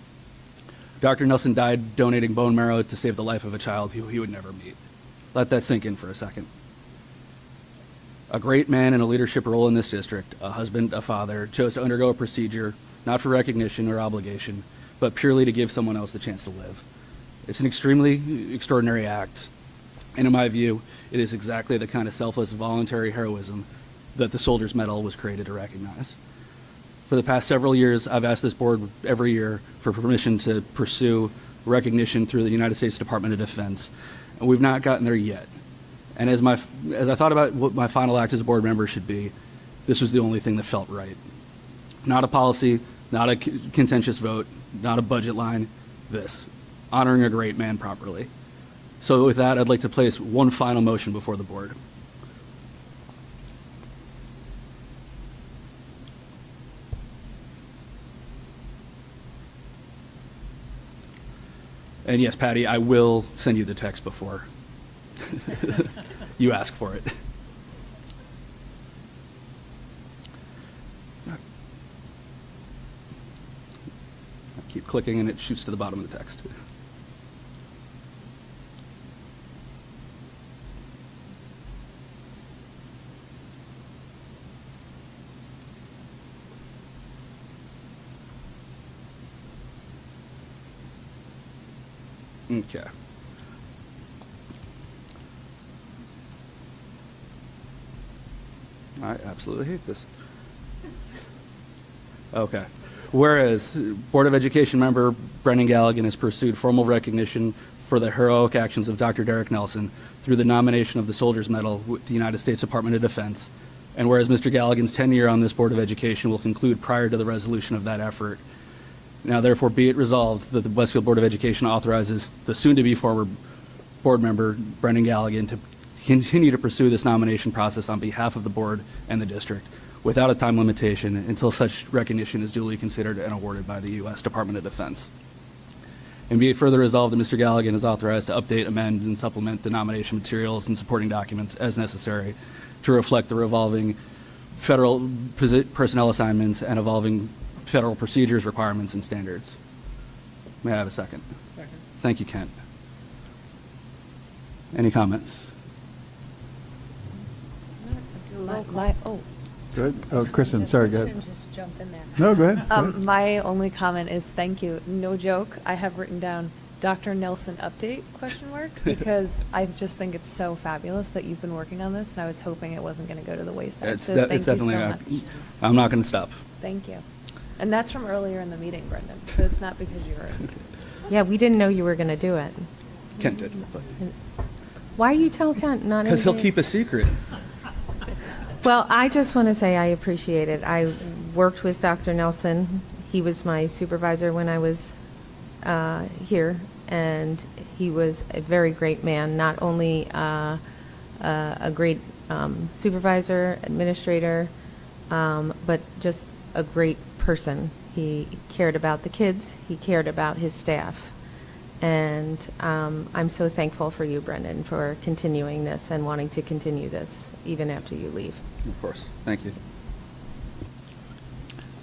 Dr. Nelson died donating bone marrow to save the life of a child who he would never meet. Let that sink in for a second. A great man in a leadership role in this district, a husband, a father, chose to undergo a procedure, not for recognition or obligation, but purely to give someone else the chance to live. It's an extremely extraordinary act, and in my view, it is exactly the kind of selfless, voluntary heroism that the Soldier's Medal was created to recognize. For the past several years, I've asked this board every year for permission to pursue recognition through the United States Department of Defense, and we've not gotten there yet. And as I thought about what my final act as a board member should be, this was the only thing that felt right. Not a policy, not a contentious vote, not a budget line, this, honoring a great man properly. So with that, I'd like to place one final motion before the board. And yes, Patty, I will send you the text before you ask for it. I keep clicking and it shoots to the bottom of the text. Okay. I absolutely hate this. Okay. Whereas Board of Education member Brendan Galligan has pursued formal recognition for the heroic actions of Dr. Derek Nelson through the nomination of the Soldier's Medal with the United States Department of Defense, and whereas Mr. Galligan's tenure on this Board of Education will conclude prior to the resolution of that effort, now therefore be it resolved that the Westfield Board of Education authorizes the soon-to-be former board member Brendan Galligan to continue to pursue this nomination process on behalf of the board and the district without a time limitation until such recognition is duly considered and awarded by the U.S. Department of Defense. And be it further resolved that Mr. Galligan is authorized to update, amend, and supplement the nomination materials and supporting documents as necessary to reflect the revolving federal personnel assignments and evolving federal procedures, requirements, and standards. May I have a second? Second. Thank you, Kent. Any comments? Oh. Good. Oh, Kristen, sorry, go ahead. Just jump in there. No, go ahead. Go ahead. My only comment is thank you. No joke. I have written down Dr. Nelson update ? Because I just think it's so fabulous that you've been working on this, and I was hoping it wasn't going to go to the wayside. It's So thank you so definitely, much. I'm not going to stop. Thank you. And that's from earlier in the meeting, Brendan. So it's not because you were. Yeah, we didn't know you were going to do it. Kent did. Why are you telling Kent not Because he'll anything? keep a secret. Well, I just want to say I appreciate it. I worked with Dr. Nelson. He was my supervisor when I was here, and he was a very great man, not only a great supervisor, administrator, but just a great person. He cared about the kids. He cared about his staff. And I'm so thankful for you, Brendan, for continuing this and wanting to continue this even after you leave. Of course. Thank you.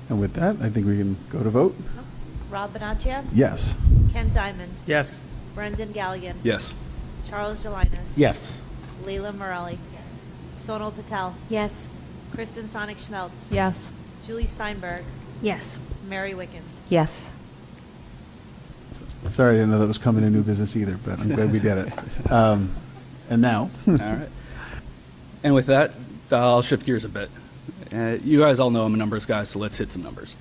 And with that, I think we can go to vote. Rob Bonaccia, Yes. Ken Diamond, Yes. Brendan Galligan, Yes. Charles Jelinas, Yes. Leila Morelli, Sonal Patel, Yes. Kristen Sonic Schmeltz, Yes. Julie Steinberg, Yes. Mary Wickens. Yes. Sorry, I didn't know that was coming to new business either, but I'm glad we did it. And now, All right. And with that, I'll shift gears a bit. You guys all know I'm a numbers guy, so let's hit some numbers.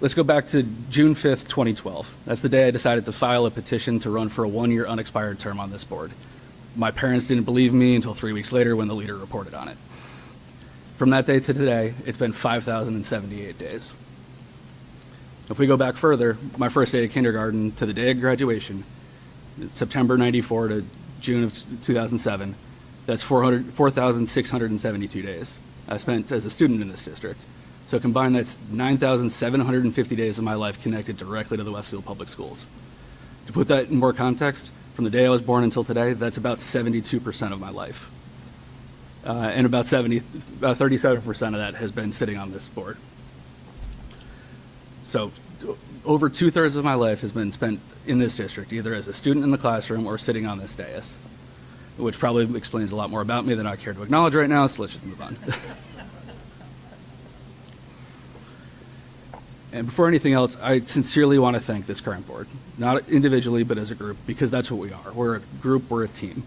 Let's go back to June 5th, 2012. That's the day I decided to file a petition to run for a one-year unexpired term on this board. My parents didn't believe me until 3 weeks later when the leader reported on it. From that day to today, it's been 5,078 days. If we go back further, my first day of kindergarten to the day of graduation, September 94 to June of 2007, that's 4,672 days I spent as a student in this district. So combined, that's 9,750 days of my life connected directly to the Westfield Public Schools. To put that in more context, from the day I was born until today, that's about 72% of my life. And about 37% of that has been sitting on this board. So over 2/3 of my life has been spent in this district, either as a student in the classroom or sitting on this dais, which probably explains a lot more about me than I care to acknowledge right now, so let's just move on. And before anything else, I sincerely want to thank this current board, not individually, but as a group, because that's what we are. We're a group, we're a team.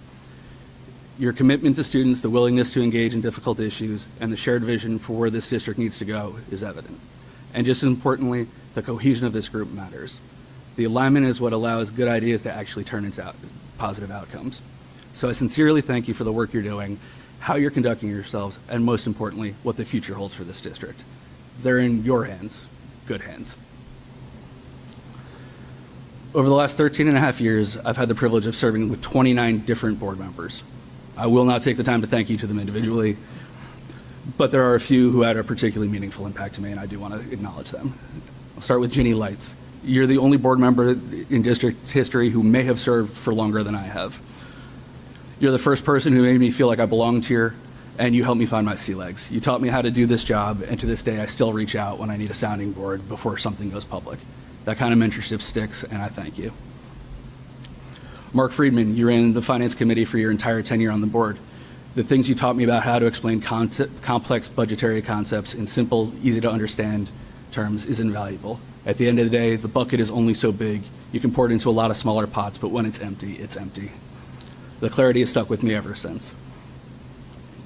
Your commitment to students, the willingness to engage in difficult issues, and the shared vision for where this district needs to go is evident. And just as importantly, the cohesion of this group matters. The alignment is what allows good ideas to actually turn into positive outcomes. So I sincerely thank you for the work you're doing, how you're conducting yourselves, and most importantly, what the future holds for this district. They're in your hands, good hands. Over the last 13 and a half years, I've had the privilege of serving with 29 different board members. I will not take the time to thank each of them individually, but there are a few who had a particularly meaningful impact to me, and I do want to acknowledge them. I'll start with Ginny Lights. You're the only board member in district history who may have served for longer than I have. You're the first person who made me feel like I belonged here, and you helped me find my sea legs. You taught me how to do this job, and to this day, I still reach out when I need a sounding board before something goes public. That kind of mentorship sticks, and I thank you. Mark Friedman, you ran the Finance Committee for your entire tenure on the board. The things you taught me about how to explain complex budgetary concepts in simple, easy-to-understand terms is invaluable. At the end of the day, the bucket is only so big. You can pour it into a lot of smaller pots, but when it's empty, it's empty. The clarity has stuck with me ever since.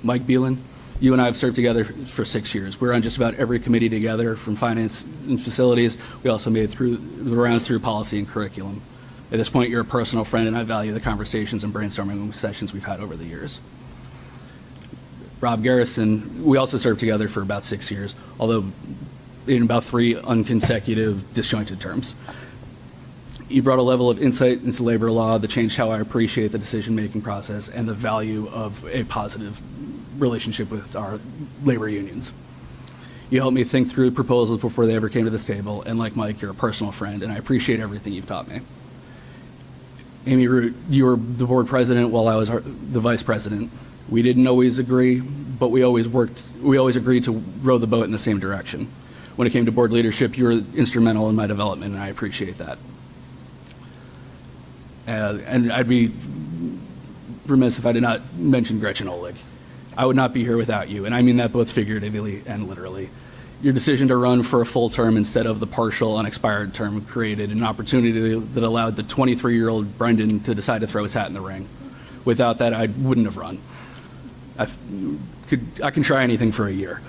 Mike Beelan, you and I have served together for 6 years. We're on just about every committee together, from finance and facilities. We also made through the rounds through policy and curriculum. At this point, you're a personal friend, and I value the conversations and brainstorming sessions we've had over the years. Rob Garrison, we also served together for about 6 years, although in about 3 unconsecutive disjointed terms. You brought a level of insight into labor law that changed how I appreciate the decision-making process and the value of a positive relationship with our labor unions. You helped me think through proposals before they ever came to this table, and like Mike, you're a personal friend, and I appreciate everything you've taught me. Amy Root, you were the board president while I was the vice president. We didn't always agree, but we always agreed to row the boat in the same direction. When it came to board leadership, you were instrumental in my development, and I appreciate that. And I'd be remiss if I did not mention Gretchen Oleg. I would not be here without you, and I mean that both figuratively and literally. Your decision to run for a full term instead of the partial unexpired term created an opportunity that allowed the 23-year-old Brendan to decide to throw his hat in the ring. Without that, I wouldn't have run. I can try anything for a year.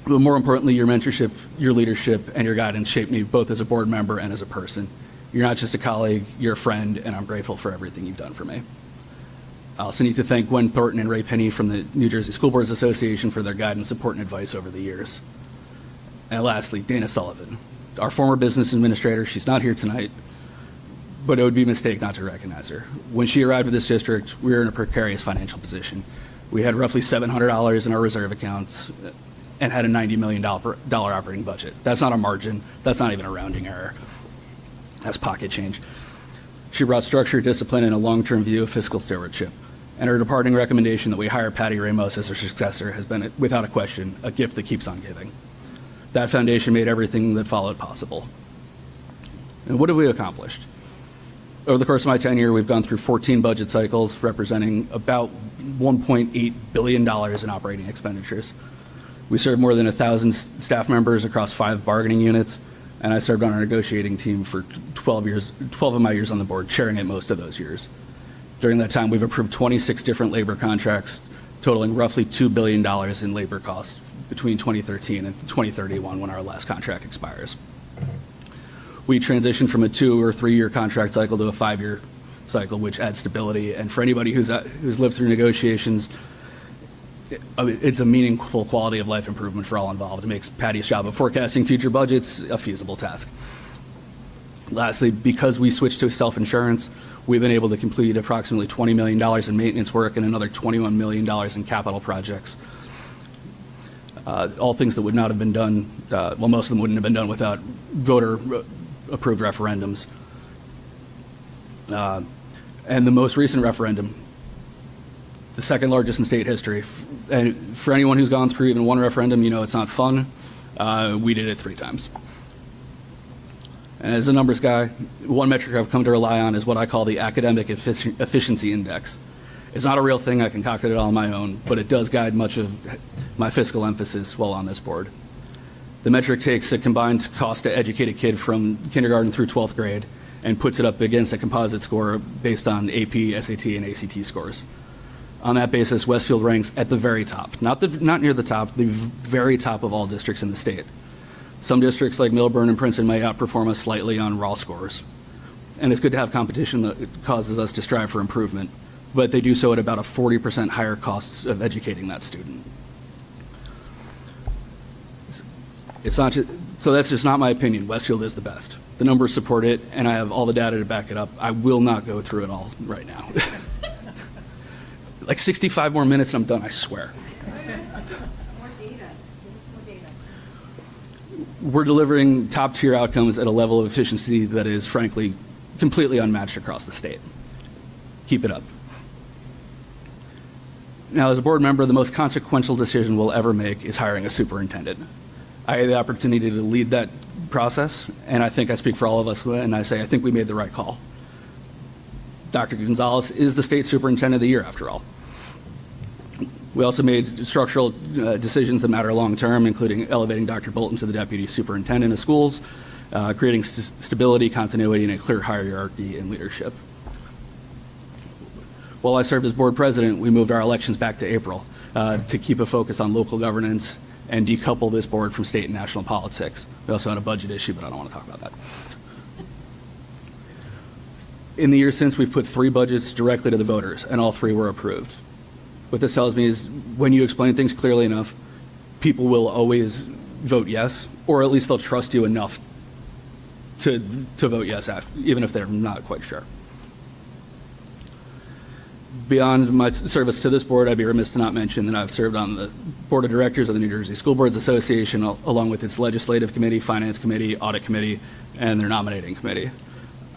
But more importantly, your mentorship, your leadership, and your guidance shaped me both as a board member and as a person. You're not just a colleague, you're a friend, and I'm grateful for everything you've done for me. I also need to thank Gwen Thornton and Ray Penny from the New Jersey School Boards Association for their guidance, support, and advice over the years. And lastly, Dana Sullivan, our former business administrator. She's not here tonight, but it would be a mistake not to recognize her. When she arrived at this district, we were in a precarious financial position. We had roughly $700 in our reserve accounts and had a $90 million operating budget. That's not a margin. That's not even a rounding error. That's pocket change. She brought structure, discipline, and a long-term view of fiscal stewardship. And her departing recommendation that we hire Patty Ramos as her successor has been, without a question, a gift that keeps on giving. That foundation made everything that followed possible. And what have we accomplished? Over the course of my tenure, we've gone through 14 budget cycles, representing about $1.8 billion in operating expenditures. We served more than 1,000 staff members across 5 bargaining units, and I served on our negotiating team for 12 of my years on the board, chairing it most of those years. During that time, we've approved 26 different labor contracts, totaling roughly $2 billion in labor costs between 2013 and 2031, when our last contract expires. We transitioned from a 2 or 3 year contract cycle to a 5-year cycle, which adds stability. And for anybody who's lived through negotiations, it's a meaningful quality of life improvement for all involved. It makes Patty's job of forecasting future budgets a feasible task. Lastly, because we switched to self-insurance, we've been able to complete approximately $20 million in maintenance work and another $21 million in capital projects. All things that would not have been done, well, most of them wouldn't have been done without voter-approved referendums. And the most recent referendum, the second largest in state history. And for anyone who's gone through even one referendum, you know it's not fun. We did it 3 times. And as a numbers guy, one metric I've come to rely on is what I call the academic efficiency index. It's not a real thing, I concocted it all on my own, but it does guide much of my fiscal emphasis while on this board. The metric takes a combined cost to educate a kid from kindergarten through 12th grade and puts it up against a composite score based on AP, SAT, and ACT scores. On that basis, Westfield ranks at the very top, not near the top, the very top of all districts in the state. Some districts like Milburn and Princeton may outperform us slightly on raw scores. And it's good to have competition that causes us to strive for improvement, but they do so at about a 40% higher cost of educating that student. It's not just, so that's just not my opinion. Westfield is the best. The numbers support it, and I have all the data to back it up. I will not go through it all right now. Like 65 more minutes and I'm done, I swear. We're delivering top-tier outcomes at a level of efficiency that is, frankly, completely unmatched across the state. Keep it up. Now, as a board member, the most consequential decision we'll ever make is hiring a superintendent. I had the opportunity to lead that process, and I think I speak for all of us when I say I think we made the right call. Dr. Gonzalez is the state superintendent of the year, after all. We also made structural decisions that matter long-term, including elevating Dr. Bolton to the deputy superintendent of schools, creating stability, continuity, and a clear hierarchy in leadership. While I served as board president, we moved our elections back to April to keep a focus on local governance and decouple this board from state and national politics. We also had a budget issue, but I don't want to talk about that. In the years since, we've put 3 budgets directly to the voters, and all 3 were approved. What this tells me is when you explain things clearly enough, people will always vote yes, or at least they'll trust you enough to vote yes, even if they're not quite sure. Beyond my service to this board, I'd be remiss to not mention that I've served on the board of directors of the New Jersey School Boards Association, along with its legislative committee, finance committee, audit committee, and their nominating committee.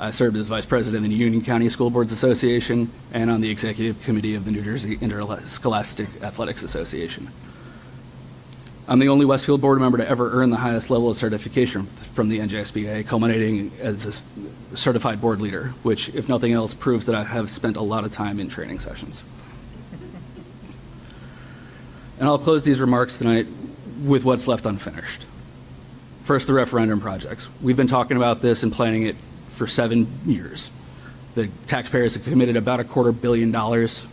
I served as vice president of the Union County School Boards Association and on the executive committee of the New Jersey Interscholastic Athletics Association. I'm the only Westfield board member to ever earn the highest level of certification from the NJSBA, culminating as a certified board leader, which, if nothing else, proves that I have spent a lot of time in training sessions. And I'll close these remarks tonight with what's left unfinished. First, the referendum projects. We've been talking about this and planning it for 7 years. The taxpayers have committed about $250 million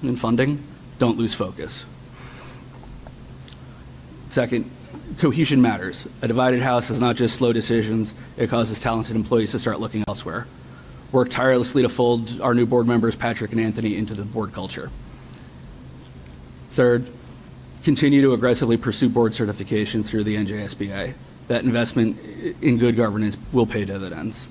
in funding. Don't lose focus. Second, cohesion matters. A divided house is not just slow decisions, it causes talented employees to start looking elsewhere. Work tirelessly to fold our new board members, Patrick and Anthony, into the board culture. Third, continue to aggressively pursue board certification through the NJSBA. That investment in good governance will pay dividends.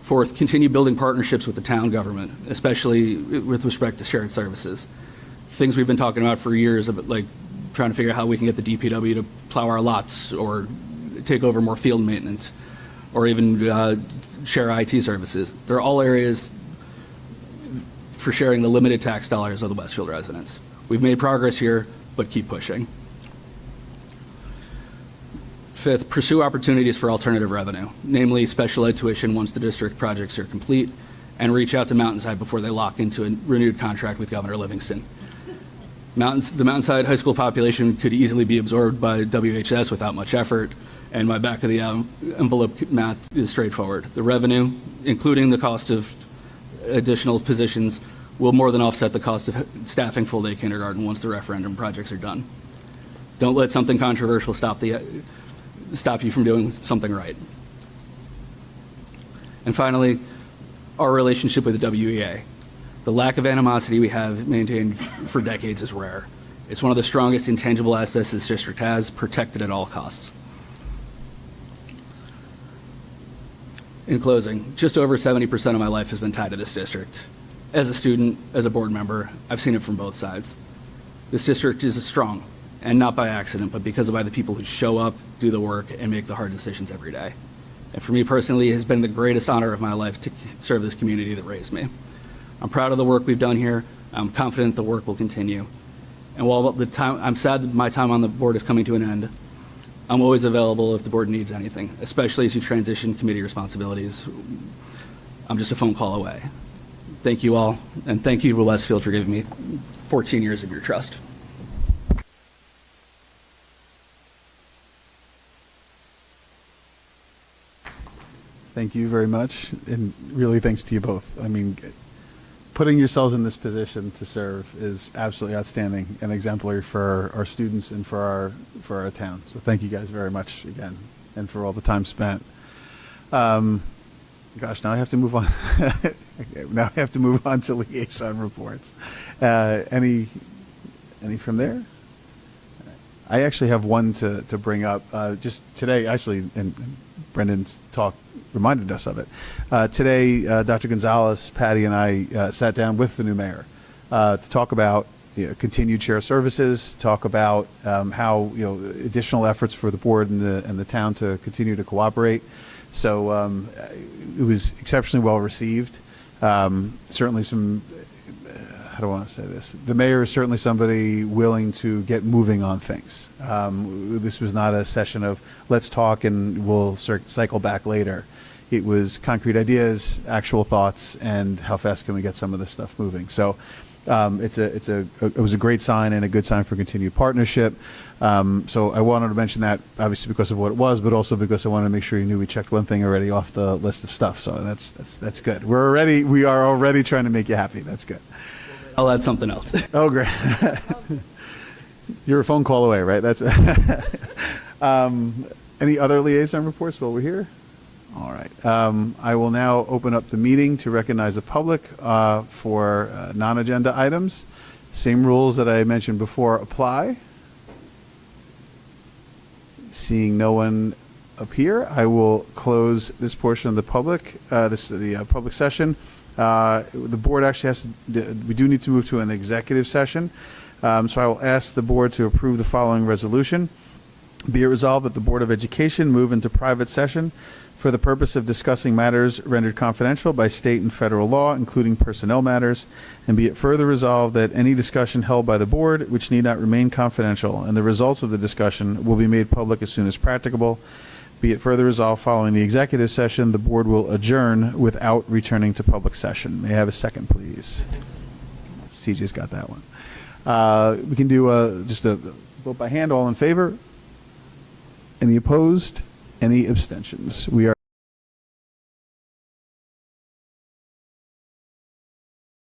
Fourth, continue building partnerships with the town government, especially with respect to shared services. Things we've been talking about for years, about like trying to figure out how we can get the DPW to plow our lots or take over more field maintenance or even share IT services. They're all areas for sharing the limited tax dollars of the Westfield residents. We've made progress here, but keep pushing. Fifth, pursue opportunities for alternative revenue, namely special ed tuition once the district projects are complete, and reach out to Mountainside before they lock into a renewed contract with Governor Livingston. The Mountainside high school population could easily be absorbed by WHS without much effort, and my back of the envelope math is straightforward. The revenue, including the cost of additional positions, will more than offset the cost of staffing full-day kindergarten once the referendum projects are done. Don't let something controversial stop you from doing something right. And finally, our relationship with the WEA. The lack of animosity we have maintained for decades is rare. It's one of the strongest intangible assets this district has, protected at all costs. In closing, just over 70% of my life has been tied to this district. As a student, as a board member, I've seen it from both sides. This district is strong, and not by accident, but because of by the people who show up, do the work, and make the hard decisions every day. And for me personally, it has been the greatest honor of my life to serve this community that raised me. I'm proud of the work we've done here. I'm confident the work will continue. And while I'm sad that my time on the board is coming to an end, I'm always available if the board needs anything, especially as you transition committee responsibilities. I'm just a phone call away. Thank you all, and thank you to Westfield for giving me 14 years of your trust. Thank you very much, and really thanks to you both. I mean, putting yourselves in this position to serve is absolutely outstanding and exemplary for our students and for our town. So thank you guys very much again, and for all the time spent. Gosh, now I have to move on. Now I have to move on to liaison reports. Any from there? I actually have one to bring up. Just today, actually, and Brendan's talk reminded us of it. Today, Dr. Gonzalez, Patty, and I sat down with the new mayor to talk about continued share services, talk about how additional efforts for the board and the town to continue to cooperate. So it was exceptionally well received. Certainly some. How do I want to say this? The mayor is certainly somebody willing to get moving on things. This was not a session of let's talk and we'll cycle back later. It was concrete ideas, actual thoughts, and how fast can we get some of this stuff moving. So it was a great sign and a good sign for continued partnership. So I wanted to mention that obviously because of what it was, but also because I wanted to make sure you knew we checked one thing already off the list of stuff. So that's good. We are already trying to make you happy. That's good. I'll add something else. Oh, great. You're a phone call away, right? That's any other liaison reports while we're here? All right. I will now open up the meeting to recognize the public for non-agenda items. Same rules that I mentioned before apply. Seeing no one appear, I will close this portion of the public session. The board actually we do need to move to an executive session. So I will ask the board to approve the following resolution. Be it resolved that the Board of Education move into private session for the purpose of discussing matters rendered confidential by state and federal law, including personnel matters, and be it further resolved that any discussion held by the board which need not remain confidential and the results of the discussion will be made public as soon as practicable. Be it further resolved, following the executive session, the board will adjourn without returning to public session. May I have a second, please? CJ's got that one. We can do just a vote by hand. All in favor? Any opposed? Any abstentions? We are